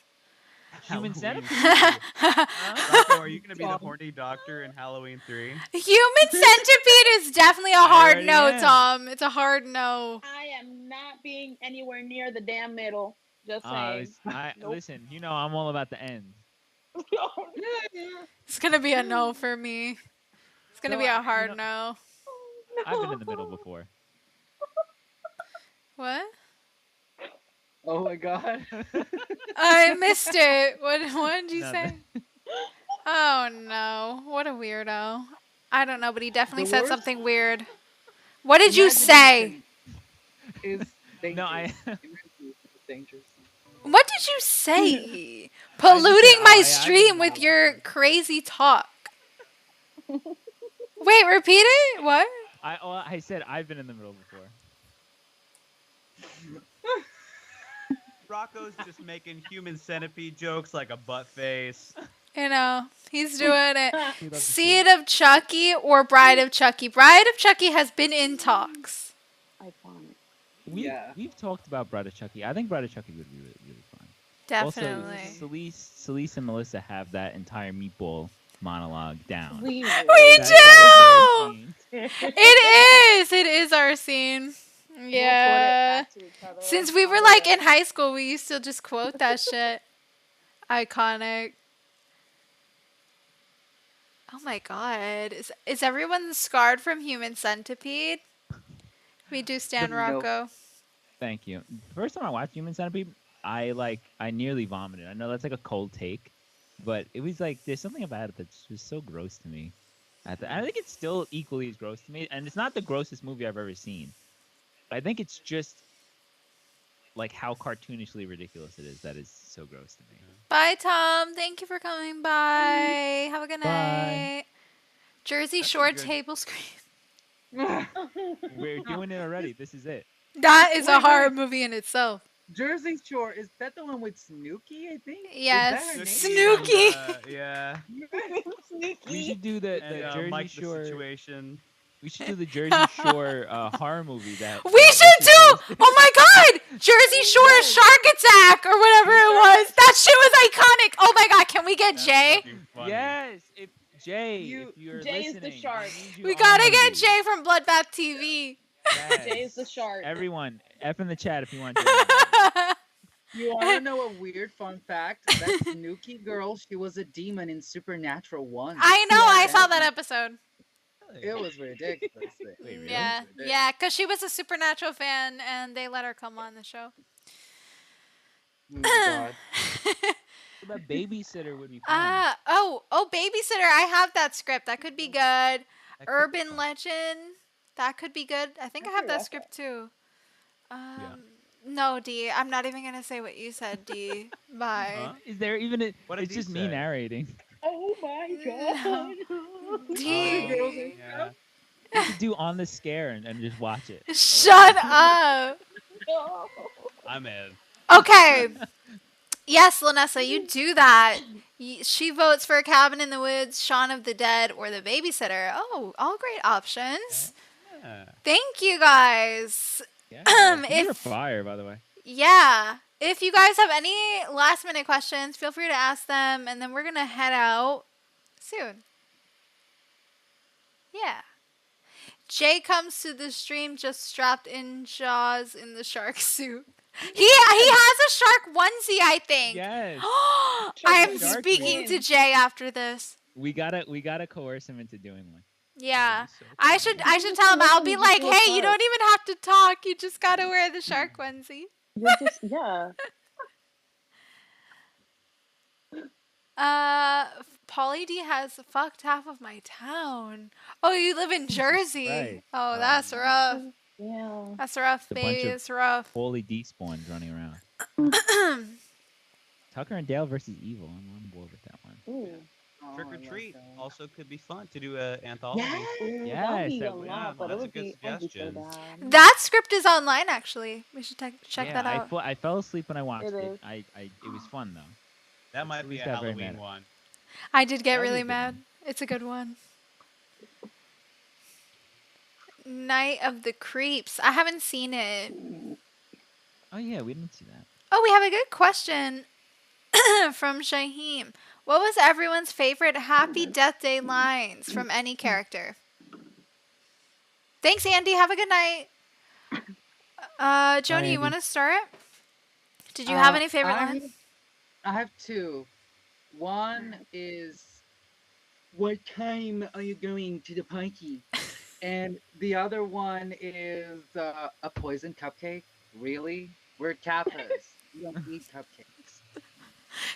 Speaker 9: Human
Speaker 8: Halloween
Speaker 9: Centipede?
Speaker 8: 3. Rocco, are you gonna be the
Speaker 5: Tom.
Speaker 8: horny doctor in Halloween 3?
Speaker 1: Human Centipede is definitely a
Speaker 9: I
Speaker 1: hard
Speaker 9: already
Speaker 1: no,
Speaker 9: am.
Speaker 1: Tom. It's a hard no.
Speaker 3: I am not being anywhere near the damn middle. Just saying. Nope.
Speaker 9: Listen, you know I'm all about the end.
Speaker 1: It's gonna be a no for me. It's gonna
Speaker 9: So
Speaker 1: be a
Speaker 9: you
Speaker 1: hard
Speaker 9: know,
Speaker 1: no.
Speaker 9: I've been in the middle before.
Speaker 1: What?
Speaker 5: Oh my god.
Speaker 1: I missed it. What did you say?
Speaker 9: Nothing.
Speaker 1: Oh no. What a weirdo. I don't know, but he definitely
Speaker 5: The
Speaker 1: said
Speaker 5: worst
Speaker 1: something weird. What did you say?
Speaker 5: Imagination is dangerous.
Speaker 9: No, I
Speaker 5: Imagination is dangerous.
Speaker 1: What did you say?
Speaker 9: I
Speaker 1: Polluting
Speaker 9: just said,
Speaker 1: my
Speaker 9: I've been
Speaker 1: stream
Speaker 9: in the
Speaker 1: with
Speaker 9: middle
Speaker 1: your
Speaker 9: before.
Speaker 1: crazy talk. Wait, repeat it? What?
Speaker 9: I said I've been in the middle before.
Speaker 8: Rocco's just making human centipede jokes like a butt face.
Speaker 1: You know, he's doing it.
Speaker 9: We'd love to see
Speaker 1: Seed
Speaker 9: it.
Speaker 1: of Chucky or Bride of Chucky? Bride of Chucky has been in talks.
Speaker 3: Iconic.
Speaker 5: Yeah.
Speaker 9: We've talked about Bride of Chucky. I think Bride of Chucky would be really, really fun.
Speaker 1: Definitely.
Speaker 9: Also, Celeste and Melissa have that entire meatball monologue down.
Speaker 3: We
Speaker 1: We
Speaker 9: That's
Speaker 1: do!
Speaker 9: our scene.
Speaker 1: It is our scene. Yeah.
Speaker 3: We'll put it back to each other
Speaker 1: Since we
Speaker 3: on
Speaker 1: were
Speaker 3: the-
Speaker 1: like in high school, we used to just quote that shit. Iconic. Oh my god. Is everyone scarred from Human Centipede? We do stand
Speaker 5: No.
Speaker 1: Rocco.
Speaker 9: Thank you. The first time I watched Human Centipede, I nearly vomited. I know that's like a cold take, but it was like there's something about it that's just so gross to me. I think it's still equally as gross to me, and it's not the grossest movie I've ever seen. I think it's just like how cartoonishly ridiculous it is that is so gross to me.
Speaker 1: Bye, Tom. Thank you for coming by. Have a good
Speaker 9: Bye.
Speaker 1: night. Jersey
Speaker 8: That's a
Speaker 1: Shore
Speaker 8: good-
Speaker 1: table screen.
Speaker 9: We're doing it already. This is it.
Speaker 1: That is a
Speaker 5: Wait,
Speaker 1: horror
Speaker 5: wait.
Speaker 1: movie in itself.
Speaker 5: Jersey Shore, is that the one with Snooki, I think?
Speaker 1: Yes.
Speaker 5: Is that her name?
Speaker 1: Snooki.
Speaker 8: Yeah.
Speaker 9: We should do the
Speaker 8: And
Speaker 9: Jersey
Speaker 8: Mike
Speaker 9: Shore.
Speaker 8: the Situation.
Speaker 9: We should do the Jersey Shore horror movie that.
Speaker 1: We
Speaker 9: that
Speaker 1: should
Speaker 9: what's his
Speaker 1: do.
Speaker 9: face-
Speaker 1: Oh my god, Jersey Shore Shark Attack or whatever it was. That shit was iconic. Oh my god, can we get
Speaker 8: That's
Speaker 1: Jay?
Speaker 8: fucking funny.
Speaker 9: Yes, if Jay,
Speaker 5: You-
Speaker 9: if you're
Speaker 3: Jay is the
Speaker 9: listening,
Speaker 3: shark.
Speaker 9: need you
Speaker 1: We
Speaker 9: on
Speaker 1: gotta
Speaker 9: the
Speaker 1: get
Speaker 9: movie.
Speaker 1: Jay from Bloodbath TV.
Speaker 9: Yes.
Speaker 3: Jay is the shark.
Speaker 9: Everyone, F in the chat if you want. Jay.
Speaker 5: You want to know a weird fun fact? That Snooki girl, she was a demon in Supernatural 1.
Speaker 1: I know, I saw
Speaker 5: Yeah.
Speaker 1: that episode.
Speaker 5: It was ridiculous.
Speaker 9: Wait, really?
Speaker 1: Yeah, yeah, because she was a Supernatural fan and they let her come on the show.
Speaker 5: Oh my god.
Speaker 9: But babysitter would be fun.
Speaker 1: Oh, Babysitter. I have that script. That could be good.
Speaker 9: That could be
Speaker 1: Urban
Speaker 9: fun.
Speaker 1: Legend. That could be good. I think I
Speaker 3: I
Speaker 1: have
Speaker 3: could
Speaker 1: that
Speaker 3: watch
Speaker 1: script too. No, D. I'm not even gonna say what you said, D. Bye.
Speaker 9: Huh? Is there even a?
Speaker 8: What did
Speaker 9: It's
Speaker 8: he
Speaker 9: just me
Speaker 8: say?
Speaker 9: narrating.
Speaker 3: Oh my god.
Speaker 1: D.
Speaker 8: Yeah.
Speaker 9: You could do on the scare and just watch it.
Speaker 1: Shut up.
Speaker 3: No.
Speaker 8: I'm in.
Speaker 1: Okay. Yes, Lanessa, you do that. She votes for Cabin in the Woods, Shaun of the Dead, or The Babysitter. Oh, all great options.
Speaker 8: Yeah.
Speaker 1: Thank you guys.
Speaker 9: Yeah. You're
Speaker 1: If
Speaker 9: fire, by the way.
Speaker 1: yeah, if you guys have any last minute questions, feel free to ask them, and then we're gonna head out soon. Yeah. Jay comes to the stream just strapped in Jaws in the shark suit. He has a shark onesie, I think.
Speaker 9: Yes.
Speaker 1: I am
Speaker 9: Shark
Speaker 1: speaking to
Speaker 3: one.
Speaker 1: Jay after this.
Speaker 9: We gotta coerce him into doing one.
Speaker 1: Yeah.
Speaker 8: So
Speaker 1: I should tell him. I'll be
Speaker 3: Just
Speaker 1: like,
Speaker 3: do a
Speaker 1: hey, you
Speaker 3: shark.
Speaker 1: don't even have to talk. You just gotta wear the shark onesie.
Speaker 3: You're just, yeah.
Speaker 1: Pauly D has fucked half of my town. Oh, you live in Jersey.
Speaker 9: Right.
Speaker 1: Oh, that's rough.
Speaker 3: Yeah.
Speaker 1: That's rough,
Speaker 9: A bunch
Speaker 1: baby.
Speaker 9: of-
Speaker 1: It's rough.
Speaker 9: Holy despawns running around. Tucker and Dale versus Evil. I'm on board with that one.
Speaker 3: Ooh.
Speaker 5: Oh,
Speaker 4: Trick
Speaker 5: I
Speaker 4: or
Speaker 5: love
Speaker 4: Treat
Speaker 5: that.
Speaker 4: also could be fun to do a anthology.
Speaker 3: Ooh, that would
Speaker 9: Yes,
Speaker 3: be
Speaker 9: that
Speaker 3: a
Speaker 9: would
Speaker 3: lot,
Speaker 9: be
Speaker 3: but it
Speaker 4: That's a
Speaker 3: would
Speaker 4: good
Speaker 3: be. I'd be so
Speaker 4: suggestion.
Speaker 3: down.
Speaker 1: That script is online, actually. We should check
Speaker 9: Yeah,
Speaker 1: that out.
Speaker 9: I fell asleep when I watched
Speaker 3: It
Speaker 9: it.
Speaker 3: is.
Speaker 9: It was fun though.
Speaker 4: That
Speaker 9: It
Speaker 4: might be
Speaker 9: always
Speaker 4: a
Speaker 9: got very mad.
Speaker 4: Halloween one.
Speaker 1: I did get
Speaker 9: That would be a
Speaker 1: really
Speaker 9: good
Speaker 1: mad.
Speaker 9: one.
Speaker 1: It's a good one. Night of the Creeps. I haven't seen it.
Speaker 9: Oh yeah, we didn't see that.
Speaker 1: Oh, we have a good question from Shaheem. What was everyone's favorite Happy Death Day lines from any character? Thanks, Andy. Have a good night.
Speaker 9: Bye,
Speaker 1: Joni, you
Speaker 9: Andy.
Speaker 1: want to start? Did you have any favorite
Speaker 5: I
Speaker 1: lines?
Speaker 5: I have two. One is, what time are you going to the party? And the other one is a poison cupcake. Really? We're Kappas. We don't eat cupcakes.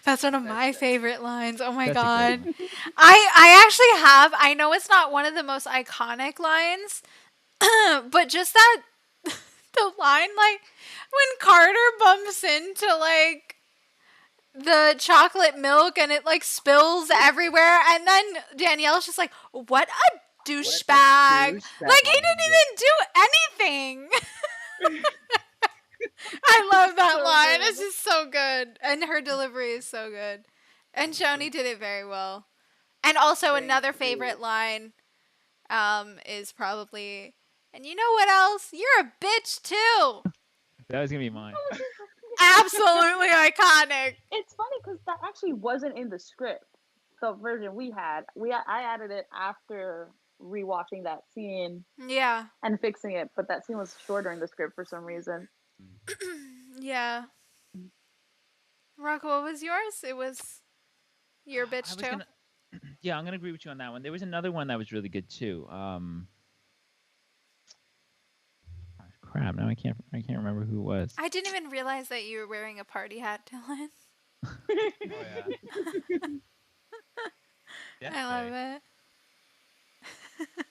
Speaker 1: That's one of
Speaker 5: That's
Speaker 1: my
Speaker 5: it.
Speaker 1: favorite lines. Oh my
Speaker 9: That's a great
Speaker 1: god.
Speaker 9: one.
Speaker 1: I actually have. I know it's not one of the most iconic lines, but just that the line like when Carter bumps into like the chocolate milk and it like spills everywhere and then Danielle's just like, "What a
Speaker 5: What
Speaker 1: douchebag."
Speaker 5: a
Speaker 1: Like he didn't
Speaker 5: douchebag.
Speaker 1: even do anything. I love that
Speaker 3: So
Speaker 1: line.
Speaker 3: good.
Speaker 1: It's just so good. And her delivery is so good. And Joni did it very well. And also
Speaker 5: Thank
Speaker 1: another
Speaker 5: you.
Speaker 1: favorite line is probably, and you know what else? You're a bitch too.
Speaker 9: That was gonna be mine.
Speaker 1: Absolutely iconic.
Speaker 3: It's funny because that actually wasn't in the script. The version we had, I added it after rewatching that scene
Speaker 1: Yeah.
Speaker 3: and fixing it, but that scene was shorter in the script for some reason.
Speaker 1: Yeah. Rocco, what was yours? It was your
Speaker 9: I
Speaker 1: bitch
Speaker 9: was
Speaker 1: too.
Speaker 9: gonna. Yeah, I'm gonna agree with you on that one. There was another one that was really good too. Crap. Now I can't remember who it was.
Speaker 1: I didn't even realize that you were wearing a party hat, Dylan.
Speaker 4: Oh yeah. Death
Speaker 1: I love
Speaker 4: Day.
Speaker 1: it.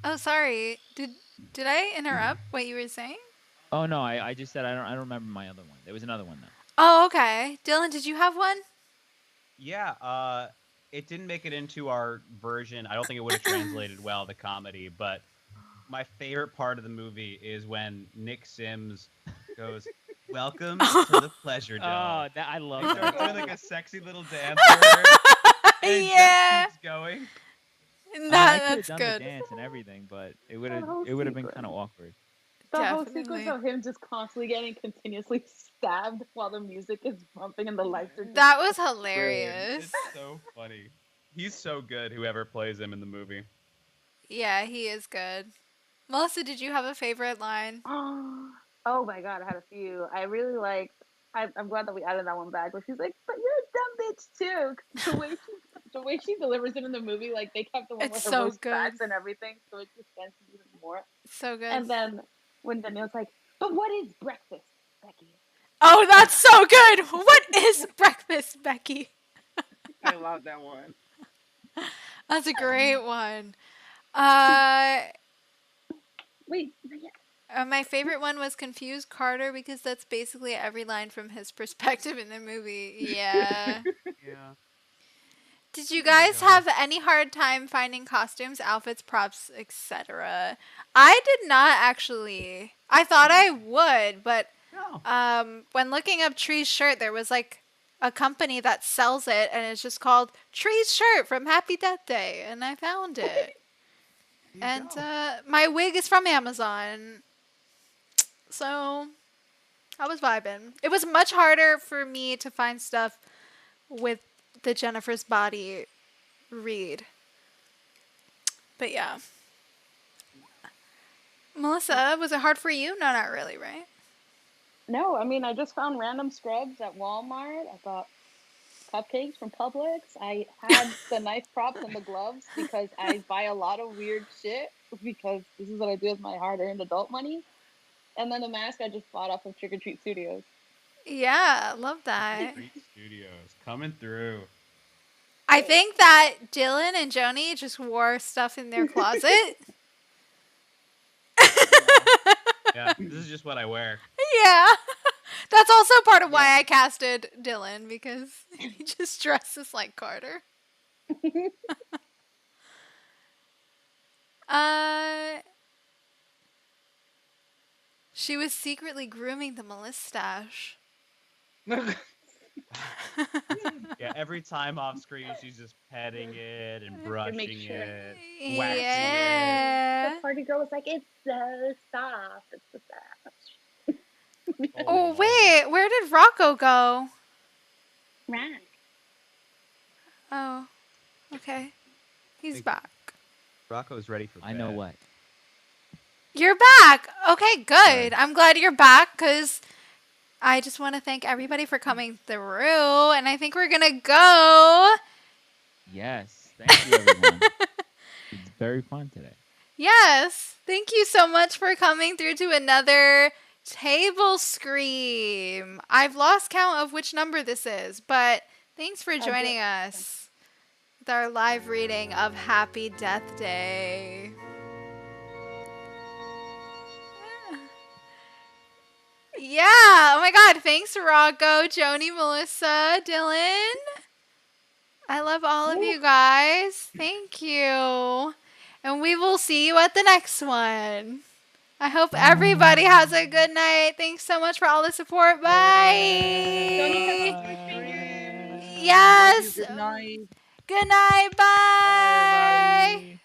Speaker 1: Oh, sorry. Did I interrupt what you were saying?
Speaker 9: Oh no, I just said I don't remember my other one. There was another one though.
Speaker 1: Oh, okay. Dylan, did you have one?
Speaker 4: Yeah, it didn't make it into our version. I don't think it would have translated well, the comedy, but my favorite part of the movie is when Nick Sims goes, "Welcome to the pleasure dome."
Speaker 9: Oh, that I love
Speaker 4: He
Speaker 9: that.
Speaker 4: starts doing like a sexy little dance for her, and it
Speaker 1: Yeah.
Speaker 4: just keeps going.
Speaker 9: I could
Speaker 1: That's
Speaker 9: have done
Speaker 1: good.
Speaker 9: the dance and everything, but it would
Speaker 3: That
Speaker 9: have
Speaker 3: whole
Speaker 9: been
Speaker 3: sequence.
Speaker 9: kind of awkward.
Speaker 3: The whole
Speaker 1: Definitely.
Speaker 3: sequence of him just constantly getting continuously stabbed while the music is bumping and the lights are just
Speaker 1: That was
Speaker 3: brilliant.
Speaker 1: hilarious.
Speaker 4: It's so funny. He's so good. Whoever plays him in the movie.
Speaker 1: Yeah, he is good. Melissa, did you have a favorite line?
Speaker 3: Oh my god, I had a few. I really liked. I'm glad that we added that one back. Where she's like, "But you're a dumb bitch too." 'Cause the way she delivers it in the movie, like they kept the one
Speaker 1: It's
Speaker 3: with her
Speaker 1: so
Speaker 3: voice
Speaker 1: good.
Speaker 3: cracks and everything, so it just stands even more.
Speaker 1: So good.
Speaker 3: And then when Danielle's like, "But what is breakfast, Becky?"
Speaker 1: Oh, that's so good. What is breakfast, Becky?
Speaker 5: I love that one.
Speaker 1: That's a great one. Uh,
Speaker 3: Wait, not yet.
Speaker 1: my favorite one was Confused Carter because that's basically every line from his perspective in the movie. Yeah.
Speaker 4: Yeah.
Speaker 1: Did you guys have any hard time finding costumes, outfits, props, etc.? I did not actually. I thought I would, but
Speaker 4: No.
Speaker 1: when looking up Tree's shirt, there was like a company that sells it, and it's just called Tree's shirt from Happy Death Day, and I found it. And my wig is from Amazon, so I was vibing. It was much harder for me to find stuff with the Jennifer's Body read. But yeah. Melissa, was it hard for you? No, not really, right?
Speaker 3: No, I mean I just found random scrubs at Walmart. I got cupcakes from Publix. I had the knife props and the gloves because I buy a lot of weird shit because this is what I do with my hard-earned adult money. And then the mask I just bought off of Trick or Treat Studios.
Speaker 1: Yeah, love that.
Speaker 4: Treat Studios coming through.
Speaker 1: I think that Dylan and Joni just wore stuff in their closet.
Speaker 4: Yeah, this is just what I wear.
Speaker 1: Yeah. That's also part of why I casted Dylan, because he just dresses like Carter. She was secretly grooming the Melistache.
Speaker 4: Yeah, every time off screen, she's just petting it and
Speaker 3: To
Speaker 4: brushing
Speaker 3: make sure.
Speaker 4: it, waxing it.
Speaker 1: Yeah.
Speaker 3: The party girl was like, it's so soft. It's so soft.
Speaker 1: Oh, wait. Where did Rocco go?
Speaker 3: Right.
Speaker 1: Oh, okay. He's
Speaker 4: Think-
Speaker 1: back.
Speaker 4: Rocco's ready for bed.
Speaker 9: I know what.
Speaker 1: You're back. Okay, good. I'm glad you're back because I just want to thank everybody for coming through. And I think we're going to go.
Speaker 9: Yes. Thank you, everyone. It's very fun today.
Speaker 1: Yes. Thank you so much for coming through to another Table Scream. I've lost count of which number this is, but thanks for joining us with our live reading of Happy Death Day. Yeah. Oh my God. Thanks, Rocco, Joni, Melissa, Dylan. I love all of you guys. Thank you. And we will see you at the next one. I hope everybody has a good night. Thanks so much for all the support. Bye. Yes.
Speaker 5: Good night.
Speaker 1: Good night. Bye.
Speaker 2: Bye.